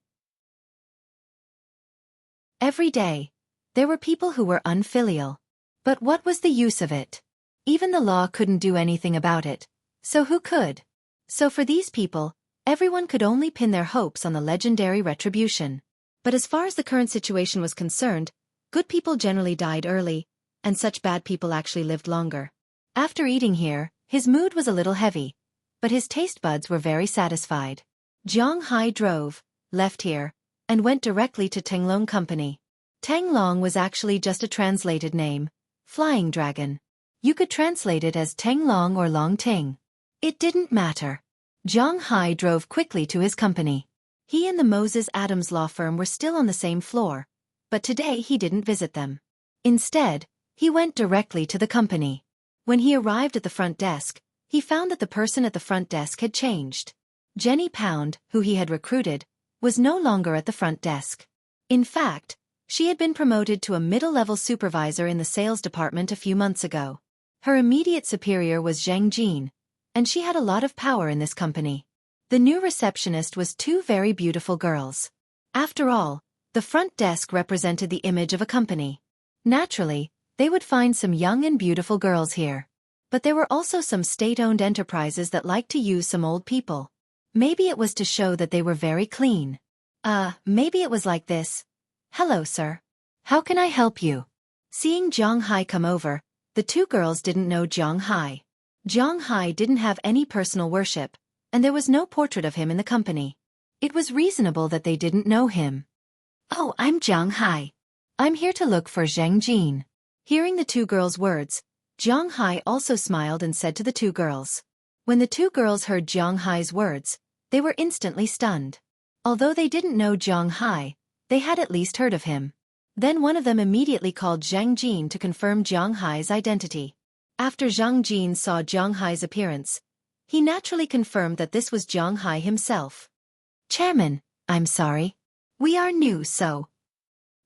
Every day, there were people who were unfilial. But what was the use of it? Even the law couldn't do anything about it. So who could? So for these people, everyone could only pin their hopes on the legendary retribution. But as far as the current situation was concerned, good people generally died early, and such bad people actually lived longer. After eating here, his mood was a little heavy, but his taste buds were very satisfied. Zhang Hai drove, left here, and went directly to Tenglong Company. Tenglong was actually just a translated name, Flying Dragon. You could translate it as Tenglong or Long Ting. It didn't matter. Zhang Hai drove quickly to his company. He and the Moses Adams law firm were still on the same floor, but today he didn't visit them. Instead, he went directly to the company. When he arrived at the front desk, he found that the person at the front desk had changed. Jenny Pound, who he had recruited, was no longer at the front desk. In fact, she had been promoted to a middle-level supervisor in the sales department a few months ago. Her immediate superior was Zhang Jin, and she had a lot of power in this company. The new receptionist was two very beautiful girls. After all, The front desk represented the image of a company. Naturally, they would find some young and beautiful girls here. But there were also some state-owned enterprises that liked to use some old people. Maybe it was to show that they were very clean. Maybe it was like this. Hello, sir. How can I help you? Seeing Zhang Hai come over, the two girls didn't know Zhang Hai. Zhang Hai didn't have any personal worship, and there was no portrait of him in the company. It was reasonable that they didn't know him. Oh, I'm Zhang Hai. I'm here to look for Zhang Jin. Hearing the two girls' words, Zhang Hai also smiled and said to the two girls. When the two girls heard Zhang Hai's words, they were instantly stunned. Although they didn't know Zhang Hai, they had at least heard of him. Then one of them immediately called Zhang Jin to confirm Zhang Hai's identity. After Zhang Jin saw Zhang Hai's appearance, he naturally confirmed that this was Zhang Hai himself. Chairman, I'm sorry. We are new, so.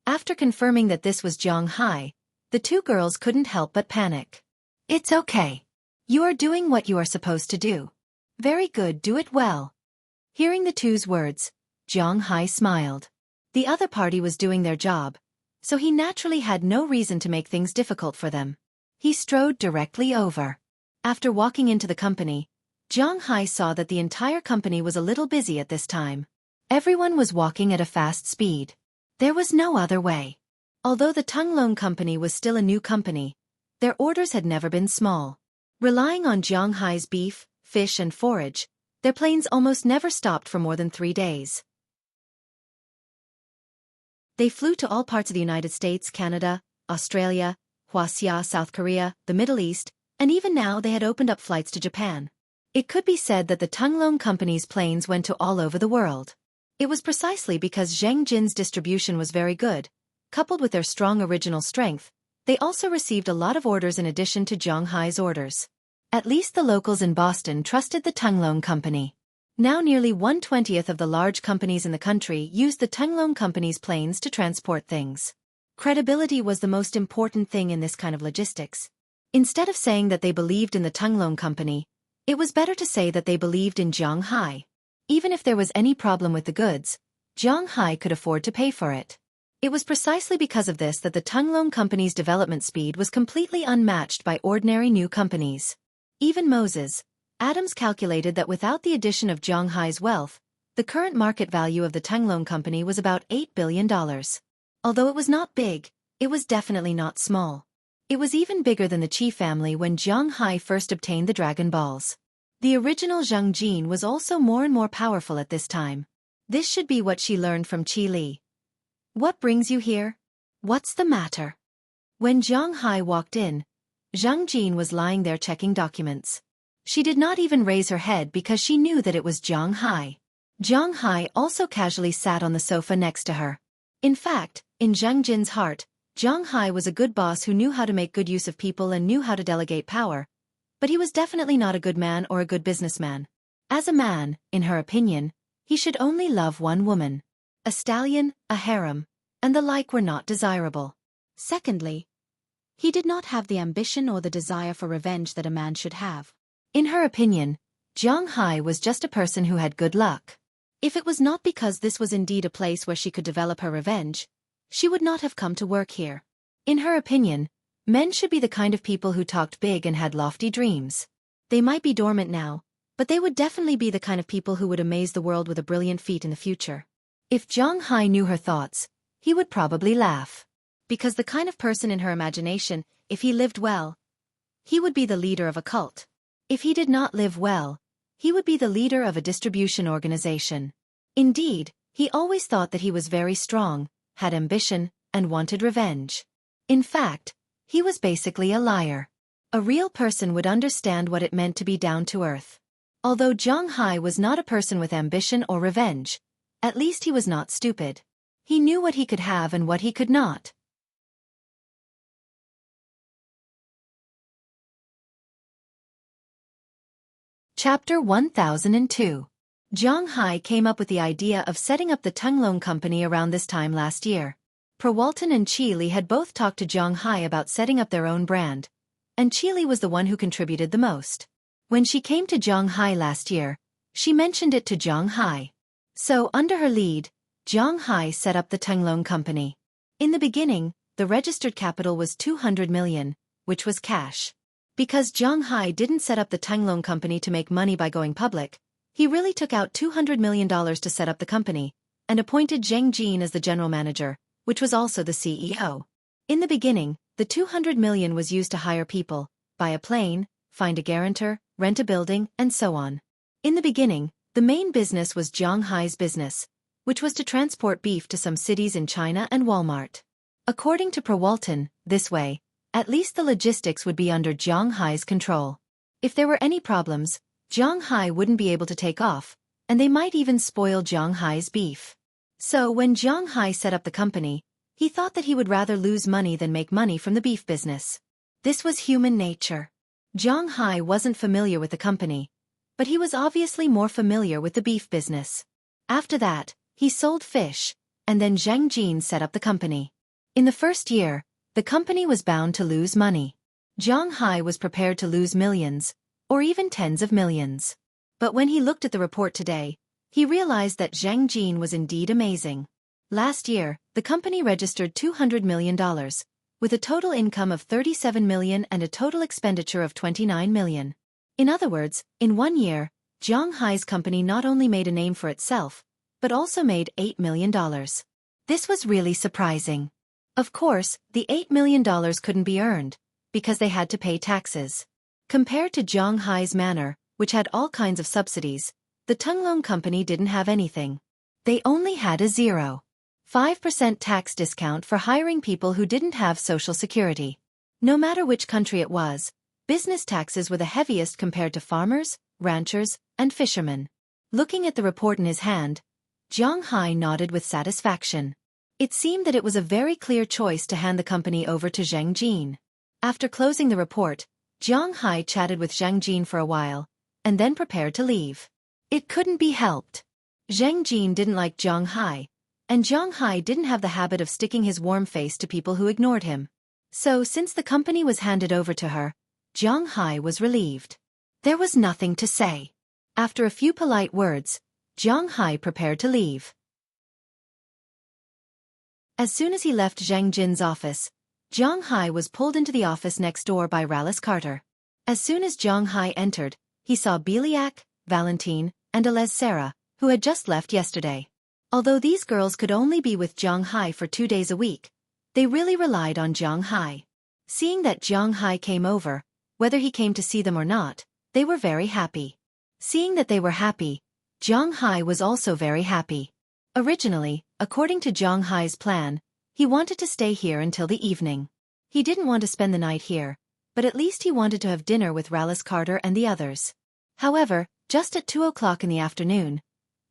After confirming that this was Zhang Hai, the two girls couldn't help but panic. It's okay. You are doing what you are supposed to do. Very good, do it well. Hearing the two's words, Zhang Hai smiled. The other party was doing their job, so he naturally had no reason to make things difficult for them. He strode directly over. After walking into the company, Zhang Hai saw that the entire company was a little busy at this time. Everyone was walking at a fast speed. There was no other way. Although the Tunglong company was still a new company, their orders had never been small. Relying on Zhang Hai's beef, fish and forage, their planes almost never stopped for more than 3 days. They flew to all parts of the United States, Canada, Australia, Huaxia, South Korea, the Middle East, and even now they had opened up flights to Japan. It could be said that the Tunglong company's planes went to all over the world. It was precisely because Zhang Jin's distribution was very good, coupled with their strong original strength, they also received a lot of orders in addition to Zhang Hai's orders. At least the locals in Boston trusted the Tunglong company. Now nearly 1/20th of the large companies in the country used the Tunglong company's planes to transport things. Credibility was the most important thing in this kind of logistics. Instead of saying that they believed in the Tunglong company, it was better to say that they believed in Zhang Hai. Even if there was any problem with the goods, Zhang Hai could afford to pay for it. It was precisely because of this that the Tunglong company's development speed was completely unmatched by ordinary new companies. Even Moses Adams calculated that without the addition of Zhang Hai's wealth, the current market value of the Tunglong company was about $8 billion. Although it was not big, it was definitely not small. It was even bigger than the Qi family when Zhang Hai first obtained the Dragon Balls. The original Zhang Jin was also more and more powerful at this time. This should be what she learned from Qi Li. What brings you here? What's the matter? When Zhang Hai walked in, Zhang Jin was lying there checking documents. She did not even raise her head because she knew that it was Zhang Hai. Zhang Hai also casually sat on the sofa next to her. In fact, in Zhang Jin's heart, Zhang Hai was a good boss who knew how to make good use of people and knew how to delegate power, but he was definitely not a good man or a good businessman. As a man, in her opinion, he should only love one woman. A stallion, a harem, and the like were not desirable. Secondly, he did not have the ambition or the desire for revenge that a man should have. In her opinion, Zhang Hai was just a person who had good luck. If it was not because this was indeed a place where she could develop her revenge, she would not have come to work here. In her opinion, men should be the kind of people who talked big and had lofty dreams. They might be dormant now, but they would definitely be the kind of people who would amaze the world with a brilliant feat in the future. If Zhang Hai knew her thoughts, he would probably laugh. Because the kind of person in her imagination, if he lived well, he would be the leader of a cult. If he did not live well, he would be the leader of a distribution organization. Indeed, he always thought that he was very strong, had ambition, and wanted revenge. In fact, he was basically a liar. A real person would understand what it meant to be down to earth. Although Zhang Hai was not a person with ambition or revenge, at least he was not stupid. He knew what he could have and what he could not. Chapter 1002. Zhang Hai came up with the idea of setting up the Tunglong company around this time last year. Perwalton and Qi Li had both talked to Zhang Hai about setting up their own brand, and Qi Li was the one who contributed the most. When she came to Zhang Hai last year, she mentioned it to Zhang Hai. So, under her lead, Jiang Hai set up the Tenglong Company. In the beginning, the registered capital was 200 million, which was cash. Because Jiang Hai didn't set up the Tenglong Company to make money by going public, he really took out $200 million to set up the company, and appointed Zheng Jin as the general manager, which was also the CEO. In the beginning, the 200 million was used to hire people, buy a plane, find a guarantor, rent a building, and so on. In the beginning, the main business was Jiang Hai's business, which was to transport beef to some cities in China and Walmart. According to Per Walton, this way, at least the logistics would be under Jiang Hai's control. If there were any problems, Jiang Hai wouldn't be able to take off, and they might even spoil Jiang Hai's beef. So when Jiang Hai set up the company, he thought that he would rather lose money than make money from the beef business. This was human nature. Jiang Hai wasn't familiar with the company, but he was obviously more familiar with the beef business. After that, he sold fish, and then Zheng Jin set up the company. In the first year, the company was bound to lose money. Jiang Hai was prepared to lose millions, or even tens of millions. But when he looked at the report today, he realized that Zheng Jin was indeed amazing. Last year, the company registered $200 million, with a total income of $37 million and a total expenditure of $29 million. In other words, in 1 year, Jiang Hai's company not only made a name for itself, but also made $8 million. This was really surprising. Of course, the $8 million couldn't be earned, because they had to pay taxes. Compared to Jiang Hai's manor, which had all kinds of subsidies, the Tenglong Company didn't have anything. They only had a 0.5% tax discount for hiring people who didn't have Social Security. No matter which country it was, business taxes were the heaviest compared to farmers, ranchers, and fishermen. Looking at the report in his hand, Jiang Hai nodded with satisfaction. It seemed that it was a very clear choice to hand the company over to Zheng Jin. After closing the report, Jiang Hai chatted with Zheng Jin for a while, and then prepared to leave. It couldn't be helped. Zheng Jin didn't like Jiang Hai, and Jiang Hai didn't have the habit of sticking his warm face to people who ignored him. So since the company was handed over to her, Jiang Hai was relieved. There was nothing to say. After a few polite words, Jiang Hai prepared to leave. As soon as he left Zheng Jin's office, Jiang Hai was pulled into the office next door by Rallis Carter. As soon as Jiang Hai entered, he saw Biliak, Valentine, and Alez Sarah, who had just left yesterday. Although these girls could only be with Jiang Hai for 2 days a week, they really relied on Jiang Hai. Seeing that Jiang Hai came over, whether he came to see them or not, they were very happy. Seeing that they were happy, Jiang Hai was also very happy. Originally, according to Jiang Hai's plan, he wanted to stay here until the evening. He didn't want to spend the night here, but at least he wanted to have dinner with Rallis Carter and the others. However, just at 2 o'clock in the afternoon,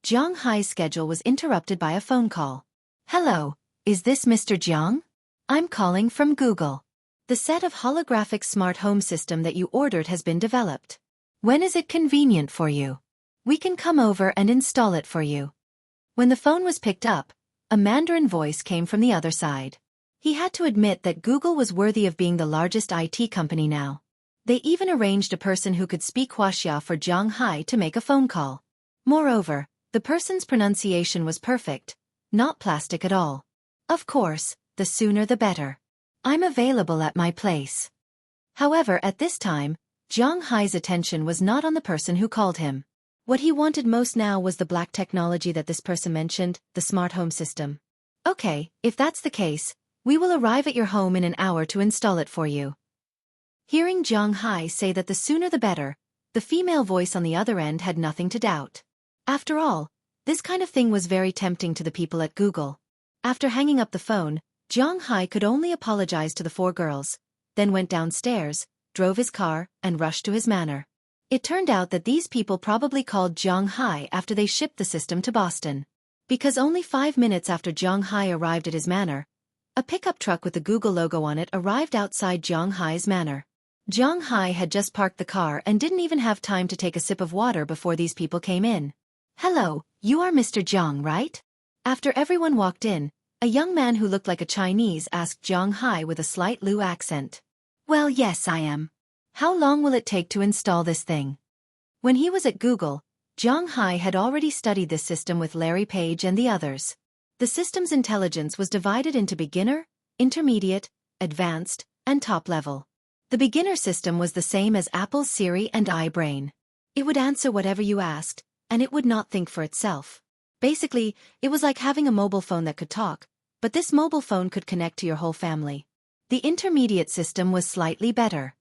Jiang Hai's schedule was interrupted by a phone call. Hello, is this Mr. Jiang? I'm calling from Google. The set of holographic smart home system that you ordered has been developed. When is it convenient for you? We can come over and install it for you. When the phone was picked up, a Mandarin voice came from the other side. He had to admit that Google was worthy of being the largest IT company now. They even arranged a person who could speak Huaxia for Jiang Hai to make a phone call. Moreover, the person's pronunciation was perfect, not plastic at all. Of course, the sooner the better. I'm available at my place. However, at this time, Jiang Hai's attention was not on the person who called him. What he wanted most now was the black technology that this person mentioned, the smart home system. Okay, if that's the case, we will arrive at your home in an hour to install it for you. Hearing Jiang Hai say that the sooner the better, the female voice on the other end had nothing to doubt. After all, this kind of thing was very tempting to the people at Google. After hanging up the phone, Jiang Hai could only apologize to the 4 girls, then went downstairs, drove his car, and rushed to his manor. It turned out that these people probably called Jiang Hai after they shipped the system to Boston. Because only 5 minutes after Jiang Hai arrived at his manor, a pickup truck with the Google logo on it arrived outside Jiang Hai's manor. Jiang Hai had just parked the car and didn't even have time to take a sip of water before these people came in. Hello, you are Mr. Jiang, right? After everyone walked in, a young man who looked like a Chinese asked Jiang Hai with a slight Lu accent. Well, yes, I am. How long will it take to install this thing? When he was at Google, Jiang Hai had already studied this system with Larry Page and the others. The system's intelligence was divided into beginner, intermediate, advanced, and top level. The beginner system was the same as Apple's Siri and iBrain. It would answer whatever you asked, and it would not think for itself. Basically, it was like having a mobile phone that could talk, but this mobile phone could connect to your whole family. The intermediate system was slightly better.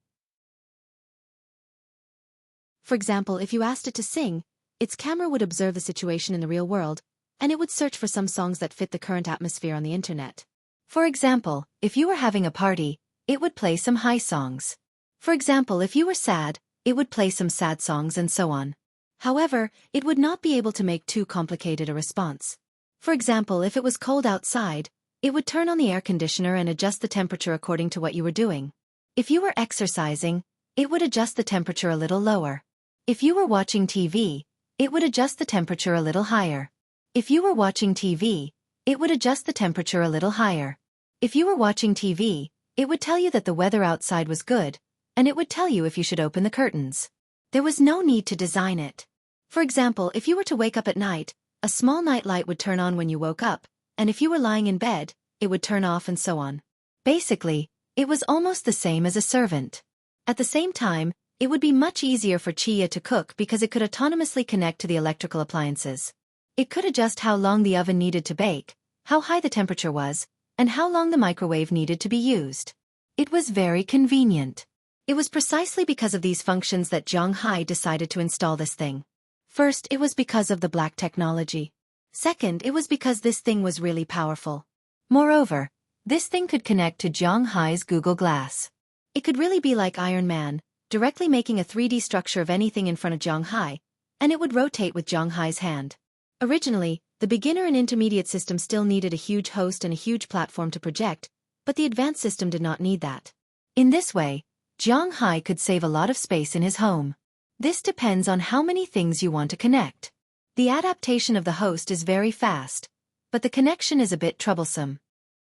For example, if you asked it to sing, its camera would observe the situation in the real world, and it would search for some songs that fit the current atmosphere on the internet. For example, if you were having a party, it would play some high songs. For example, if you were sad, it would play some sad songs and so on. However, it would not be able to make too complicated a response. For example, if it was cold outside, it would turn on the air conditioner and adjust the temperature according to what you were doing. If you were exercising, it would adjust the temperature a little lower. If you were watching TV, it would adjust the temperature a little higher. If you were watching TV, it would adjust the temperature a little higher. If you were watching TV, it would tell you that the weather outside was good, and it would tell you if you should open the curtains. There was no need to design it. For example, if you were to wake up at night, a small night light would turn on when you woke up, and if you were lying in bed, it would turn off and so on. Basically, it was almost the same as a servant. At the same time, it would be much easier for Xueqi to cook because it could autonomously connect to the electrical appliances. It could adjust how long the oven needed to bake, how high the temperature was, and how long the microwave needed to be used. It was very convenient. It was precisely because of these functions that Zhang Hai decided to install this thing. First, it was because of the black technology. Second, it was because this thing was really powerful. Moreover, this thing could connect to Zhang Hai's Google Glass. It could really be like Iron Man, directly making a 3D structure of anything in front of Zhang Hai, and it would rotate with Zhang Hai's hand. Originally, the beginner and intermediate system still needed a huge host and a huge platform to project, but the advanced system did not need that. In this way, Zhang Hai could save a lot of space in his home. This depends on how many things you want to connect. The adaptation of the host is very fast, but the connection is a bit troublesome.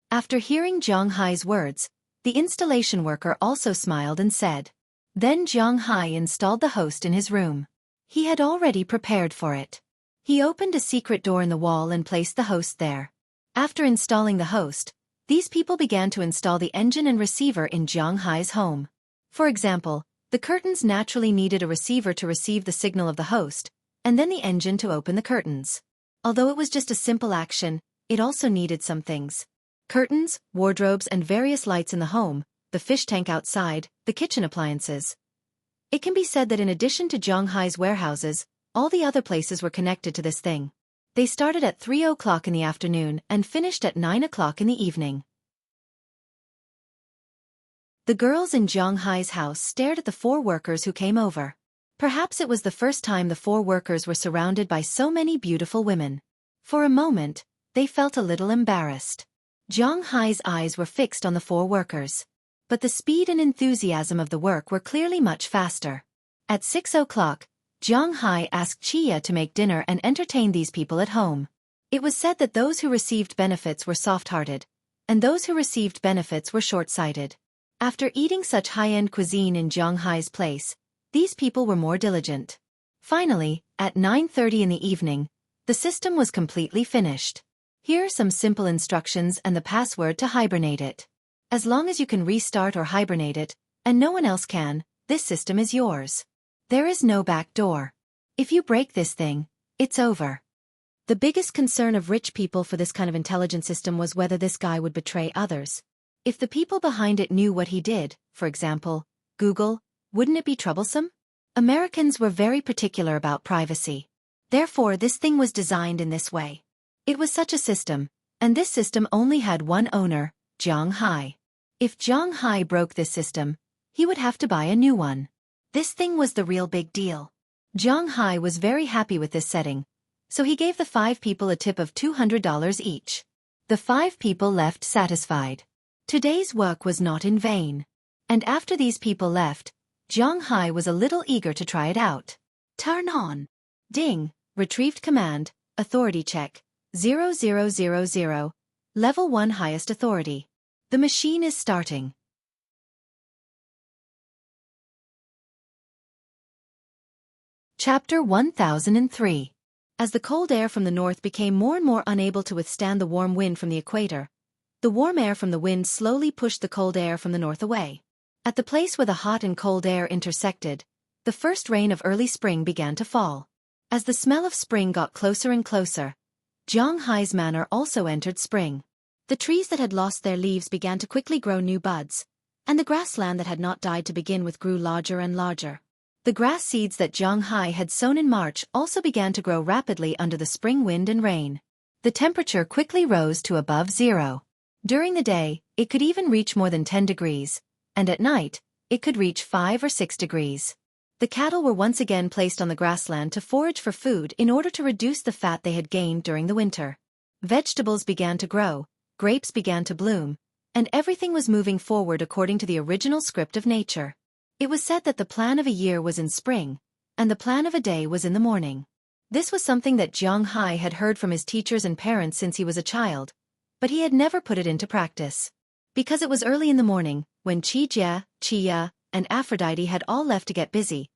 After hearing Zhang Hai's words, the installation worker also smiled and said. Then Zhang Hai installed the host in his room. He had already prepared for it. He opened a secret door in the wall and placed the host there. After installing the host, these people began to install the engine and receiver in Zhang Hai's home. For example, the curtains naturally needed a receiver to receive the signal of the host, and then the engine to open the curtains. Although it was just a simple action, it also needed some things. Curtains, wardrobes and various lights in the home, the fish tank outside, the kitchen appliances. It can be said that in addition to Zhang Hai's warehouses, all the other places were connected to this thing. They started at 3 o'clock in the afternoon and finished at 9 o'clock in the evening. The girls in Zhang Hai's house stared at the 4 workers who came over. Perhaps it was the first time the 4 workers were surrounded by so many beautiful women. For a moment, they felt a little embarrassed. Zhang Hai's eyes were fixed on the 4 workers. But the speed and enthusiasm of the work were clearly much faster. At 6 o'clock, Zhang Hai asked Xueqi to make dinner and entertain these people at home. It was said that those who received benefits were soft-hearted, and those who received benefits were short-sighted. After eating such high-end cuisine in Zhang Hai's place, these people were more diligent. Finally, at 9:30 in the evening, the system was completely finished. Here are some simple instructions and the password to hibernate it. As long as you can restart or hibernate it, and no one else can, this system is yours. There is no back door. If you break this thing, it's over. The biggest concern of rich people for this kind of intelligent system was whether this guy would betray others. If the people behind it knew what he did, for example, Google, wouldn't it be troublesome? Americans were very particular about privacy. Therefore, this thing was designed in this way. It was such a system, and this system only had one owner, Zhang Hai. If Zhang Hai broke this system, he would have to buy a new one. This thing was the real big deal. Zhang Hai was very happy with this setting, so he gave the 5 people a tip of $200 each. The 5 people left satisfied. Today's work was not in vain. And after these people left, Zhang Hai was a little eager to try it out. Turn on. Ding, retrieved command, authority check, 0000, level 1 highest authority. The machine is starting. Chapter 1003. As the cold air from the north became more and more unable to withstand the warm wind from the equator, the warm air from the wind slowly pushed the cold air from the north away. At the place where the hot and cold air intersected, the first rain of early spring began to fall. As the smell of spring got closer and closer, Zhang Hai's manor also entered spring. The trees that had lost their leaves began to quickly grow new buds, and the grassland that had not died to begin with grew larger and larger. The grass seeds that Zhang Hai had sown in March also began to grow rapidly under the spring wind and rain. The temperature quickly rose to above zero. During the day, it could even reach more than 10 degrees, and at night, it could reach 5 or 6 degrees. The cattle were once again placed on the grassland to forage for food in order to reduce the fat they had gained during the winter. Vegetables began to grow, grapes began to bloom, and everything was moving forward according to the original script of nature. It was said that the plan of a year was in spring, and the plan of a day was in the morning. This was something that Zhang Hai had heard from his teachers and parents since he was a child, but he had never put it into practice. Because it was early in the morning, when Qijie, Qia, and Aphrodite had all left to get busy,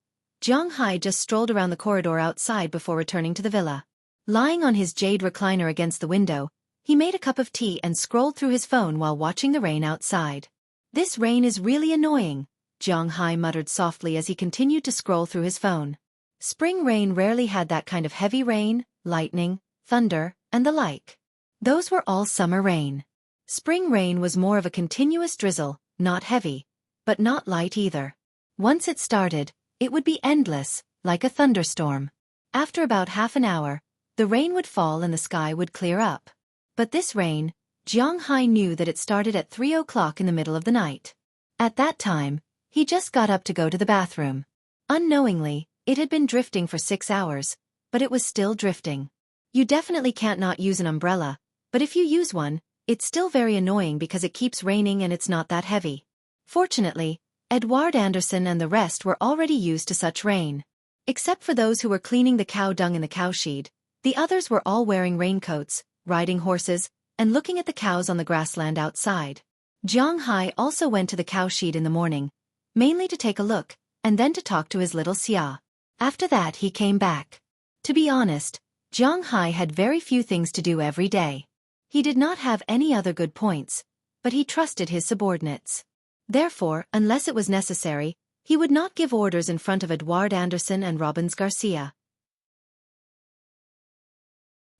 Zhang Hai just strolled around the corridor outside before returning to the villa. Lying on his jade recliner against the window, he made a cup of tea and scrolled through his phone while watching the rain outside. "This rain is really annoying," Zhang Hai muttered softly as he continued to scroll through his phone. Spring rain rarely had that kind of heavy rain, lightning, thunder, and the like. Those were all summer rain. Spring rain was more of a continuous drizzle, not heavy, but not light either. Once it started, it would be endless, like a thunderstorm. After about half an hour, the rain would fall and the sky would clear up. But this rain, Zhang Hai knew that it started at 3 o'clock in the middle of the night. At that time, he just got up to go to the bathroom. Unknowingly, it had been drifting for 6 hours, but it was still drifting. You definitely can't not use an umbrella, but if you use one, it's still very annoying because it keeps raining and it's not that heavy. Fortunately, Edward Anderson and the rest were already used to such rain. Except for those who were cleaning the cow dung in the cowshed, the others were all wearing raincoats, riding horses, and looking at the cows on the grassland outside. Zhang Hai also went to the cowshed in the morning, mainly to take a look, and then to talk to his little Xia. After that he came back. To be honest, Zhang Hai had very few things to do every day. He did not have any other good points, but he trusted his subordinates. Therefore, unless it was necessary, he would not give orders in front of Edward Anderson and Robbins Garcia.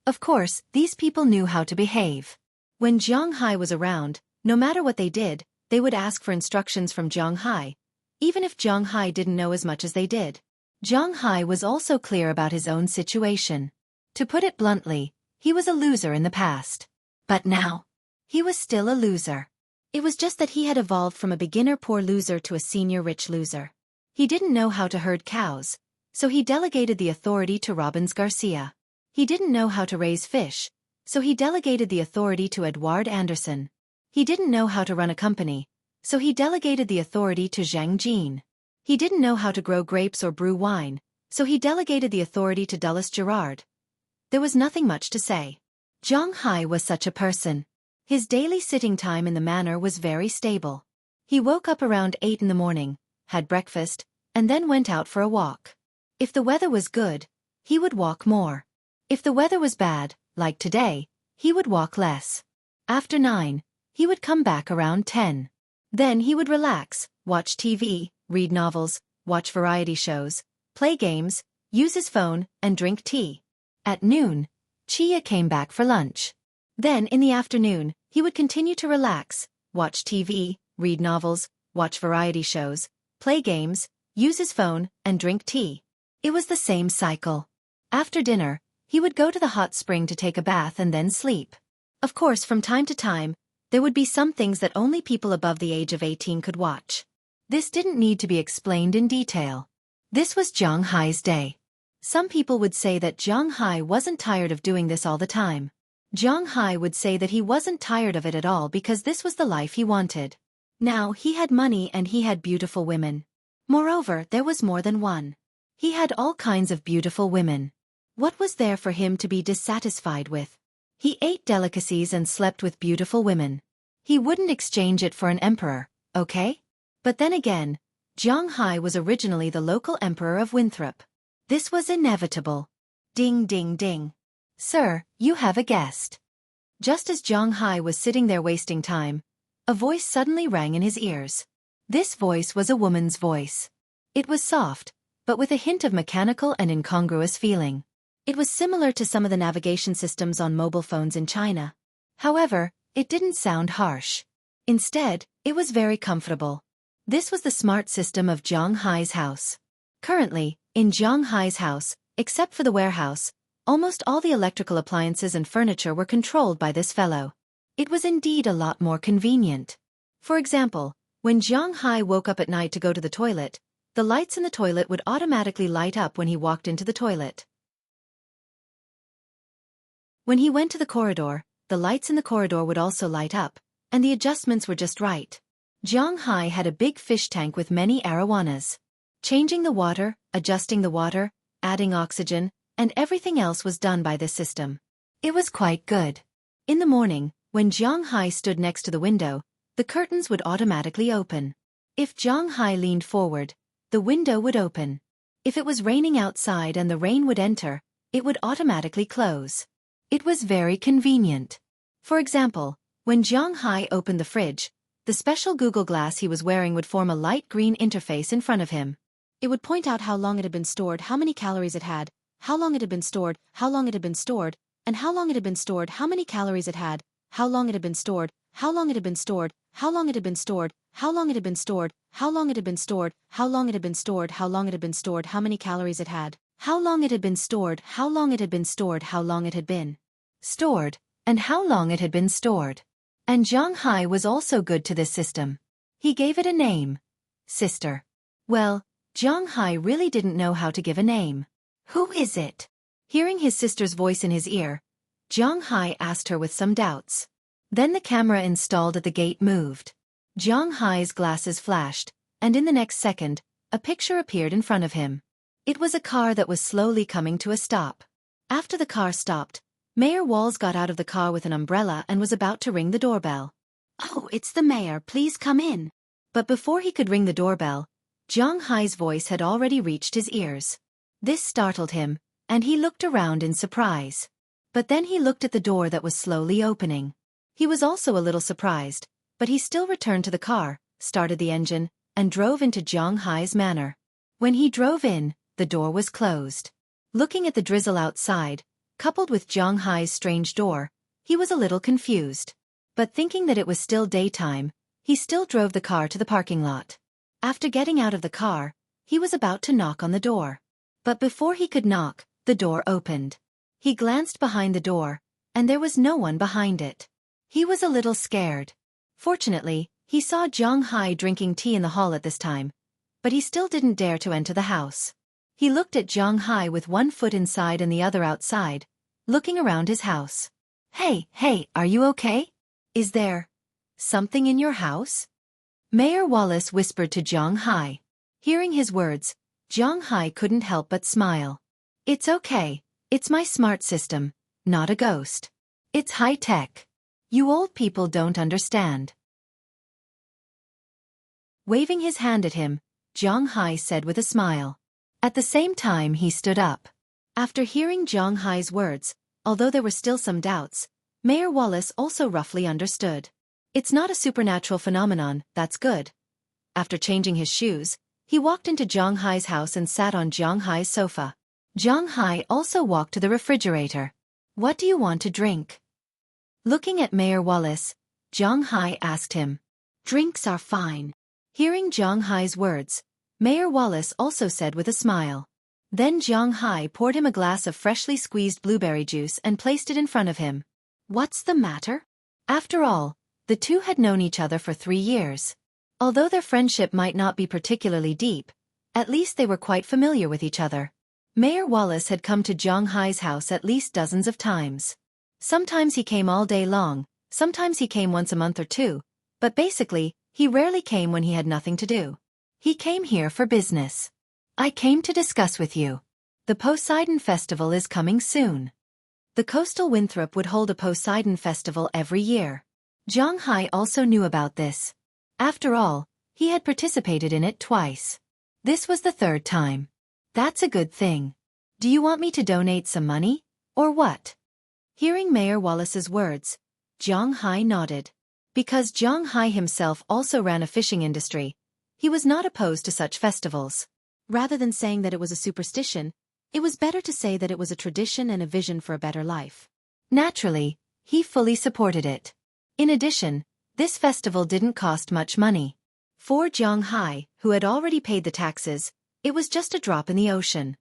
Of course, these people knew how to behave. When Zhang Hai was around, no matter what they did, they would ask for instructions from Zhang Hai, even if Zhang Hai didn't know as much as they did. Zhang Hai was also clear about his own situation. To put it bluntly, he was a loser in the past. But now, he was still a loser. It was just that he had evolved from a beginner poor loser to a senior rich loser. He didn't know how to herd cows, so he delegated the authority to Robbins Garcia. He didn't know how to raise fish, so he delegated the authority to Edward Anderson. He didn't know how to run a company, so he delegated the authority to Zhang Jin. He didn't know how to grow grapes or brew wine, so he delegated the authority to Dulles Gerard. There was nothing much to say. Zhang Hai was such a person. His daily sitting time in the manor was very stable. He woke up around 8 in the morning, had breakfast, and then went out for a walk. If the weather was good, he would walk more. If the weather was bad, like today, he would walk less. After 9, he would come back around 10. Then he would relax, watch TV, read novels, watch variety shows, play games, use his phone, and drink tea. At noon, Chia came back for lunch. Then in the afternoon, he would continue to relax, watch TV, read novels, watch variety shows, play games, use his phone, and drink tea. It was the same cycle. After dinner, he would go to the hot spring to take a bath and then sleep. Of course, from time to time, there would be some things that only people above the age of 18 could watch. This didn't need to be explained in detail. This was Zhang Hai's day. Some people would say that Zhang Hai wasn't tired of doing this all the time. Zhang Hai would say that he wasn't tired of it at all because this was the life he wanted. Now he had money and he had beautiful women. Moreover, there was more than one. He had all kinds of beautiful women. What was there for him to be dissatisfied with? He ate delicacies and slept with beautiful women. He wouldn't exchange it for an emperor, okay? But then again, Zhang Hai was originally the local emperor of Winthrop. This was inevitable. Ding ding ding. Sir, you have a guest. Just as Zhang Hai was sitting there wasting time, a voice suddenly rang in his ears. This voice was a woman's voice. It was soft, but with a hint of mechanical and incongruous feeling. It was similar to some of the navigation systems on mobile phones in China. However, it didn't sound harsh. Instead, it was very comfortable. This was the smart system of Zhang Hai's house. Currently, in Zhang Hai's house, except for the warehouse, almost all the electrical appliances and furniture were controlled by this fellow. It was indeed a lot more convenient. For example, when Zhang Hai woke up at night to go to the toilet, the lights in the toilet would automatically light up when he walked into the toilet. When he went to the corridor, the lights in the corridor would also light up, and the adjustments were just right. Zhang Hai had a big fish tank with many arowanas. Changing the water, adjusting the water, adding oxygen, and everything else was done by this system. It was quite good. In the morning, when Zhang Hai stood next to the window, the curtains would automatically open. If Zhang Hai leaned forward, the window would open. If it was raining outside and the rain would enter, it would automatically close. It was very convenient. For example, when Zhang Hai opened the fridge, the special Google Glass he was wearing would form a light green interface in front of him. It would point out how long it had been stored, how many calories it had, how long it had been stored, how long it had been stored, and how long it had been stored, how many calories it had, how long it had been stored, how long it had been stored, how long it had been stored, how long it had been stored, how long it had been stored, how long it had been stored, how long it had been stored, how many calories it had, how long it had been stored, how long it had been stored, how long it had been stored, and how long it had been stored. And Zhang Hai was also good to this system. He gave it a name. Sister. Well, Zhang Hai really didn't know how to give a name. Who is it? Hearing his sister's voice in his ear, Zhang Hai asked her with some doubts. Then the camera installed at the gate moved. Zhang Hai's glasses flashed, and in the next second, a picture appeared in front of him. It was a car that was slowly coming to a stop. After the car stopped, Mayor Walls got out of the car with an umbrella and was about to ring the doorbell. "Oh, it's the mayor, please come in." But before he could ring the doorbell, Zhang Hai's voice had already reached his ears. This startled him, and he looked around in surprise. But then he looked at the door that was slowly opening. He was also a little surprised, but he still returned to the car, started the engine, and drove into Zhang Hai's manor. When he drove in, the door was closed. Looking at the drizzle outside, coupled with Zhang Hai's strange door, he was a little confused. But thinking that it was still daytime, he still drove the car to the parking lot. After getting out of the car, he was about to knock on the door. But before he could knock, the door opened. He glanced behind the door, and there was no one behind it. He was a little scared. Fortunately, he saw Zhang Hai drinking tea in the hall at this time, but he still didn't dare to enter the house. He looked at Zhang Hai with one foot inside and the other outside, looking around his house. Hey, are you okay? Is there something in your house?" Mayor Wallace whispered to Zhang Hai. Hearing his words, Zhang Hai couldn't help but smile. "It's okay, it's my smart system, not a ghost. It's high-tech. You old people don't understand." Waving his hand at him, Zhang Hai said with a smile. At the same time he stood up. After hearing Zhang Hai's words, although there were still some doubts, Mayor Wallace also roughly understood. It's not a supernatural phenomenon, that's good. After changing his shoes, he walked into Zhang Hai's house and sat on Zhang Hai's sofa. Zhang Hai also walked to the refrigerator. "What do you want to drink?" Looking at Mayor Wallace, Zhang Hai asked him. "Drinks are fine." Hearing Zhang Hai's words, Mayor Wallace also said with a smile. Then Zhang Hai poured him a glass of freshly squeezed blueberry juice and placed it in front of him. What's the matter? After all, the two had known each other for 3 years. Although their friendship might not be particularly deep, at least they were quite familiar with each other. Mayor Wallace had come to Zhang Hai's house at least dozens of times. Sometimes he came all day long, sometimes he came once a month or two, but basically, he rarely came when he had nothing to do. He came here for business. "I came to discuss with you. The Poseidon Festival is coming soon." The coastal Winthrop would hold a Poseidon Festival every year. Zhang Hai also knew about this. After all, he had participated in it twice. This was the 3rd time. That's a good thing. Do you want me to donate some money, or what? Hearing Mayor Wallace's words, Zhang Hai nodded. Because Zhang Hai himself also ran a fishing industry, he was not opposed to such festivals. Rather than saying that it was a superstition, it was better to say that it was a tradition and a vision for a better life. Naturally, he fully supported it. In addition, this festival didn't cost much money. For Zhang Hai, who had already paid the taxes, it was just a drop in the ocean.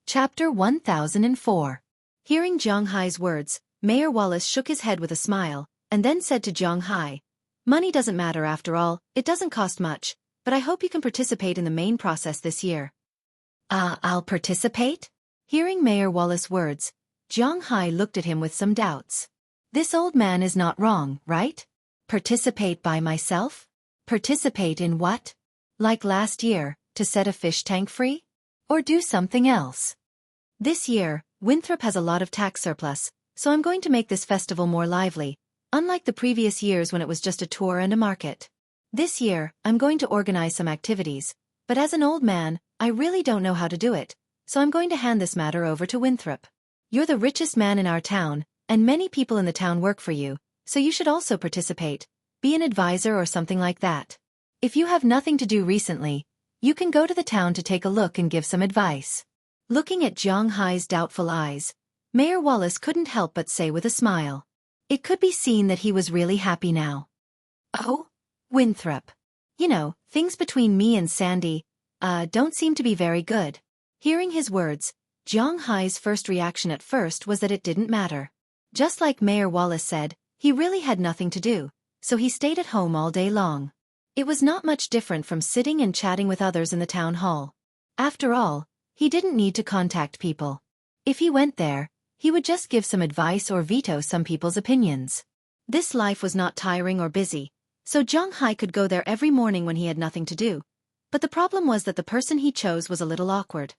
Chapter 1004. Hearing Zhang Hai's words, Mayor Wallace shook his head with a smile, and then said to Zhang Hai, "Money doesn't matter after all, it doesn't cost much, but I hope you can participate in the main process this year." I'll participate? Hearing Mayor Wallace's words, Zhang Hai looked at him with some doubts. This old man is not wrong, right? Participate by myself? Participate in what? Like last year, to set a fish tank free? Or do something else? This year, Winthrop has a lot of tax surplus, so I'm going to make this festival more lively, unlike the previous years when it was just a tour and a market. This year, I'm going to organize some activities, but as an old man, I really don't know how to do it, so I'm going to hand this matter over to Winthrop. You're the richest man in our town, and many people in the town work for you, so you should also participate, be an advisor or something like that. If you have nothing to do recently, you can go to the town to take a look and give some advice. Looking at Zhang Hai's doubtful eyes, Mayor Wallace couldn't help but say with a smile. It could be seen that he was really happy now. Oh, Winthrop. You know, things between me and Sandy, don't seem to be very good. Hearing his words, Zhang Hai's first reaction at first was that it didn't matter. Just like Mayor Wallace said, he really had nothing to do, so he stayed at home all day long. It was not much different from sitting and chatting with others in the town hall. After all, he didn't need to contact people. If he went there, he would just give some advice or veto some people's opinions. This life was not tiring or busy, so Zhang Hai could go there every morning when he had nothing to do. But the problem was that the person he chose was a little awkward.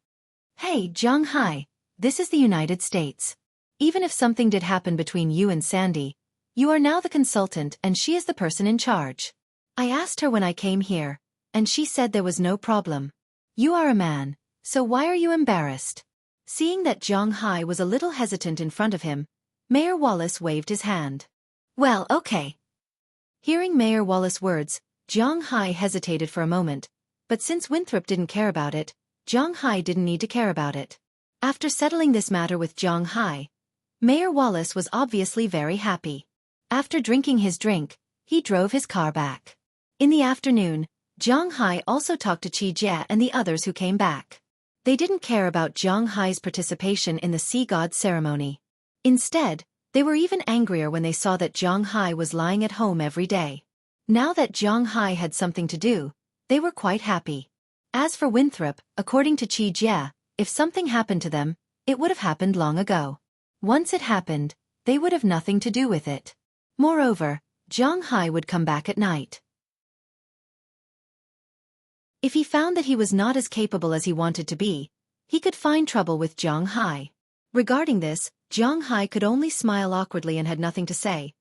Hey, Zhang Hai, this is the United States. Even if something did happen between you and Sandy, you are now the consultant and she is the person in charge. I asked her when I came here, and she said there was no problem. You are a man, so why are you embarrassed? Seeing that Zhang Hai was a little hesitant in front of him, Mayor Wallace waved his hand. Well, okay. Hearing Mayor Wallace's words, Zhang Hai hesitated for a moment, but since Winthrop didn't care about it, Zhang Hai didn't need to care about it. After settling this matter with Zhang Hai, Mayor Wallace was obviously very happy. After drinking his drink, he drove his car back. In the afternoon, Zhang Hai also talked to Xueqi and the others who came back. They didn't care about Zhang Hai's participation in the sea god ceremony. Instead, they were even angrier when they saw that Zhang Hai was lying at home every day. Now that Zhang Hai had something to do, they were quite happy. As for Winthrop, according to Xueqi, if something happened to them, it would have happened long ago. Once it happened, they would have nothing to do with it. Moreover, Zhang Hai would come back at night. If he found that he was not as capable as he wanted to be, he could find trouble with Zhang Hai. Regarding this, Zhang Hai could only smile awkwardly and had nothing to say.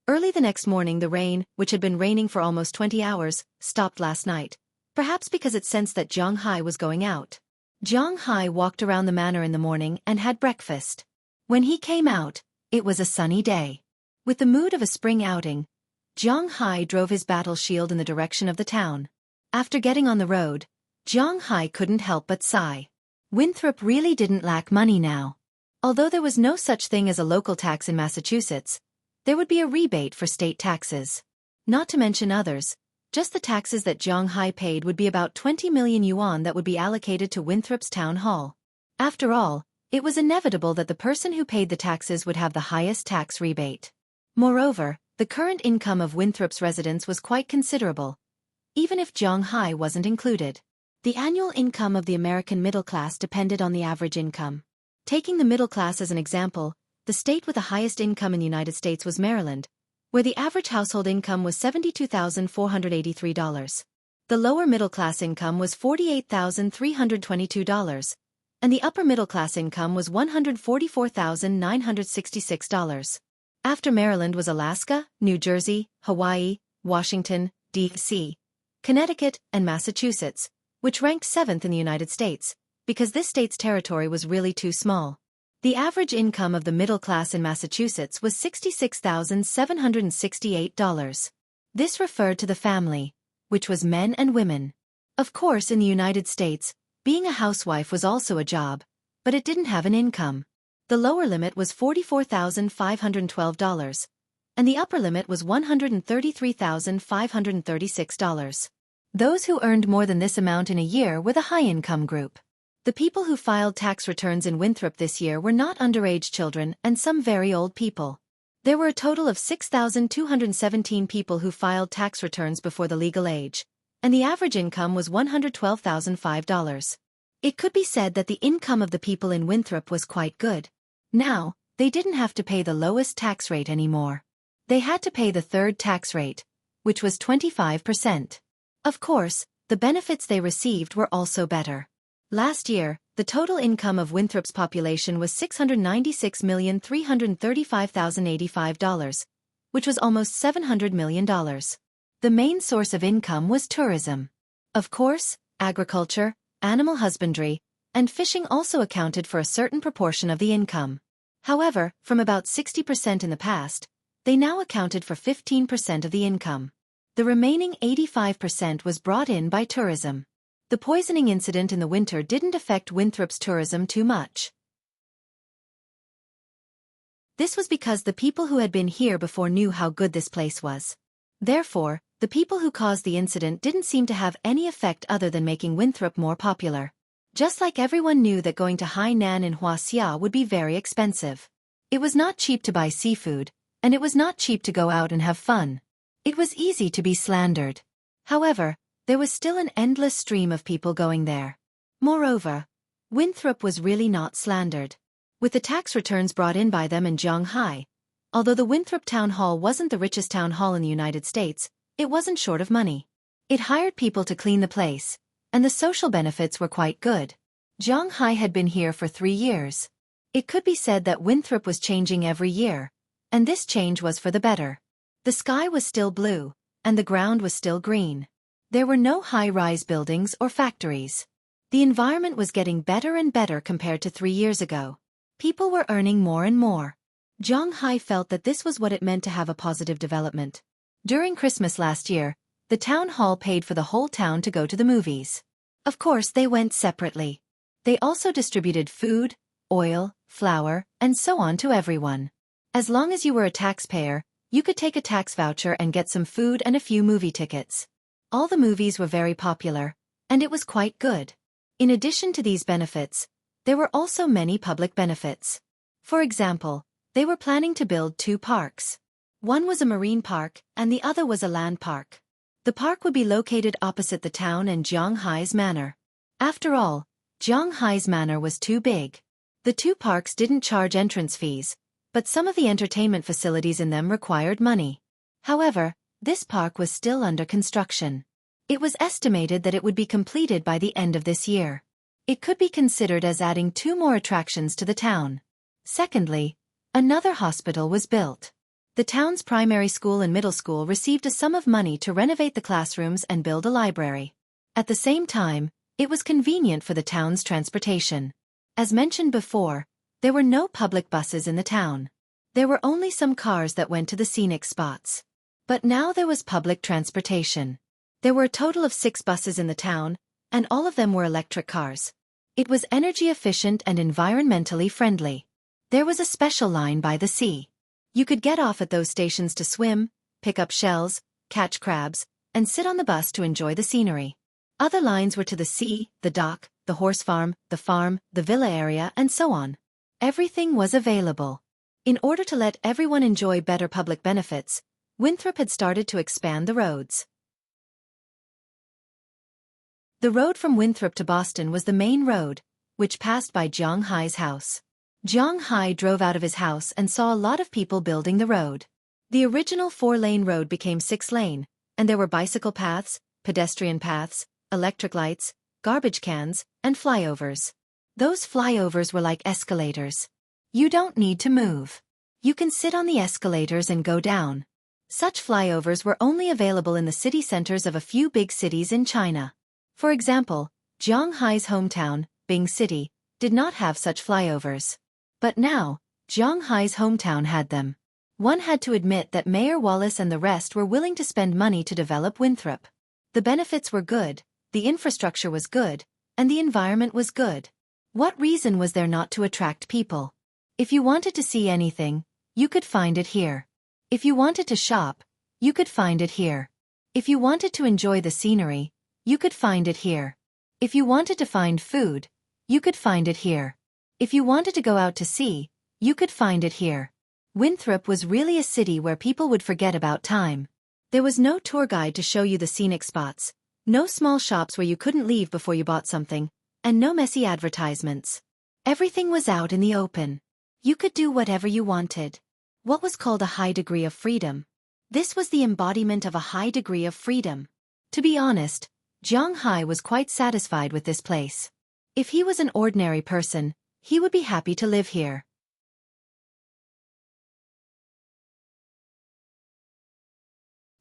Early the next morning the rain, which had been raining for almost 20 hours, stopped last night, perhaps because it sensed that Zhang Hai was going out. Zhang Hai walked around the manor in the morning and had breakfast. When he came out, it was a sunny day. With the mood of a spring outing, Zhang Hai drove his battle shield in the direction of the town. After getting on the road, Zhang Hai couldn't help but sigh. Winthrop really didn't lack money now. Although there was no such thing as a local tax in Massachusetts, there would be a rebate for state taxes. Not to mention others, just the taxes that Zhang Hai paid would be about 20 million yuan that would be allocated to Winthrop's town hall. After all, it was inevitable that the person who paid the taxes would have the highest tax rebate. Moreover, the current income of Winthrop's residents was quite considerable, even if Zhang Hai wasn't included. The annual income of the American middle class depended on the average income. Taking the middle class as an example, the state with the highest income in the United States was Maryland, where the average household income was $72,483. The lower middle class income was $48,322, and the upper middle class income was $144,966. After Maryland was Alaska, New Jersey, Hawaii, Washington, D.C., Connecticut, and Massachusetts, which ranked 7th in the United States, because this state's territory was really too small. The average income of the middle class in Massachusetts was $66,768. This referred to the family, which was men and women. Of course, in the United States, being a housewife was also a job, but it didn't have an income. The lower limit was $44,512, and the upper limit was $133,536. Those who earned more than this amount in a year were the high-income group. The people who filed tax returns in Winthrop this year were not underage children and some very old people. There were a total of 6,217 people who filed tax returns before the legal age, and the average income was $112,005. It could be said that the income of the people in Winthrop was quite good. Now, they didn't have to pay the lowest tax rate anymore. They had to pay the third tax rate, which was 25%. Of course, the benefits they received were also better. Last year, the total income of Winthrop's population was $696,335,085, which was almost $700 million. The main source of income was tourism. Of course, agriculture, animal husbandry, and fishing also accounted for a certain proportion of the income. However, from about 60% in the past, they now accounted for 15% of the income. The remaining 85% was brought in by tourism. The poisoning incident in the winter didn't affect Winthrop's tourism too much. This was because the people who had been here before knew how good this place was. Therefore, the people who caused the incident didn't seem to have any effect other than making Winthrop more popular. Just like everyone knew that going to Hainan in Huaxia would be very expensive. It was not cheap to buy seafood, and it was not cheap to go out and have fun. It was easy to be slandered. However, there was still an endless stream of people going there. Moreover, Winthrop was really not slandered. With the tax returns brought in by them in Zhanghai, although the Winthrop Town Hall wasn't the richest town hall in the United States, it wasn't short of money. It hired people to clean the place, and the social benefits were quite good. Zhanghai had been here for 3 years. It could be said that Winthrop was changing every year, and this change was for the better. The sky was still blue, and the ground was still green. There were no high-rise buildings or factories. The environment was getting better and better compared to 3 years ago. People were earning more and more. Zhanghai felt that this was what it meant to have a positive development. During Christmas last year, the town hall paid for the whole town to go to the movies. Of course, they went separately. They also distributed food, oil, flour, and so on to everyone. As long as you were a taxpayer, you could take a tax voucher and get some food and a few movie tickets. All the movies were very popular, and it was quite good. In addition to these benefits, there were also many public benefits. For example, they were planning to build 2 parks. One was a marine park, and the other was a land park. The park would be located opposite the town and Zhanghai's manor. After all, Zhanghai's manor was too big. The 2 parks didn't charge entrance fees, but some of the entertainment facilities in them required money. However, this park was still under construction. It was estimated that it would be completed by the end of this year. It could be considered as adding 2 more attractions to the town. Secondly, another hospital was built. The town's primary school and middle school received a sum of money to renovate the classrooms and build a library. At the same time, it was convenient for the town's transportation. As mentioned before, there were no public buses in the town. There were only some cars that went to the scenic spots. But now there was public transportation. There were a total of 6 buses in the town, and all of them were electric cars. It was energy efficient and environmentally friendly. There was a special line by the sea. You could get off at those stations to swim, pick up shells, catch crabs, and sit on the bus to enjoy the scenery. Other lines were to the sea, the dock, the horse farm, the villa area, and so on. Everything was available. In order to let everyone enjoy better public benefits, Winthrop had started to expand the roads. The road from Winthrop to Boston was the main road, which passed by Zhanghai's house. Zhanghai drove out of his house and saw a lot of people building the road. The original 4-lane road became 6-lane, and there were bicycle paths, pedestrian paths, electric lights, garbage cans, and flyovers. Those flyovers were like escalators. You don't need to move. You can sit on the escalators and go down. Such flyovers were only available in the city centers of a few big cities in China. For example, Zhang Hai's hometown, Bing City, did not have such flyovers. But now, Zhang Hai's hometown had them. One had to admit that Mayor Wallace and the rest were willing to spend money to develop Winthrop. The benefits were good, the infrastructure was good, and the environment was good. What reason was there not to attract people? If you wanted to see anything, you could find it here. If you wanted to shop, you could find it here. If you wanted to enjoy the scenery, you could find it here. If you wanted to find food, you could find it here. If you wanted to go out to sea, you could find it here. Winthrop was really a city where people would forget about time. There was no tour guide to show you the scenic spots, no small shops where you couldn't leave before you bought something, and no messy advertisements. Everything was out in the open. You could do whatever you wanted. What was called a high degree of freedom? This was the embodiment of a high degree of freedom. To be honest, Zhang Hai was quite satisfied with this place. If he was an ordinary person, he would be happy to live here.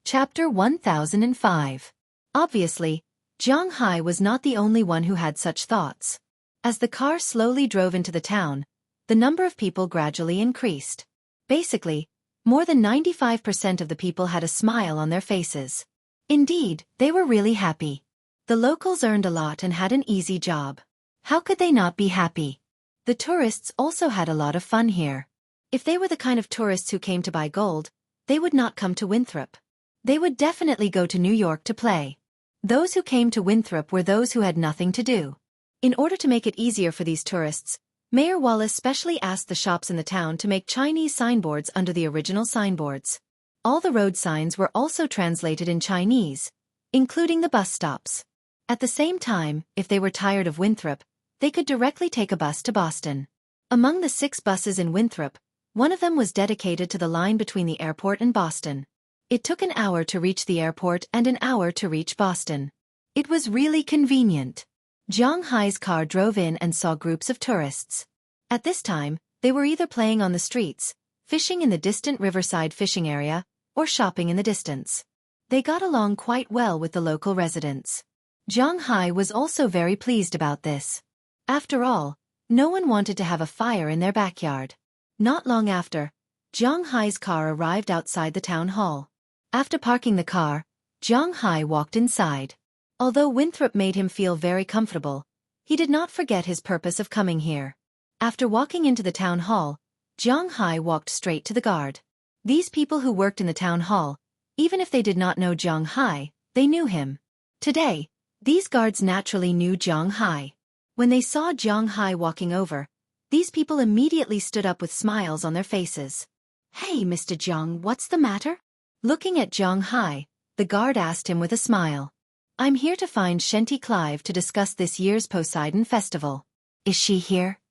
Chapter 1005. Obviously, Zhang Hai was not the only one who had such thoughts. As the car slowly drove into the town, the number of people gradually increased. Basically, more than 95% of the people had a smile on their faces. Indeed, they were really happy. The locals earned a lot and had an easy job. How could they not be happy? The tourists also had a lot of fun here. If they were the kind of tourists who came to buy gold, they would not come to Winthrop. They would definitely go to New York to play. Those who came to Winthrop were those who had nothing to do. In order to make it easier for these tourists, Mayor Wallace specially asked the shops in the town to make Chinese signboards under the original signboards. All the road signs were also translated in Chinese, including the bus stops. At the same time, if they were tired of Winthrop, they could directly take a bus to Boston. Among the 6 buses in Winthrop, one of them was dedicated to the line between the airport and Boston. It took an hour to reach the airport and an hour to reach Boston. It was really convenient. Zhang Hai's car drove in and saw groups of tourists. At this time, they were either playing on the streets, fishing in the distant riverside fishing area, or shopping in the distance. They got along quite well with the local residents. Zhang Hai was also very pleased about this. After all, no one wanted to have a fire in their backyard. Not long after, Zhang Hai's car arrived outside the town hall. After parking the car, Zhang Hai walked inside. Although Winthrop made him feel very comfortable, he did not forget his purpose of coming here. After walking into the town hall, Zhang Hai walked straight to the guard. These people who worked in the town hall, even if they did not know Zhang Hai, they knew him. Today, these guards naturally knew Zhang Hai. When they saw Zhang Hai walking over, these people immediately stood up with smiles on their faces. "Hey, Mr. Zhang, what's the matter?" Looking at Zhang Hai, the guard asked him with a smile. "I'm here to find Xueqi Clive to discuss this year's Poseidon Festival. Is she here?"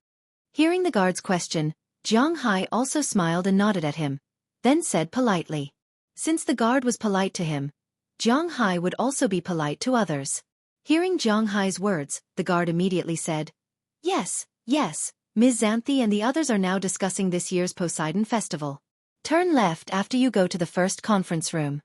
Hearing the guard's question, Zhang Hai also smiled and nodded at him, then said politely. Since the guard was polite to him, Zhang Hai would also be polite to others. Hearing Zhang Hai's words, the guard immediately said, Yes, Ms. Xanthi and the others are now discussing this year's Poseidon Festival. Turn left after you go to the first conference room."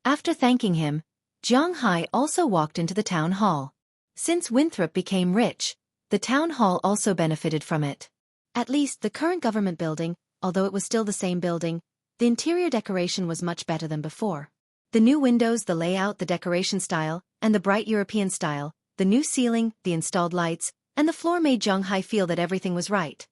After thanking him, Zhang Hai also walked into the town hall. Since Winthrop became rich, the town hall also benefited from it. At least the current government building, although it was still the same building, the interior decoration was much better than before. The new windows, the layout, the decoration style, and the bright European style, the new ceiling, the installed lights, and the floor made Zhang Hai feel that everything was right.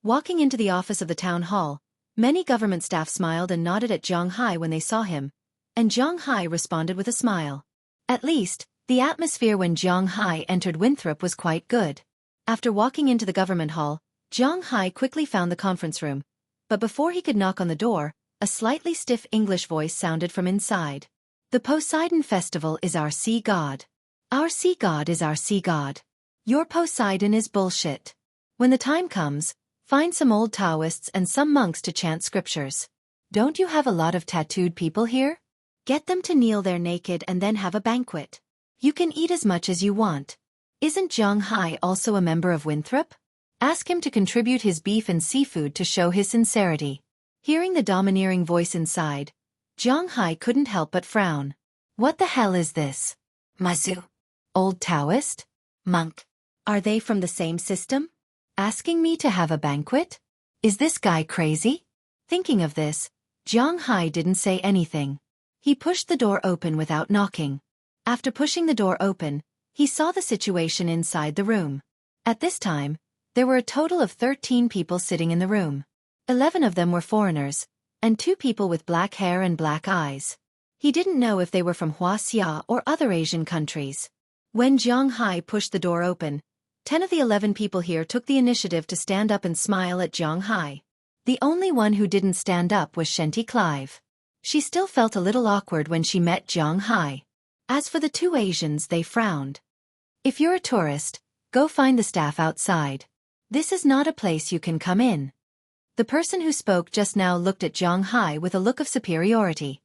Walking into the office of the town hall, many government staff smiled and nodded at Zhang Hai when they saw him, and Zhang Hai responded with a smile. At least, the atmosphere when Zhang Hai entered Winthrop was quite good. After walking into the government hall, Zhang Hai quickly found the conference room, but before he could knock on the door, a slightly stiff English voice sounded from inside. "The Poseidon Festival is our sea god. Our sea god is our sea god. Your Poseidon is bullshit. When the time comes, find some old Taoists and some monks to chant scriptures. Don't you have a lot of tattooed people here? Get them to kneel there naked and then have a banquet. You can eat as much as you want. Isn't Zhang Hai also a member of Winthrop? Ask him to contribute his beef and seafood to show his sincerity. Hearing the domineering voice inside, Jiang Hai couldn't help but frown. What the hell is this? Mazu? Old Taoist? Monk? Are they from the same system? Asking me to have a banquet? Is this guy crazy? Thinking of this, Jiang Hai didn't say anything. He pushed the door open without knocking. After pushing the door open, he saw the situation inside the room. At this time, there were a total of 13 people sitting in the room. 11 of them were foreigners, and 2 people with black hair and black eyes. He didn't know if they were from Huaxia or other Asian countries. When Jiang Hai pushed the door open, 10 of the 11 people here took the initiative to stand up and smile at Jiang Hai. The only one who didn't stand up was Xueqi Clive. She still felt a little awkward when she met Jiang Hai. As for the 2 Asians, they frowned. If you're a tourist, go find the staff outside. This is not a place you can come in. The person who spoke just now looked at Jiang Hai with a look of superiority.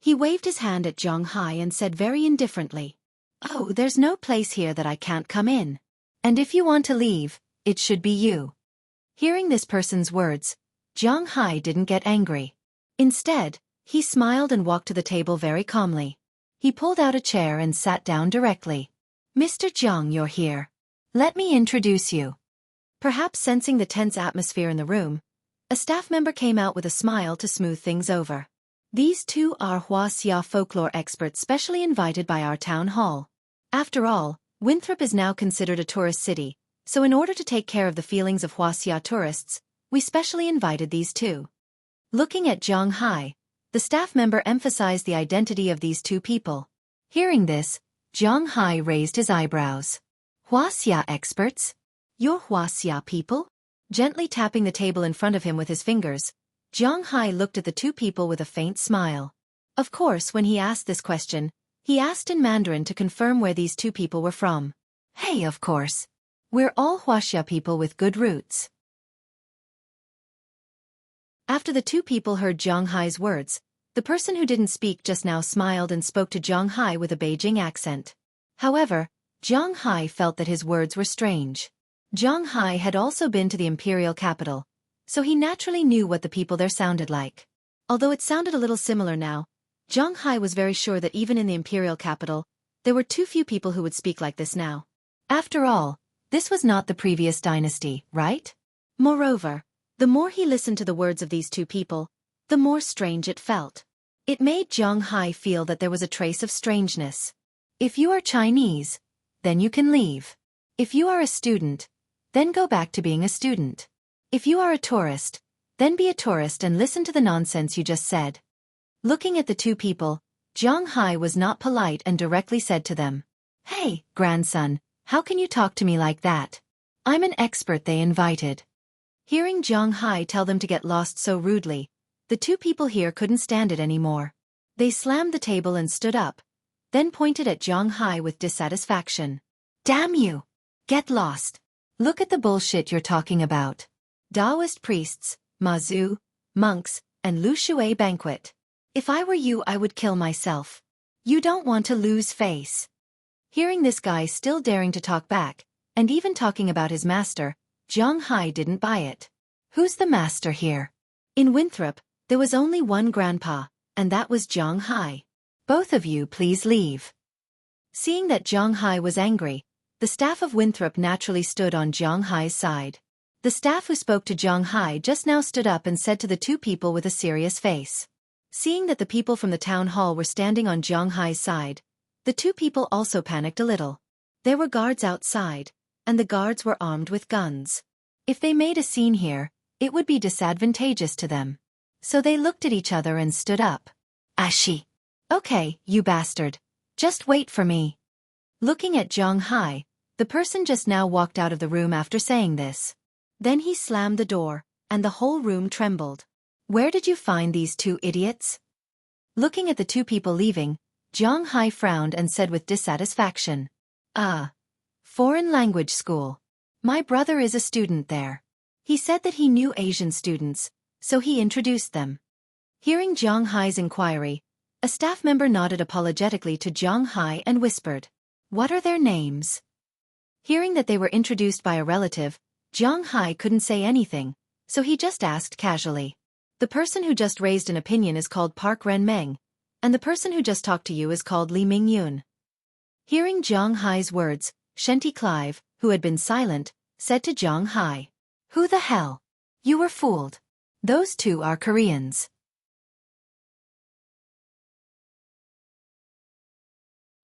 He waved his hand at Jiang Hai and said very indifferently, "Oh, there's no place here that I can't come in. And if you want to leave, it should be you." Hearing this person's words, Jiang Hai didn't get angry. Instead, he smiled and walked to the table very calmly. He pulled out a chair and sat down directly. "Mr. Jiang, you're here. Let me introduce you." Perhaps sensing the tense atmosphere in the room, a staff member came out with a smile to smooth things over. "These 2 are Huaxia folklore experts specially invited by our town hall. After all, Winthrop is now considered a tourist city, so in order to take care of the feelings of Huaxia tourists, we specially invited these 2. Looking at Jiang Hai, the staff member emphasized the identity of these 2 people. Hearing this, Jiang Hai raised his eyebrows. "Huaxia experts? You're Huaxia people?" Gently tapping the table in front of him with his fingers, Jiang Hai looked at the 2 people with a faint smile. Of course, when he asked this question, he asked in Mandarin to confirm where these 2 people were from. "Hey, of course. We're all Huaxia people with good roots." After the 2 people heard Jiang Hai's words, the person who didn't speak just now smiled and spoke to Jiang Hai with a Beijing accent. However, Jiang Hai felt that his words were strange. Jiang Hai had also been to the imperial capital, so he naturally knew what the people there sounded like. Although it sounded a little similar now, Jiang Hai was very sure that even in the imperial capital, there were too few people who would speak like this now. After all, this was not the previous dynasty, right? Moreover, the more he listened to the words of these 2 people, the more strange it felt. It made Jiang Hai feel that there was a trace of strangeness. If you are Chinese, then you can leave. If you are a student, then go back to being a student. If you are a tourist, then be a tourist and listen to the nonsense you just said. Looking at the 2 people, Jiang Hai was not polite and directly said to them, "Hey, grandson, how can you talk to me like that? I'm an expert they invited." Hearing Jiang Hai tell them to get lost so rudely, the 2 people here couldn't stand it anymore. They slammed the table and stood up, then pointed at Jiang Hai with dissatisfaction. "Damn you! Get lost! Look at the bullshit you're talking about. Taoist priests, Mazu, monks, and Lu Shui banquet. If I were you, I would kill myself. You don't want to lose face." Hearing this guy still daring to talk back, and even talking about his master, Jiang Hai didn't buy it. Who's the master here? In Winthrop, there was only one grandpa, and that was Jiang Hai. Both of you please leave. Seeing that Jiang Hai was angry, the staff of Winthrop naturally stood on Jiang Hai's side. The staff who spoke to Jiang Hai just now stood up and said to the 2 people with a serious face. Seeing that the people from the town hall were standing on Jiang Hai's side, the 2 people also panicked a little. There were guards outside, and the guards were armed with guns. If they made a scene here, it would be disadvantageous to them. So they looked at each other and stood up. "Ashi. Okay, you bastard. Just wait for me." Looking at Jiang Hai, the person just now walked out of the room after saying this. Then he slammed the door, and the whole room trembled. "Where did you find these 2 idiots?" Looking at the 2 people leaving, Jiang Hai frowned and said with dissatisfaction, Foreign language school. My brother is a student there." He said that he knew Asian students, so he introduced them. Hearing Jiang Hai's inquiry, a staff member nodded apologetically to Jiang Hai and whispered, "What are their names?" Hearing that they were introduced by a relative, Jiang Hai couldn't say anything, so he just asked casually, The person who just raised an opinion is called Park Ren-meng, and the person who just talked to you is called Li Ming-yun. Hearing Jiang Hai's words, Xueqi Clive, who had been silent, said to Jiang Hai, "Who the hell? You were fooled. Those two are Koreans."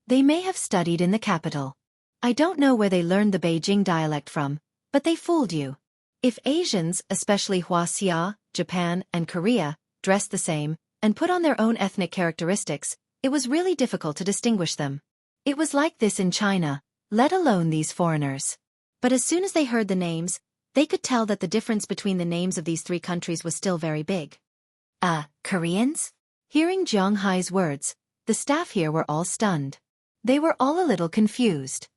They may have studied in the capital. I don't know where they learned the Beijing dialect from, but they fooled you. If Asians, especially Huaxia, Japan, and Korea, dressed the same, and put on their own ethnic characteristics, it was really difficult to distinguish them. It was like this in China, let alone these foreigners. But as soon as they heard the names, they could tell that the difference between the names of these three countries was still very big. Koreans? Hearing Jiang Hai's words, the staff here were all stunned. They were all a little confused.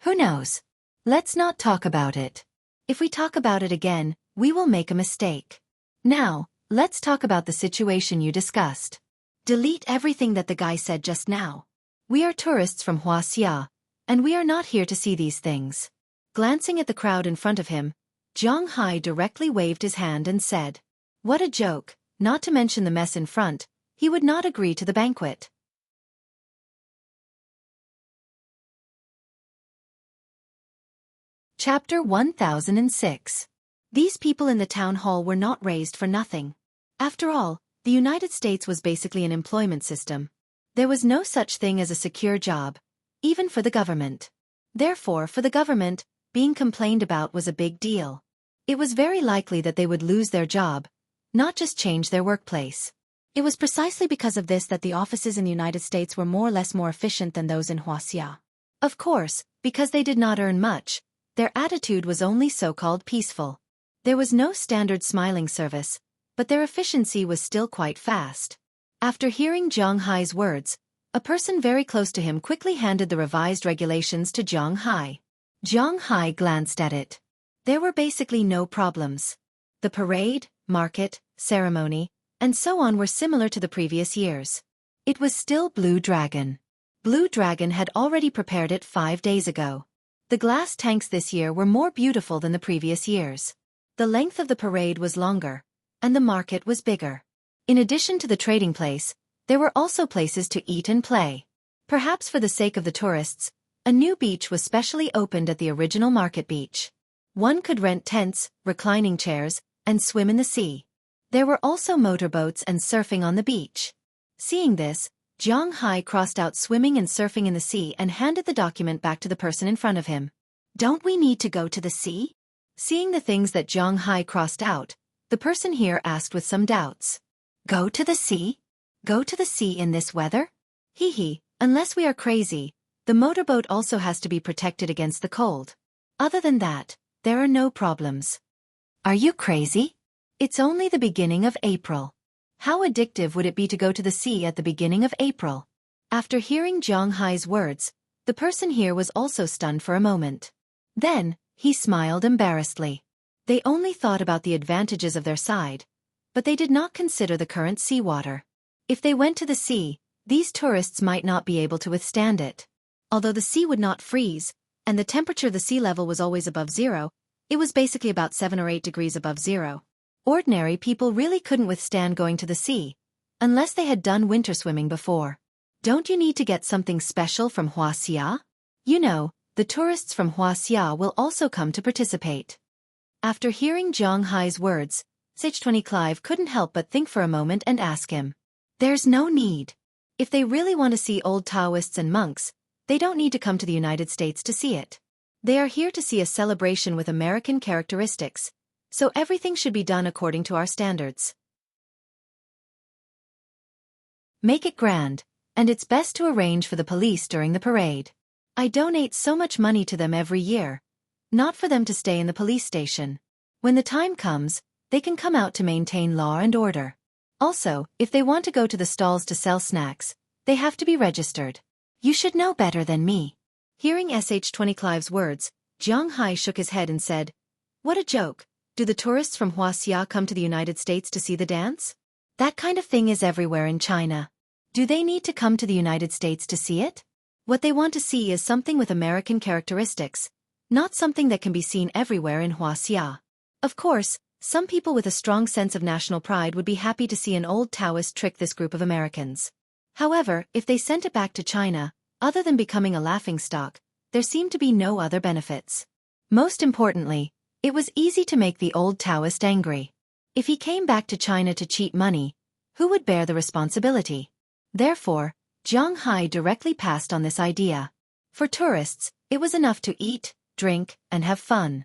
Who knows? Let's not talk about it. If we talk about it again, we will make a mistake. Now, let's talk about the situation you discussed. Delete everything that the guy said just now. We are tourists from Huaxia, and we are not here to see these things. Glancing at the crowd in front of him, Jiang Hai directly waved his hand and said, "What a joke, not to mention the mess in front, he would not agree to the banquet." Chapter 1006. These people in the town hall were not raised for nothing. After all, the United States was basically an employment system. There was no such thing as a secure job, even for the government. Therefore, for the government, being complained about was a big deal. It was very likely that they would lose their job, not just change their workplace. It was precisely because of this that the offices in the United States were more or less more efficient than those in Huaxia. Of course, because they did not earn much, their attitude was only so-called peaceful. There was no standard smiling service, but their efficiency was still quite fast. After hearing Jiang Hai's words, a person very close to him quickly handed the revised regulations to Jiang Hai. Jiang Hai glanced at it. There were basically no problems. The parade, market, ceremony, and so on were similar to the previous years. It was still Blue Dragon. Blue Dragon had already prepared it 5 days ago. The glass tanks this year were more beautiful than the previous years. The length of the parade was longer, and the market was bigger. In addition to the trading place, there were also places to eat and play. Perhaps for the sake of the tourists, a new beach was specially opened at the original market beach. One could rent tents, reclining chairs, and swim in the sea. There were also motorboats and surfing on the beach. Seeing this, Jiang Hai crossed out swimming and surfing in the sea and handed the document back to the person in front of him. "Don't we need to go to the sea?" Seeing the things that Jiang Hai crossed out, the person here asked with some doubts. "Go to the sea? Go to the sea in this weather? Hee, unless we are crazy, the motorboat also has to be protected against the cold. Other than that, there are no problems." "Are you crazy? It's only the beginning of April. How addictive would it be to go to the sea at the beginning of April?" After hearing Jiang Hai's words, the person here was also stunned for a moment. Then, he smiled embarrassedly. They only thought about the advantages of their side, but they did not consider the current seawater. If they went to the sea, these tourists might not be able to withstand it. Although the sea would not freeze, and the temperature of the sea level was always above zero, it was basically about 7 or 8 degrees above zero. Ordinary people really couldn't withstand going to the sea, unless they had done winter swimming before. Don't you need to get something special from Huaxia? You know, the tourists from Huaxia will also come to participate. After hearing Jiang Hai's words, Xueqi Clive couldn't help but think for a moment and ask him. There's no need. If they really want to see old Taoists and monks, they don't need to come to the United States to see it. They are here to see a celebration with American characteristics, so everything should be done according to our standards. Make it grand, and it's best to arrange for the police during the parade. I donate so much money to them every year, not for them to stay in the police station. When the time comes, they can come out to maintain law and order. Also, if they want to go to the stalls to sell snacks, they have to be registered. You should know better than me. Hearing Xueqi Clive's words, Jiang Hai shook his head and said, "What a joke. Do the tourists from Huaxia come to the United States to see the dance? That kind of thing is everywhere in China. Do they need to come to the United States to see it? What they want to see is something with American characteristics, not something that can be seen everywhere in Huaxia. Of course, Some people with a strong sense of national pride would be happy to see an old Taoist trick this group of Americans. However, if they sent it back to China, other than becoming a laughingstock, there seemed to be no other benefits. Most importantly, it was easy to make the old Taoist angry. If he came back to China to cheat money, who would bear the responsibility? Therefore, Jiang Hai directly passed on this idea. For tourists, it was enough to eat, drink, and have fun.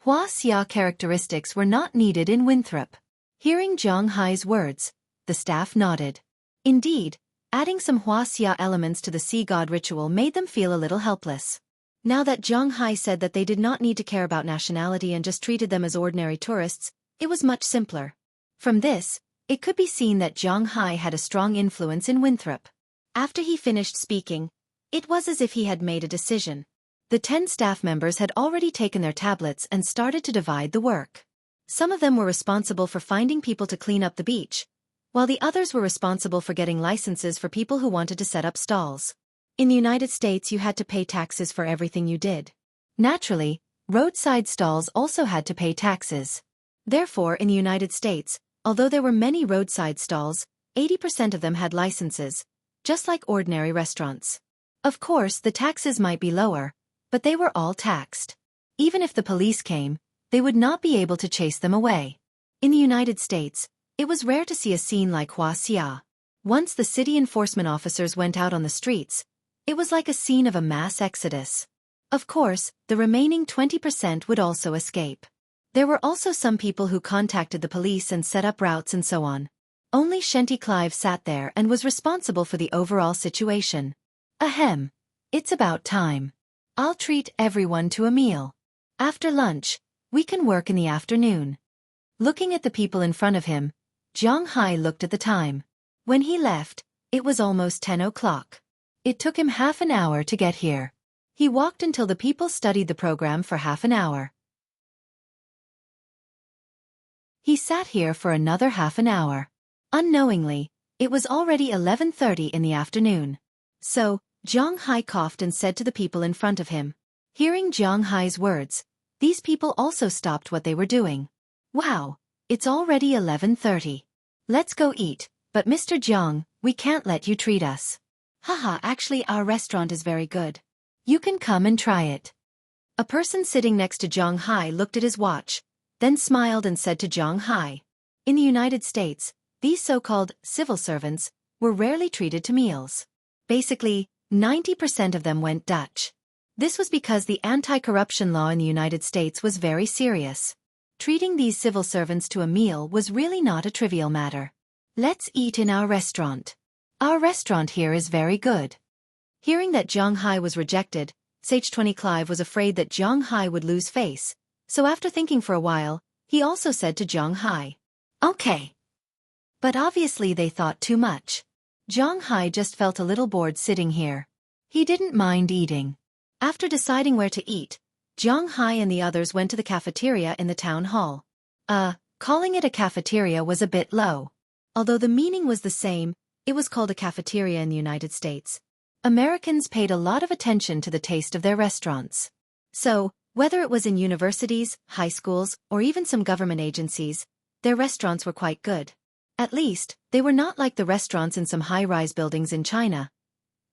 Hua Xia characteristics were not needed in Winthrop. Hearing Jiang Hai's words, the staff nodded. Indeed, adding some Hua Xia elements to the sea god ritual made them feel a little helpless. Now that Jiang Hai said that they did not need to care about nationality and just treated them as ordinary tourists, it was much simpler. From this, it could be seen that Jiang Hai had a strong influence in Winthrop. After he finished speaking, it was as if he had made a decision. The 10 staff members had already taken their tablets and started to divide the work. Some of them were responsible for finding people to clean up the beach, while the others were responsible for getting licenses for people who wanted to set up stalls. In the United States, you had to pay taxes for everything you did. Naturally, roadside stalls also had to pay taxes. Therefore, in the United States, although there were many roadside stalls, 80% of them had licenses, just like ordinary restaurants. Of course, the taxes might be lower, but they were all taxed. Even if the police came, they would not be able to chase them away. In the United States, it was rare to see a scene like Hua Xia. Once the city enforcement officers went out on the streets, it was like a scene of a mass exodus. Of course, the remaining 20% would also escape. There were also some people who contacted the police and set up routes and so on. Only Xueqi Clive sat there and was responsible for the overall situation. Ahem. It's about time. I'll treat everyone to a meal. After lunch, we can work in the afternoon. Looking at the people in front of him, Jiang Hai looked at the time. When he left, it was almost 10 o'clock. It took him half an hour to get here. He walked until the people studied the program for half an hour. He sat here for another half an hour. Unknowingly, it was already 11:30 in the afternoon. So, Jiang Hai coughed and said to the people in front of him. Hearing Jiang Hai's words, these people also stopped what they were doing. Wow, it's already 11:30. Let's go eat, but Mr. Jiang, we can't let you treat us. Haha, actually our restaurant is very good. You can come and try it. A person sitting next to Jiang Hai looked at his watch, then smiled and said to Jiang Hai. In the United States, these so-called civil servants were rarely treated to meals. Basically, 90% of them went Dutch. This was because the anti-corruption law in the United States was very serious. Treating these civil servants to a meal was really not a trivial matter. Let's eat in our restaurant. Our restaurant here is very good. Hearing that Jiang Hai was rejected, Xueqi Clive was afraid that Jiang Hai would lose face, so after thinking for a while, he also said to Jiang Hai, Okay. But obviously they thought too much. Jiang Hai just felt a little bored sitting here. He didn't mind eating. After deciding where to eat, Jiang Hai and the others went to the cafeteria in the town hall. Calling it a cafeteria was a bit low. Although the meaning was the same, it was called a cafeteria in the United States. Americans paid a lot of attention to the taste of their restaurants. So, whether it was in universities, high schools, or even some government agencies, their restaurants were quite good. At least, they were not like the restaurants in some high-rise buildings in China.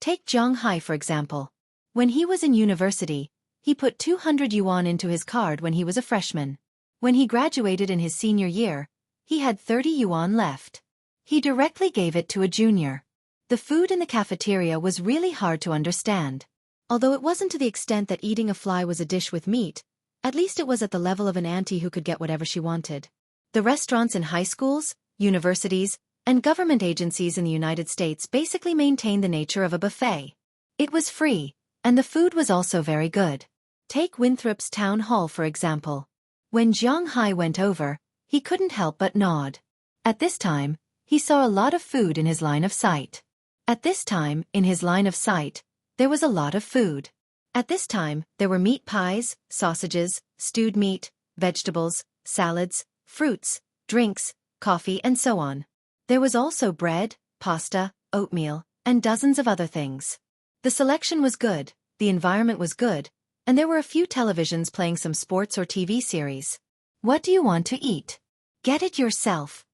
Take Jiang Hai for example. When he was in university, he put 200 yuan into his card when he was a freshman. When he graduated in his senior year, he had 30 yuan left. He directly gave it to a junior. The food in the cafeteria was really hard to understand. Although it wasn't to the extent that eating a fly was a dish with meat, at least it was at the level of an auntie who could get whatever she wanted. The restaurants in high schools, universities, and government agencies in the United States basically maintained the nature of a buffet. It was free, and the food was also very good. Take Winthrop's town hall for example. When Jiang Hai went over, he couldn't help but nod. At this time, he saw a lot of food in his line of sight. At this time, in his line of sight, there was a lot of food. At this time, there were meat pies, sausages, stewed meat, vegetables, salads, fruits, drinks, coffee and so on. There was also bread, pasta, oatmeal, and dozens of other things. The selection was good, the environment was good, and there were a few televisions playing some sports or TV series. What do you want to eat? Get it yourself.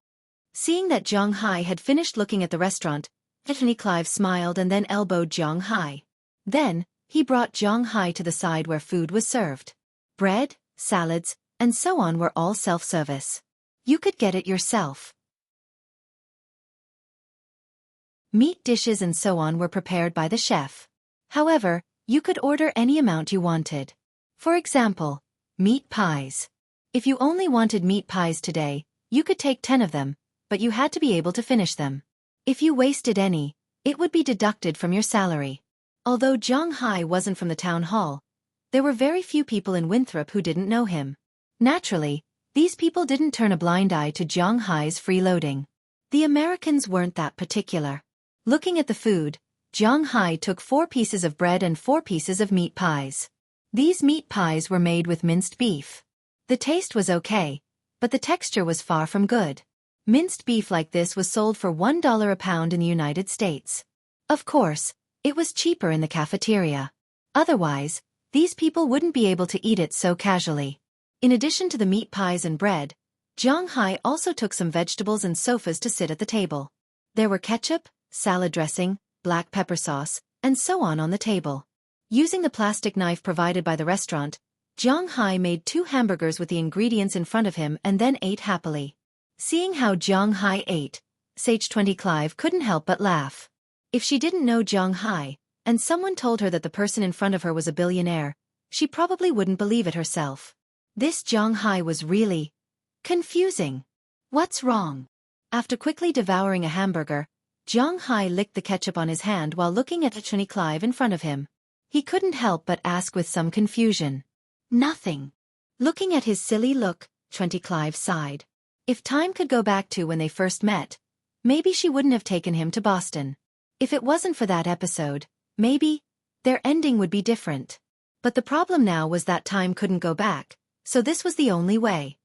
Seeing that Zhang Hai had finished looking at the restaurant, Anthony Clive smiled and then elbowed Zhang Hai. Then, he brought Zhang Hai to the side where food was served. Bread, salads, and so on were all self-service. You could get it yourself. Meat dishes and so on were prepared by the chef. However, you could order any amount you wanted. For example, meat pies. If you only wanted meat pies today, you could take 10 of them, but you had to be able to finish them. If you wasted any, it would be deducted from your salary. Although Zhang Hai wasn't from the town hall, there were very few people in Winthrop who didn't know him. Naturally, these people didn't turn a blind eye to Zhang Hai's freeloading. The Americans weren't that particular. Looking at the food, Zhang Hai took 4 pieces of bread and 4 pieces of meat pies. These meat pies were made with minced beef. The taste was okay, but the texture was far from good. Minced beef like this was sold for $1 a pound in the United States. Of course, it was cheaper in the cafeteria. Otherwise, these people wouldn't be able to eat it so casually. In addition to the meat pies and bread, Zhang Hai also took some vegetables and sofas to sit at the table. There were ketchup, salad dressing, black pepper sauce, and so on the table. Using the plastic knife provided by the restaurant, Zhang Hai made 2 hamburgers with the ingredients in front of him and then ate happily. Seeing how Zhang Hai ate, Xueqi Clive couldn't help but laugh. If she didn't know Zhang Hai, and someone told her that the person in front of her was a billionaire, she probably wouldn't believe it herself. This Zhang Hai was really confusing. What's wrong? After quickly devouring a hamburger, Zhang Hai licked the ketchup on his hand while looking at Xueqi Clive in front of him. He couldn't help but ask with some confusion. Nothing. Looking at his silly look, Xueqi Clive sighed. If time could go back to when they first met, maybe she wouldn't have taken him to Boston. If it wasn't for that episode, maybe their ending would be different. But the problem now was that time couldn't go back, so this was the only way.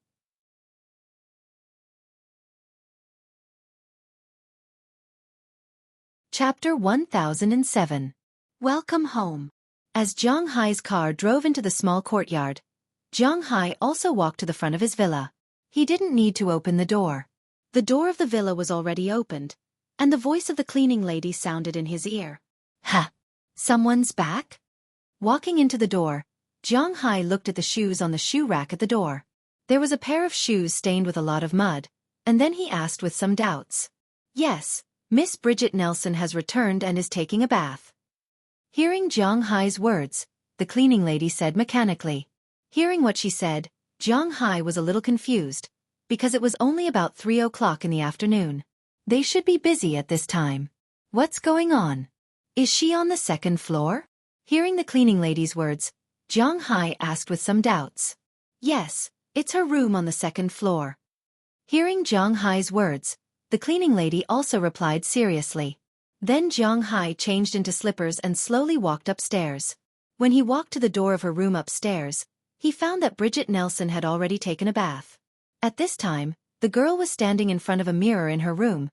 Chapter 1007. Welcome home. As Zhang Hai's car drove into the small courtyard, Zhang Hai also walked to the front of his villa. He didn't need to open the door. The door of the villa was already opened, and the voice of the cleaning lady sounded in his ear. Ha! Someone's back? Walking into the door, Zhang Hai looked at the shoes on the shoe rack at the door. There was a pair of shoes stained with a lot of mud, and then he asked with some doubts. Yes, Miss Bridget Nelson has returned and is taking a bath. Hearing Zhang Hai's words, the cleaning lady said mechanically. Hearing what she said, Zhang Hai was a little confused, because it was only about 3 o'clock in the afternoon. They should be busy at this time. What's going on? Is she on the 2nd floor? Hearing the cleaning lady's words, Zhang Hai asked with some doubts. Yes, it's her room on the 2nd floor. Hearing Zhang Hai's words, the cleaning lady also replied seriously. Then Zhang Hai changed into slippers and slowly walked upstairs. When he walked to the door of her room upstairs, he found that Bridget Nelson had already taken a bath. At this time, the girl was standing in front of a mirror in her room,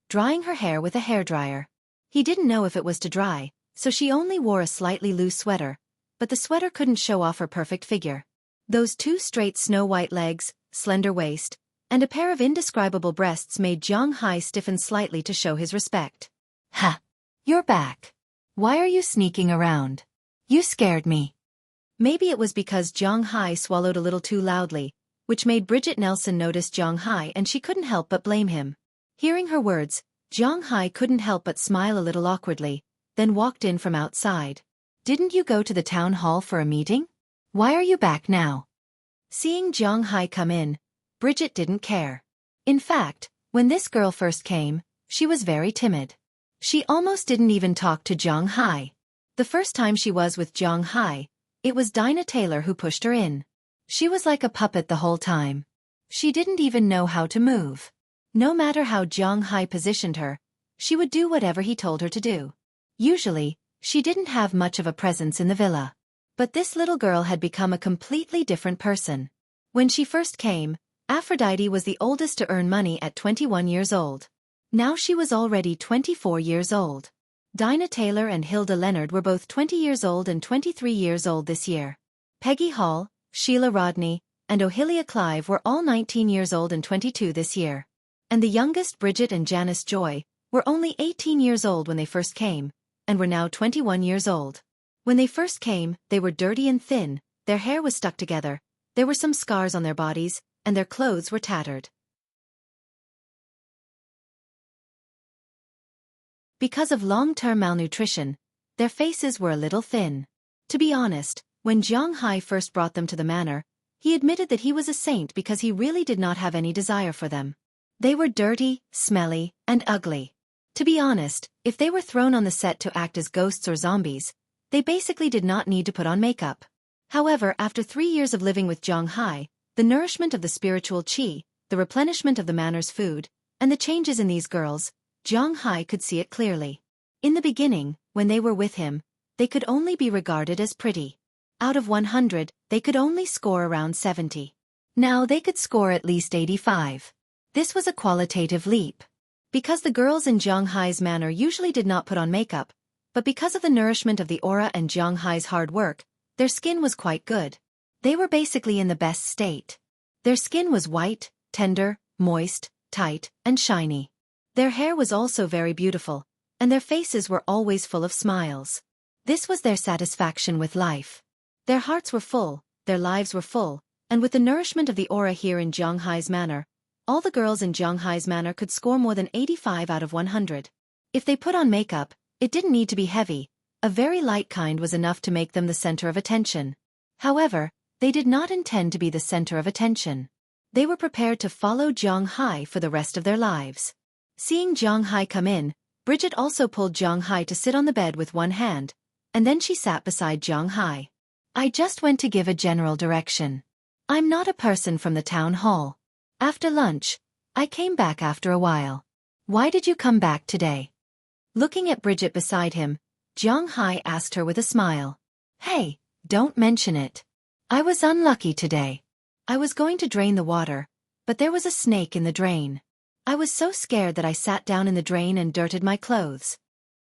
drying her hair with a hairdryer. He didn't know if it was to dry, so she only wore a slightly loose sweater, but the sweater couldn't show off her perfect figure. Those 2 straight snow-white legs, slender waist, and a pair of indescribable breasts made Zhang Hai stiffen slightly to show his respect. Ha! You're back. Why are you sneaking around? You scared me. Maybe it was because Zhang Hai swallowed a little too loudly, which made Bridget Nelson notice Zhang Hai and she couldn't help but blame him. Hearing her words, Zhang Hai couldn't help but smile a little awkwardly, then walked in from outside. Didn't you go to the town hall for a meeting? Why are you back now? Seeing Zhang Hai come in, Bridget didn't care. In fact, when this girl first came, she was very timid. She almost didn't even talk to Zhang Hai. The first time she was with Zhang Hai, it was Dinah Taylor who pushed her in. She was like a puppet the whole time. She didn't even know how to move. No matter how Zhang Hai positioned her, she would do whatever he told her to do. Usually, she didn't have much of a presence in the villa. But this little girl had become a completely different person. When she first came, Aphrodite was the oldest to earn money at 21 years old. Now she was already 24 years old. Dinah Taylor and Hilda Leonard were both 20 years old and 23 years old this year. Peggy Hall, Sheila Rodney, and Ohilia Clive were all 19 years old and 22 this year. And the youngest, Bridget and Janice Joy, were only 18 years old when they first came, and were now 21 years old. When they first came, they were dirty and thin, their hair was stuck together, there were some scars on their bodies, and their clothes were tattered. Because of long-term malnutrition, their faces were a little thin. To be honest, when Jiang Hai first brought them to the manor, he admitted that he was a saint because he really did not have any desire for them. They were dirty, smelly, and ugly. To be honest, if they were thrown on the set to act as ghosts or zombies, they basically did not need to put on makeup. However, after 3 years of living with Jiang Hai, the nourishment of the spiritual qi, the replenishment of the manor's food, and the changes in these girls, Jiang Hai could see it clearly. In the beginning, when they were with him, they could only be regarded as pretty. Out of 100, they could only score around 70. Now they could score at least 85. This was a qualitative leap. Because the girls in Jiang Hai's manor usually did not put on makeup, but because of the nourishment of the aura and Jiang Hai's hard work, their skin was quite good. They were basically in the best state. Their skin was white, tender, moist, tight, and shiny. Their hair was also very beautiful, and their faces were always full of smiles. This was their satisfaction with life. Their hearts were full, their lives were full, and with the nourishment of the aura here in Jiang Hai's manor, all the girls in Jiang Hai's manor could score more than 85 out of 100. If they put on makeup, it didn't need to be heavy, a very light kind was enough to make them the center of attention. However, they did not intend to be the center of attention. They were prepared to follow Jiang Hai for the rest of their lives. Seeing Jiang Hai come in, Bridget also pulled Jiang Hai to sit on the bed with one hand, and then she sat beside Jiang Hai. I just went to give a general direction. I'm not a person from the town hall. After lunch, I came back after a while. Why did you come back today? Looking at Bridget beside him, Jiang Hai asked her with a smile. Hey, don't mention it. I was unlucky today. I was going to drain the water, but there was a snake in the drain. I was so scared that I sat down in the drain and dirted my clothes.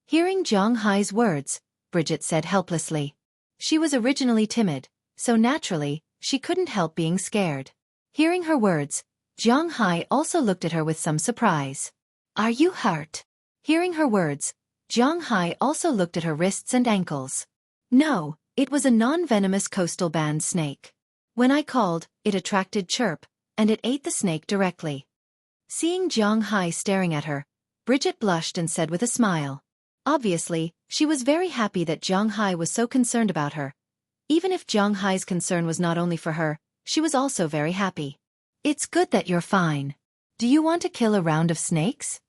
Hearing Jiang Hai's words, Bridget said helplessly. She was originally timid, so naturally, she couldn't help being scared. Hearing her words, Jiang Hai also looked at her with some surprise. Are you hurt? Hearing her words, Jiang Hai also looked at her wrists and ankles. No, it was a non-venomous coastal band snake. When I called, it attracted chirp, and it ate the snake directly. Seeing Jiang Hai staring at her, Bridget blushed and said with a smile. Obviously, she was very happy that Jiang Hai was so concerned about her. Even if Jiang Hai's concern was not only for her, she was also very happy. It's good that you're fine. Do you want to kill a round of snakes?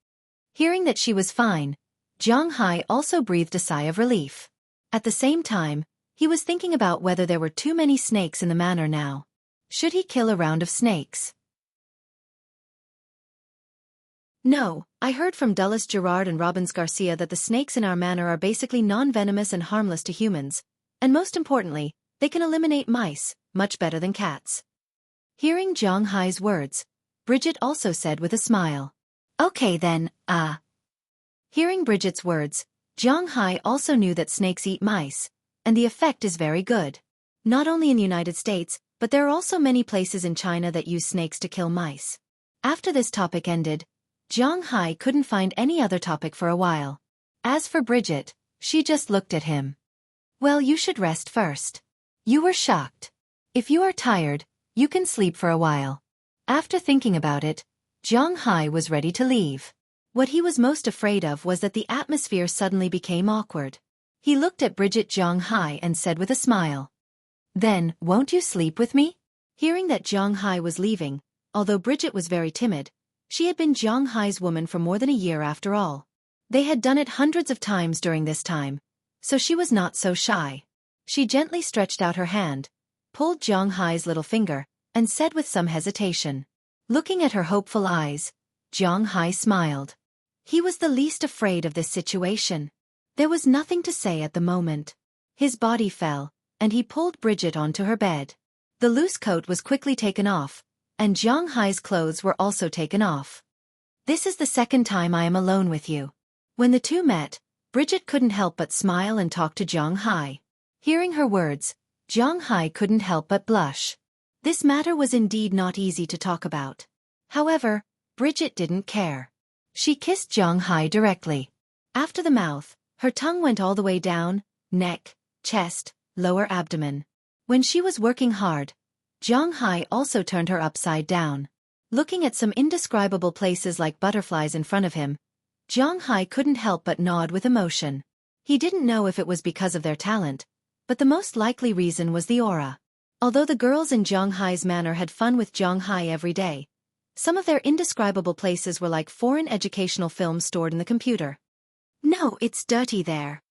Hearing that she was fine, Jiang Hai also breathed a sigh of relief. At the same time, he was thinking about whether there were too many snakes in the manor now. Should he kill a round of snakes? No, I heard from Dulles Gerard and Robbins Garcia that the snakes in our manor are basically non-venomous and harmless to humans, and most importantly, they can eliminate mice, much better than cats. Hearing Jiang Hai's words, Bridget also said with a smile. Okay then, Hearing Bridget's words, Jiang Hai also knew that snakes eat mice, and the effect is very good. Not only in the United States, but there are also many places in China that use snakes to kill mice. After this topic ended, Jiang Hai couldn't find any other topic for a while. As for Bridget, she just looked at him. Well, you should rest first. You were shocked. If you are tired, you can sleep for a while. After thinking about it, Jiang Hai was ready to leave. What he was most afraid of was that the atmosphere suddenly became awkward. He looked at Bridget Jiang Hai and said with a smile. Then, won't you sleep with me? Hearing that Jiang Hai was leaving, although Bridget was very timid, she had been Jiang Hai's woman for more than a year after all. They had done it hundreds of times during this time, so she was not so shy. She gently stretched out her hand, pulled Jiang Hai's little finger, and said with some hesitation. Looking at her hopeful eyes, Jiang Hai smiled. He was the least afraid of this situation. There was nothing to say at the moment. His body fell, and he pulled Bridget onto her bed. The loose coat was quickly taken off, and Jiang Hai's clothes were also taken off. This is the second time I am alone with you. When the two met, Bridget couldn't help but smile and talk to Jiang Hai. Hearing her words, Jiang Hai couldn't help but blush. This matter was indeed not easy to talk about. However, Bridget didn't care. She kissed Zhang Hai directly. After the mouth, her tongue went all the way down, neck, chest, lower abdomen. When she was working hard, Zhang Hai also turned her upside down. Looking at some indescribable places like butterflies in front of him, Zhang Hai couldn't help but nod with emotion. He didn't know if it was because of their talent, but the most likely reason was the aura. Although the girls in Zhang Hai's manor had fun with Zhang Hai every day, some of their indescribable places were like foreign educational films stored in the computer. No, it's dirty there.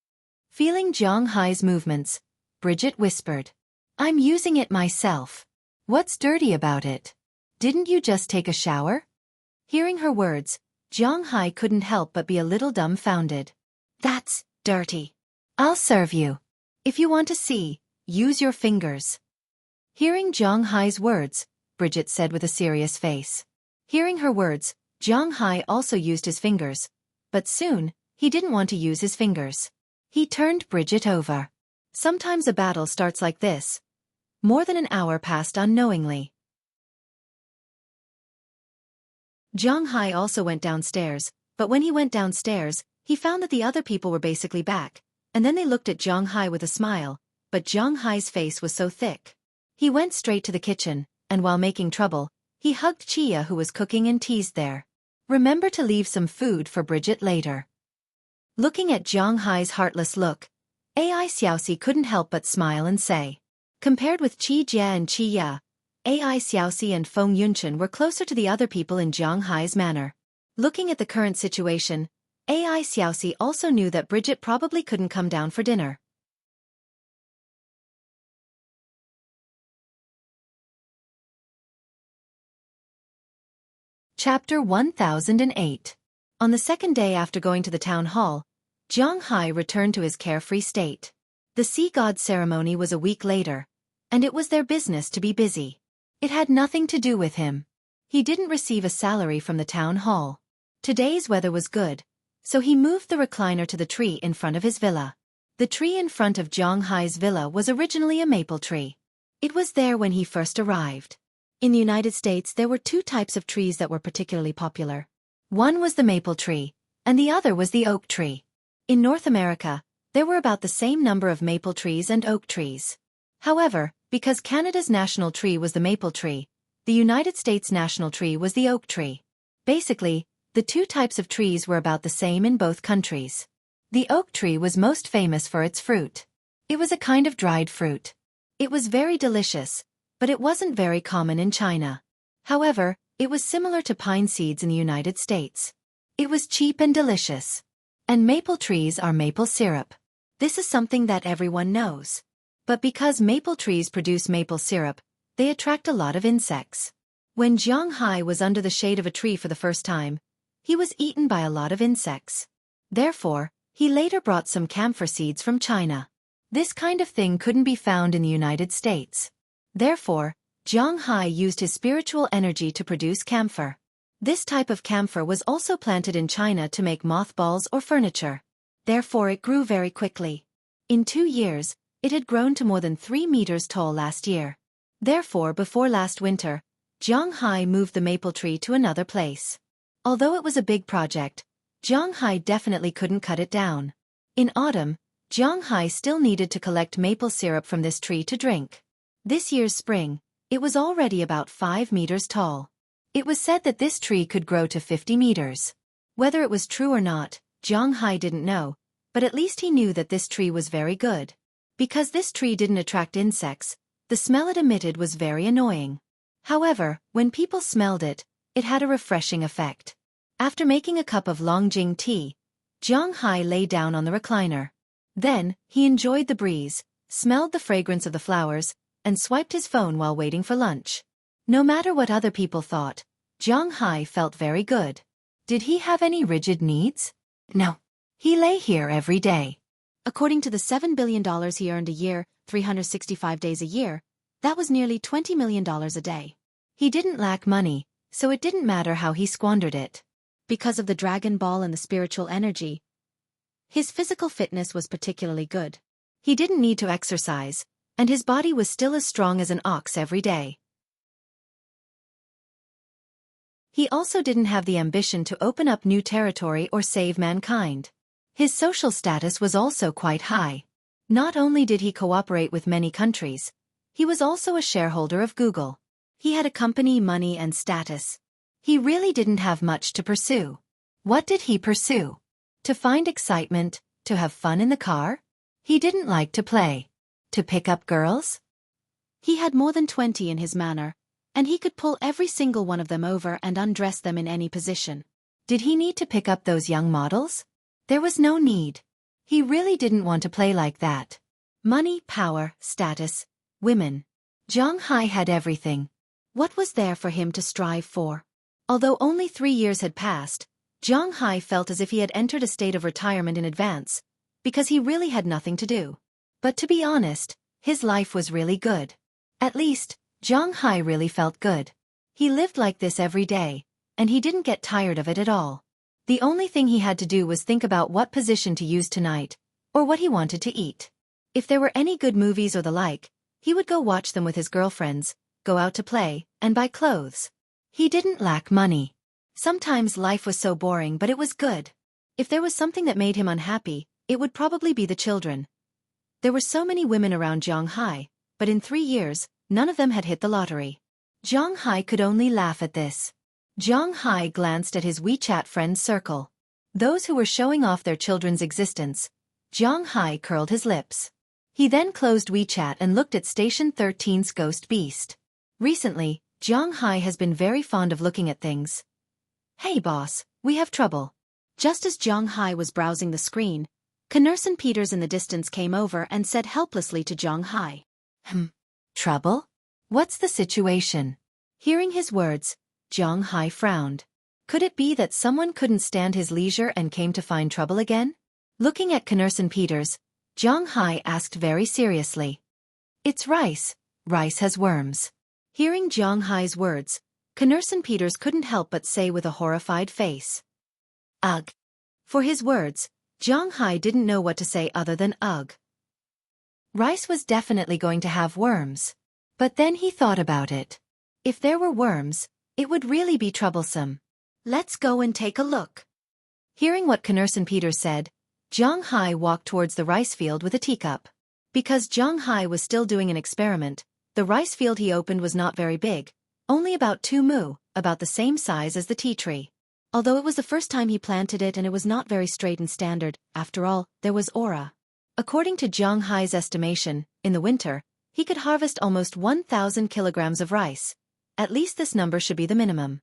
Feeling Zhang Hai's movements, Bridget whispered. I'm using it myself. What's dirty about it? Didn't you just take a shower? Hearing her words, Zhang Hai couldn't help but be a little dumbfounded. That's dirty. I'll serve you. If you want to see, use your fingers. Hearing Zhang Hai's words, Bridget said with a serious face. Hearing her words, Zhang Hai also used his fingers, but soon, he didn't want to use his fingers. He turned Bridget over. Sometimes a battle starts like this. More than an hour passed unknowingly. Zhang Hai also went downstairs, but when he went downstairs, he found that the other people were basically back, and then they looked at Zhang Hai with a smile, but Zhang Hai's face was so thick. He went straight to the kitchen, and while making trouble, he hugged Chia who was cooking and teased there. Remember to leave some food for Bridget later. Looking at Zhang Hai's heartless look, AI Xueqi couldn't help but smile and say. Compared with Qi Jie and Qi Ya, AI Xueqi and Feng Yunchen were closer to the other people in Zhang Hai's manor. Looking at the current situation, AI Xueqi also knew that Bridget probably couldn't come down for dinner. Chapter 1008. On the second day after going to the town hall, Zhang Hai returned to his carefree state. The sea god ceremony was a week later, and it was their business to be busy. It had nothing to do with him. He didn't receive a salary from the town hall. Today's weather was good, so he moved the recliner to the tree in front of his villa. The tree in front of Zhang Hai's villa was originally a maple tree. It was there when he first arrived. In the United States there were two types of trees that were particularly popular. One was the maple tree, and the other was the oak tree. In North America, there were about the same number of maple trees and oak trees. However, because Canada's national tree was the maple tree, the United States' national tree was the oak tree. Basically, the two types of trees were about the same in both countries. The oak tree was most famous for its fruit. It was a kind of dried fruit. It was very delicious, but it wasn't very common in China. However, it was similar to pine seeds in the United States. It was cheap and delicious. And maple trees are maple syrup. This is something that everyone knows. But because maple trees produce maple syrup, they attract a lot of insects. When Zhang Hai was under the shade of a tree for the first time, he was eaten by a lot of insects. Therefore, he later brought some camphor seeds from China. This kind of thing couldn't be found in the United States. Therefore, Zhang Hai used his spiritual energy to produce camphor. This type of camphor was also planted in China to make mothballs or furniture. Therefore it grew very quickly. In 2 years, it had grown to more than 3 meters tall last year. Therefore before last winter, Zhang Hai moved the maple tree to another place. Although it was a big project, Zhang Hai definitely couldn't cut it down. In autumn, Zhang Hai still needed to collect maple syrup from this tree to drink. This year's spring, it was already about 5 meters tall. It was said that this tree could grow to 50 meters. Whether it was true or not, Zhang Hai didn't know, but at least he knew that this tree was very good. Because this tree didn't attract insects, the smell it emitted was very annoying. However, when people smelled it, it had a refreshing effect. After making a cup of Longjing tea, Zhang Hai lay down on the recliner. Then, he enjoyed the breeze, smelled the fragrance of the flowers, and swiped his phone while waiting for lunch. No matter what other people thought, Zhang Hai felt very good. Did he have any rigid needs? No. He lay here every day. According to the $7 billion he earned a year, 365 days a year, that was nearly $20 million a day. He didn't lack money, so it didn't matter how he squandered it. Because of the Dragon Ball and the spiritual energy, his physical fitness was particularly good. He didn't need to exercise, and his body was still as strong as an ox every day. He also didn't have the ambition to open up new territory or save mankind. His social status was also quite high. Not only did he cooperate with many countries, he was also a shareholder of Google. He had a company, money, and status. He really didn't have much to pursue. What did he pursue? To find excitement, to have fun in the car? He didn't like to play. To pick up girls? He had more than 20 in his manor, and he could pull every single one of them over and undress them in any position. Did he need to pick up those young models? There was no need. He really didn't want to play like that. Money, power, status, women. Zhang Hai had everything. What was there for him to strive for? Although only 3 years had passed, Zhang Hai felt as if he had entered a state of retirement in advance, because he really had nothing to do. But to be honest, his life was really good. At least, Zhang Hai really felt good. He lived like this every day, and he didn't get tired of it at all. The only thing he had to do was think about what position to use tonight, or what he wanted to eat. If there were any good movies or the like, he would go watch them with his girlfriends, go out to play, and buy clothes. He didn't lack money. Sometimes life was so boring, but it was good. If there was something that made him unhappy, it would probably be the children. There were so many women around Zhang Hai, but in 3 years, none of them had hit the lottery. Zhang Hai could only laugh at this. Zhang Hai glanced at his WeChat friends circle. Those who were showing off their children's existence. Zhang Hai curled his lips. He then closed WeChat and looked at Station 13's Ghost Beast. Recently, Zhang Hai has been very fond of looking at things. Hey boss, we have trouble. Just as Zhang Hai was browsing the screen, Knurson Peters in the distance came over and said helplessly to Zhang Hai. Trouble? What's the situation? Hearing his words, Zhang Hai frowned. Could it be that someone couldn't stand his leisure and came to find trouble again? Looking at Knurson Peters, Zhang Hai asked very seriously. It's rice. Rice has worms. Hearing Zhang Hai's words, Knurson Peters couldn't help but say with a horrified face. Ugh. For his words, Zhang Hai didn't know what to say other than ugh. Rice was definitely going to have worms. But then he thought about it. If there were worms, it would really be troublesome. Let's go and take a look. Hearing what Knurson Peters said, Zhang Hai walked towards the rice field with a teacup. Because Zhang Hai was still doing an experiment, the rice field he opened was not very big, only about 2 mu, about the same size as the tea tree. Although it was the first time he planted it and it was not very straight and standard, after all, there was aura. According to Zhang Hai's estimation, in the winter, he could harvest almost 1,000 kilograms of rice. At least this number should be the minimum.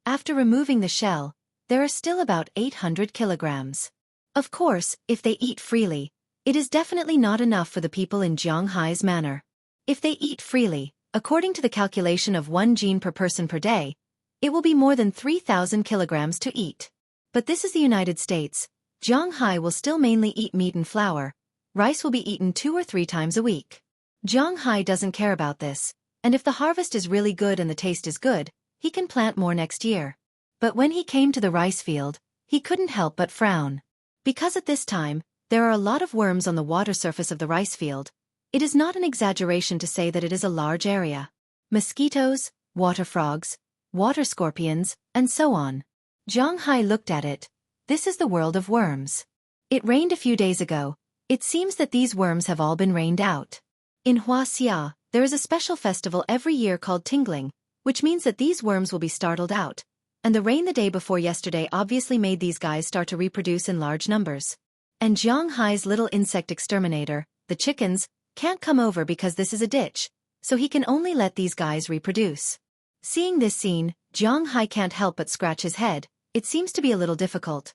After removing the shell, there are still about 800 kilograms. Of course, if they eat freely, it is definitely not enough for the people in Zhang Hai's manor. If they eat freely, according to the calculation of 1 gene per person per day, it will be more than 3,000 kilograms to eat. But this is the United States. Zhang Hai will still mainly eat meat and flour. Rice will be eaten 2 or 3 times a week. Zhang Hai doesn't care about this, and if the harvest is really good and the taste is good, he can plant more next year. But when he came to the rice field, he couldn't help but frown. Because at this time, there are a lot of worms on the water surface of the rice field. It is not an exaggeration to say that it is a large area. Mosquitoes, water frogs, water scorpions, and so on. Zhang Hai looked at it. This is the world of worms. It rained a few days ago. It seems that these worms have all been rained out. In Huaxia, there is a special festival every year called tingling, which means that these worms will be startled out. And the rain the day before yesterday obviously made these guys start to reproduce in large numbers. And Zhang Hai's little insect exterminator, the chickens, can't come over because this is a ditch, so he can only let these guys reproduce. Seeing this scene, Zhang Hai can't help but scratch his head. It seems to be a little difficult.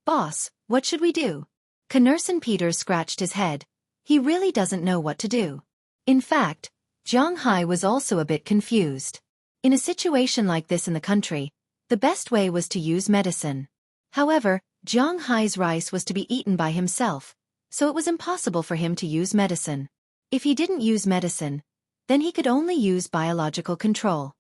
Boss, what should we do? Knurson Peters scratched his head. He really doesn't know what to do. In fact, Zhang Hai was also a bit confused. In a situation like this in the country, the best way was to use medicine. However, Zhang Hai's rice was to be eaten by himself, so it was impossible for him to use medicine. If he didn't use medicine, then he could only use biological control.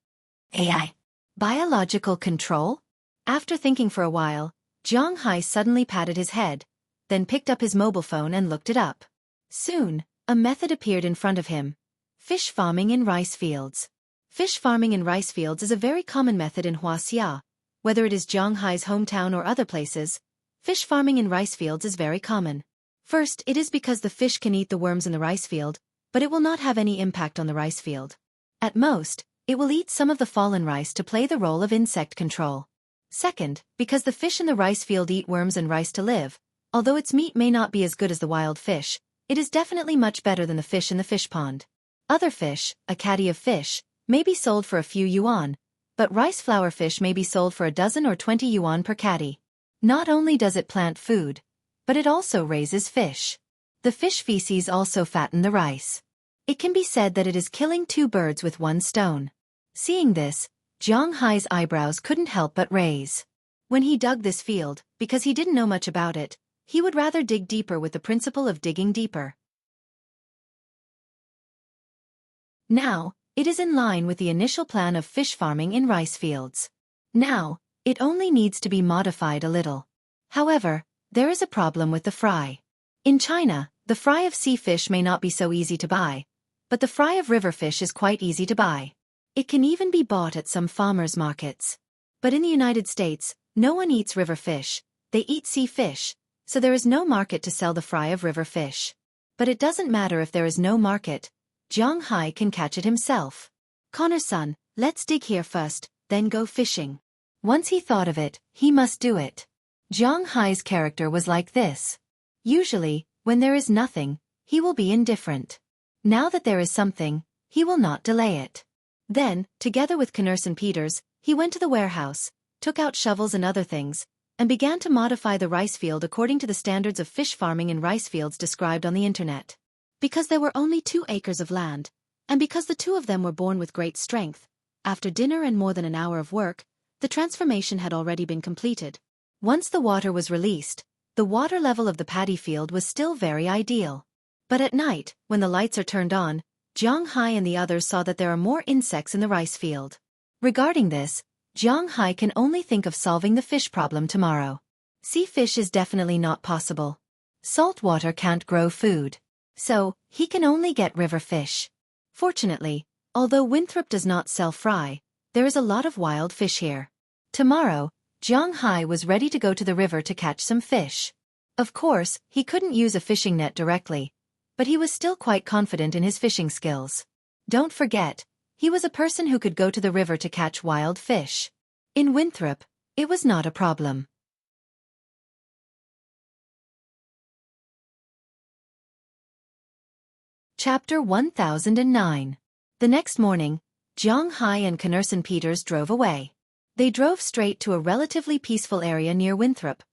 AI. Biological control? After thinking for a while, Zhang Hai suddenly patted his head, then picked up his mobile phone and looked it up. Soon, a method appeared in front of him. Fish farming in rice fields. Fish farming in rice fields is a very common method in Huaxia. Whether it is Zhang Hai's hometown or other places, fish farming in rice fields is very common. First, it is because the fish can eat the worms in the rice field, but it will not have any impact on the rice field. At most, it will eat some of the fallen rice to play the role of insect control. Second, because the fish in the rice field eat worms and rice to live, although its meat may not be as good as the wild fish, it is definitely much better than the fish in the fish pond. Other fish, a caddy of fish, may be sold for a few yuan, but rice flour fish may be sold for a dozen or 20 yuan per caddy. Not only does it plant food, but it also raises fish. The fish feces also fatten the rice. It can be said that it is killing two birds with one stone. Seeing this, Zhang Hai's eyebrows couldn't help but raise. When he dug this field, because he didn't know much about it, he would rather dig deeper with the principle of digging deeper. Now, it is in line with the initial plan of fish farming in rice fields. Now, it only needs to be modified a little. However, there is a problem with the fry. In China, the fry of sea fish may not be so easy to buy, but the fry of river fish is quite easy to buy. It can even be bought at some farmers' markets. But in the United States, no one eats river fish, they eat sea fish, so there is no market to sell the fry of river fish. But it doesn't matter if there is no market, Zhang Hai can catch it himself. Connor-san, let's dig here first, then go fishing. Once he thought of it, he must do it. Zhang Hai's character was like this. Usually, when there is nothing, he will be indifferent. Now that there is something, he will not delay it. Then, together with Connor-san Peters, he went to the warehouse, took out shovels and other things, and began to modify the rice field according to the standards of fish farming in rice fields described on the internet. Because there were only 2 acres of land, and because the 2 of them were born with great strength, after dinner and more than an hour of work, the transformation had already been completed. Once the water was released, the water level of the paddy field was still very ideal. But at night, when the lights are turned on, Zhang Hai and the others saw that there are more insects in the rice field. Regarding this, Zhang Hai can only think of solving the fish problem tomorrow. Sea fish is definitely not possible. Salt water can't grow food. So, he can only get river fish. Fortunately, although Winthrop does not sell fry, there is a lot of wild fish here. Tomorrow, Zhang Hai was ready to go to the river to catch some fish. Of course, he couldn't use a fishing net directly, but he was still quite confident in his fishing skills. Don't forget, he was a person who could go to the river to catch wild fish. In Winthrop, it was not a problem. Chapter 1009. The next morning, Zhang Hai and Connor-san Peters drove away. They drove straight to a relatively peaceful area near Winthrop,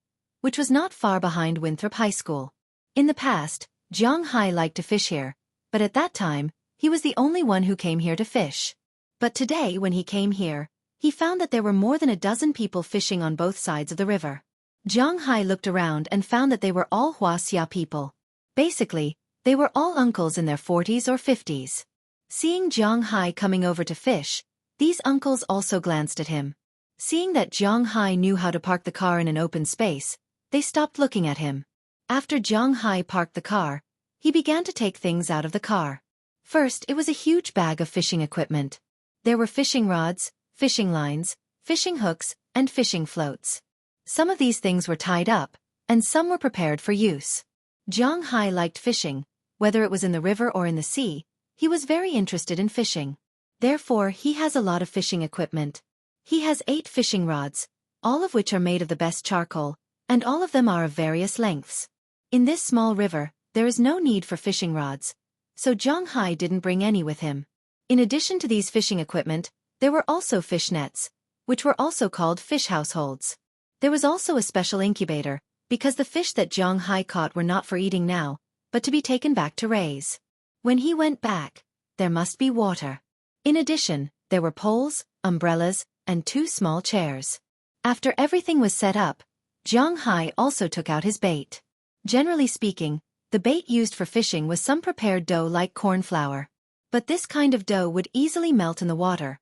which was not far behind Winthrop High School. In the past, Zhang Hai liked to fish here, but at that time, he was the only one who came here to fish. But today when he came here, he found that there were more than a dozen people fishing on both sides of the river. Zhang Hai looked around and found that they were all Huaxia people. Basically, they were all uncles in their 40s or 50s. Seeing Zhang Hai coming over to fish, these uncles also glanced at him. Seeing that Zhang Hai knew how to park the car in an open space, they stopped looking at him. After Zhang Hai parked the car, he began to take things out of the car. First, it was a huge bag of fishing equipment. There were fishing rods, fishing lines, fishing hooks, and fishing floats. Some of these things were tied up, and some were prepared for use. Zhang Hai liked fishing, whether it was in the river or in the sea, he was very interested in fishing. Therefore, he has a lot of fishing equipment. He has 8 fishing rods, all of which are made of the best charcoal, and all of them are of various lengths. In this small river, there is no need for fishing rods, so Zhang Hai didn't bring any with him. In addition to these fishing equipment, there were also fish nets, which were also called fish households. There was also a special incubator, because the fish that Zhang Hai caught were not for eating now, but to be taken back to raise. When he went back, there must be water. In addition, there were poles, umbrellas, and 2 small chairs. After everything was set up, Zhang Hai also took out his bait. Generally speaking, the bait used for fishing was some prepared dough like corn flour. But this kind of dough would easily melt in the water,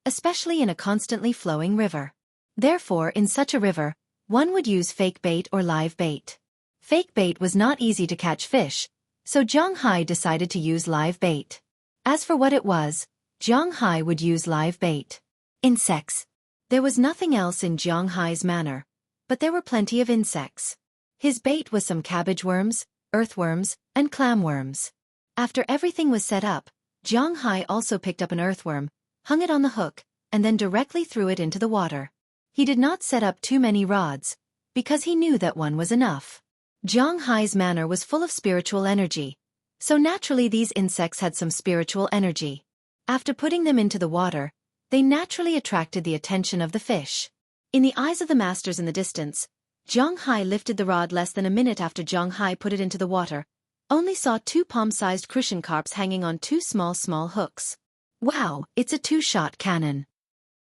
especially in a constantly flowing river. Therefore, in such a river, one would use fake bait or live bait. Fake bait was not easy to catch fish, so Zhang Hai decided to use live bait. As for what it was, Jiang Hai would use live bait. Insects. There was nothing else in Jiang Hai's manner, but there were plenty of insects. His bait was some cabbage worms, earthworms, and clamworms. After everything was set up, Jiang Hai also picked up an earthworm, hung it on the hook, and then directly threw it into the water. He did not set up too many rods, because he knew that one was enough. Jiang Hai's manner was full of spiritual energy, so naturally these insects had some spiritual energy. After putting them into the water, they naturally attracted the attention of the fish. In the eyes of the masters in the distance, Jiang Hai lifted the rod less than a minute after Jiang Hai put it into the water, only saw 2 palm-sized crucian carps hanging on 2 small hooks. Wow, it's a 2-shot cannon.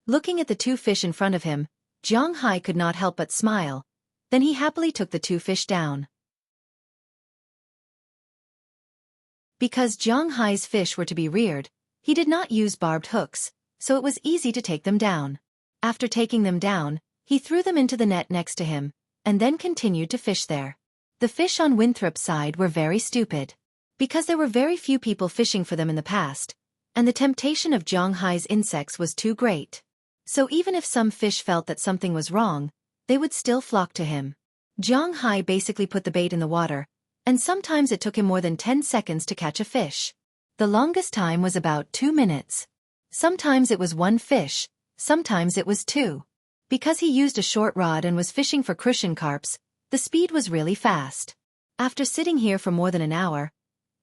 Looking at the 2 fish in front of him, Jiang Hai could not help but smile. Then he happily took the 2 fish down. Because Jiang Hai's fish were to be reared, he did not use barbed hooks, so it was easy to take them down. After taking them down, he threw them into the net next to him, and then continued to fish there. The fish on Winthrop's side were very stupid. Because there were very few people fishing for them in the past, and the temptation of Jiang Hai's insects was too great. So even if some fish felt that something was wrong, they would still flock to him. Jiang Hai basically put the bait in the water, and sometimes it took him more than 10 seconds to catch a fish. The longest time was about 2 minutes. Sometimes it was 1 fish, sometimes it was 2. Because he used a short rod and was fishing for crucian carps, the speed was really fast. After sitting here for more than an hour,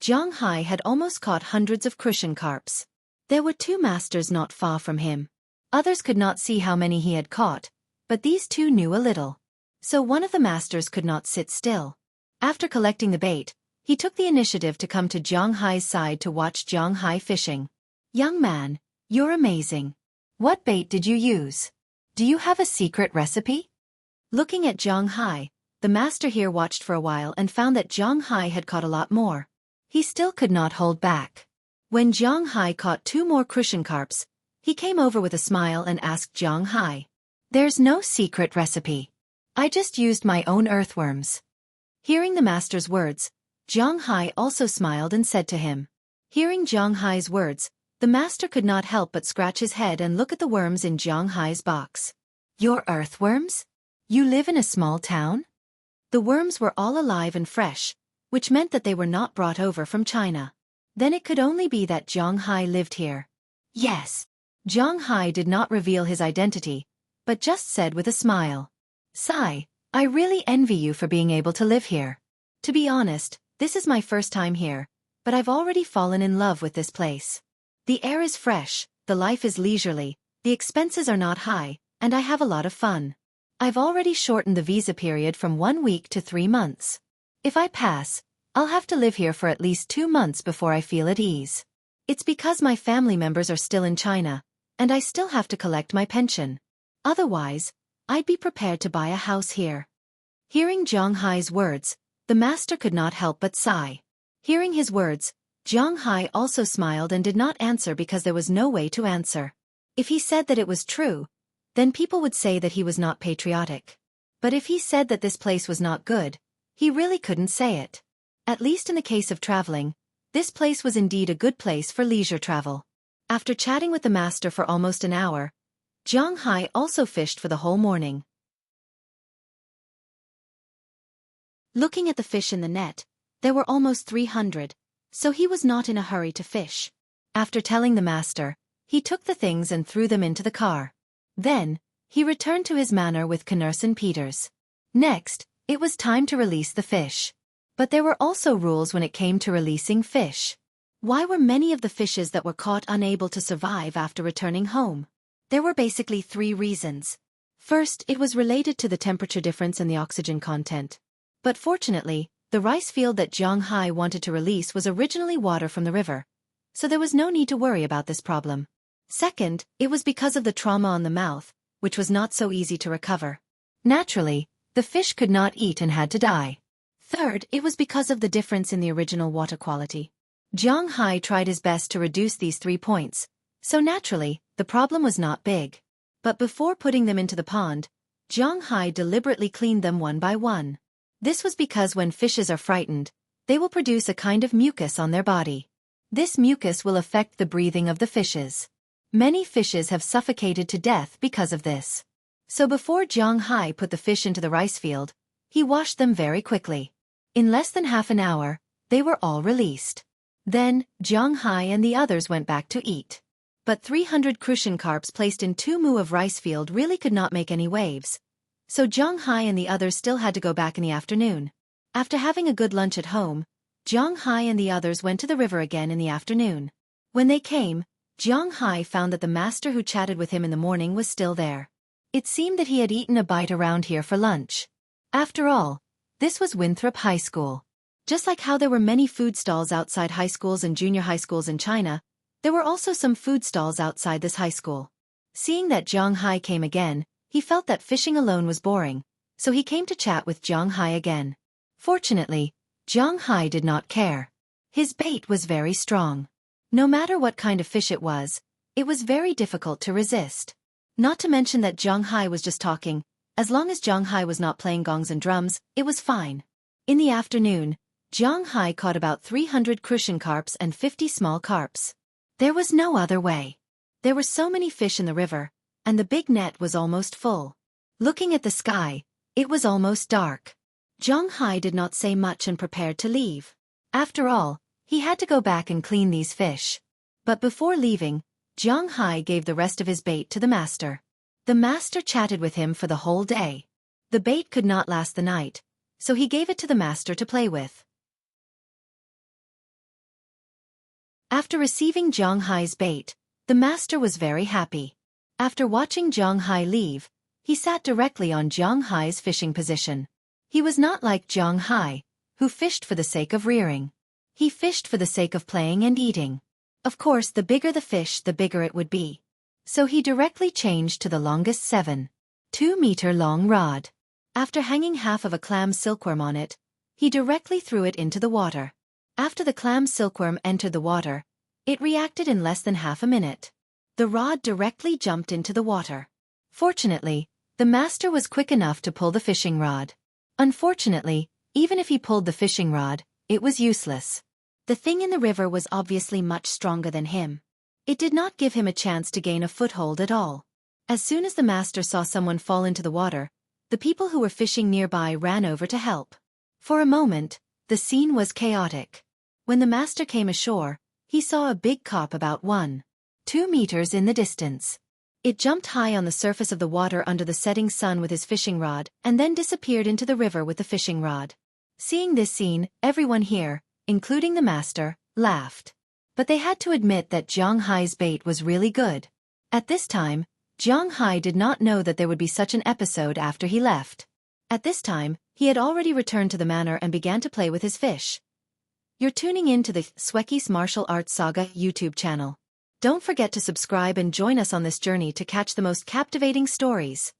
Jiang Hai had almost caught hundreds of crucian carps. There were 2 masters not far from him. Others could not see how many he had caught, but these 2 knew a little. So one of the masters could not sit still. After collecting the bait, he took the initiative to come to Jiang Hai's side to watch Jiang Hai fishing. "Young man, you're amazing. What bait did you use? Do you have a secret recipe?" Looking at Jiang Hai, the master here watched for a while and found that Jiang Hai had caught a lot more. He still could not hold back. When Jiang Hai caught 2 more crucian carps, he came over with a smile and asked Jiang Hai, "There's no secret recipe. I just used my own earthworms." Hearing the master's words, Jiang Hai also smiled and said to him. Hearing Jiang Hai's words, the master could not help but scratch his head and look at the worms in Jiang Hai's box. "Your earthworms? You live in a small town?" The worms were all alive and fresh, which meant that they were not brought over from China. Then it could only be that Jiang Hai lived here. Yes. Jiang Hai did not reveal his identity, but just said with a smile, "Sai, I really envy you for being able to live here. To be honest, this is my first time here, but I've already fallen in love with this place. The air is fresh, the life is leisurely, the expenses are not high, and I have a lot of fun. I've already shortened the visa period from 1 week to 3 months. If I pass, I'll have to live here for at least 2 months before I feel at ease. It's because my family members are still in China, and I still have to collect my pension. Otherwise, I'd be prepared to buy a house here." Hearing Jiang Hai's words, the master could not help but sigh. Hearing his words, Jiang Hai also smiled and did not answer because there was no way to answer. If he said that it was true, then people would say that he was not patriotic. But if he said that this place was not good, he really couldn't say it. At least in the case of traveling, this place was indeed a good place for leisure travel. After chatting with the master for almost an hour, Jiang Hai also fished for the whole morning. Looking at the fish in the net, there were almost 300, so he was not in a hurry to fish. After telling the master, he took the things and threw them into the car. Then, he returned to his manor with Knursen Peters. Next, it was time to release the fish. But there were also rules when it came to releasing fish. Why were many of the fishes that were caught unable to survive after returning home? There were basically 3 reasons. First, it was related to the temperature difference and the oxygen content. But fortunately, the rice field that Jiang Hai wanted to release was originally water from the river, so there was no need to worry about this problem. Second, it was because of the trauma on the mouth, which was not so easy to recover. Naturally, the fish could not eat and had to die. Third, it was because of the difference in the original water quality. Jiang Hai tried his best to reduce these 3 points, so naturally, the problem was not big. But before putting them into the pond, Jiang Hai deliberately cleaned them one by one. This was because when fishes are frightened, they will produce a kind of mucus on their body. This mucus will affect the breathing of the fishes. Many fishes have suffocated to death because of this. So before Jiang Hai put the fish into the rice field, he washed them very quickly. In less than half an hour, they were all released. Then, Jiang Hai and the others went back to eat. But 300 crucian carps placed in 2 mu of rice field really could not make any waves. So Jiang Hai and the others still had to go back in the afternoon. After having a good lunch at home, Jiang Hai and the others went to the river again in the afternoon. When they came, Jiang Hai found that the master who chatted with him in the morning was still there. It seemed that he had eaten a bite around here for lunch. After all, this was Winthrop High School. Just like how there were many food stalls outside high schools and junior high schools in China, there were also some food stalls outside this high school. Seeing that Jiang Hai came again, he felt that fishing alone was boring, so he came to chat with Jiang Hai again. Fortunately, Jiang Hai did not care. His bait was very strong. No matter what kind of fish it was very difficult to resist. Not to mention that Jiang Hai was just talking. As long as Jiang Hai was not playing gongs and drums, it was fine. In the afternoon, Jiang Hai caught about 300 crucian carps and 50 small carps. There was no other way. There were so many fish in the river, and the big net was almost full. Looking at the sky, it was almost dark. Jiang Hai did not say much and prepared to leave. After all, he had to go back and clean these fish. But before leaving, Jiang Hai gave the rest of his bait to the master. The master chatted with him for the whole day. The bait could not last the night, so he gave it to the master to play with. After receiving Jiang Hai's bait, the master was very happy. After watching Jiang Hai leave, he sat directly on Jiang Hai's fishing position. He was not like Jiang Hai, who fished for the sake of rearing. He fished for the sake of playing and eating. Of course, the bigger the fish, the bigger it would be. So he directly changed to the longest 7.2-meter long rod. After hanging half of a clam silkworm on it, he directly threw it into the water. After the clam silkworm entered the water, it reacted in less than half a minute. The rod directly jumped into the water. Fortunately, the master was quick enough to pull the fishing rod. Unfortunately, even if he pulled the fishing rod, it was useless. The thing in the river was obviously much stronger than him. It did not give him a chance to gain a foothold at all. As soon as the master saw someone fall into the water, the people who were fishing nearby ran over to help. For a moment, the scene was chaotic. When the master came ashore, he saw a big carp about 1.2 meters in the distance. It jumped high on the surface of the water under the setting sun with his fishing rod and then disappeared into the river with the fishing rod. Seeing this scene, everyone here, including the master, laughed. But they had to admit that Jiang Hai's bait was really good. At this time, Jiang Hai did not know that there would be such an episode after he left. At this time, he had already returned to the manor and began to play with his fish. You're tuning in to the Xueqi's Martial Arts Saga YouTube channel. Don't forget to subscribe and join us on this journey to catch the most captivating stories.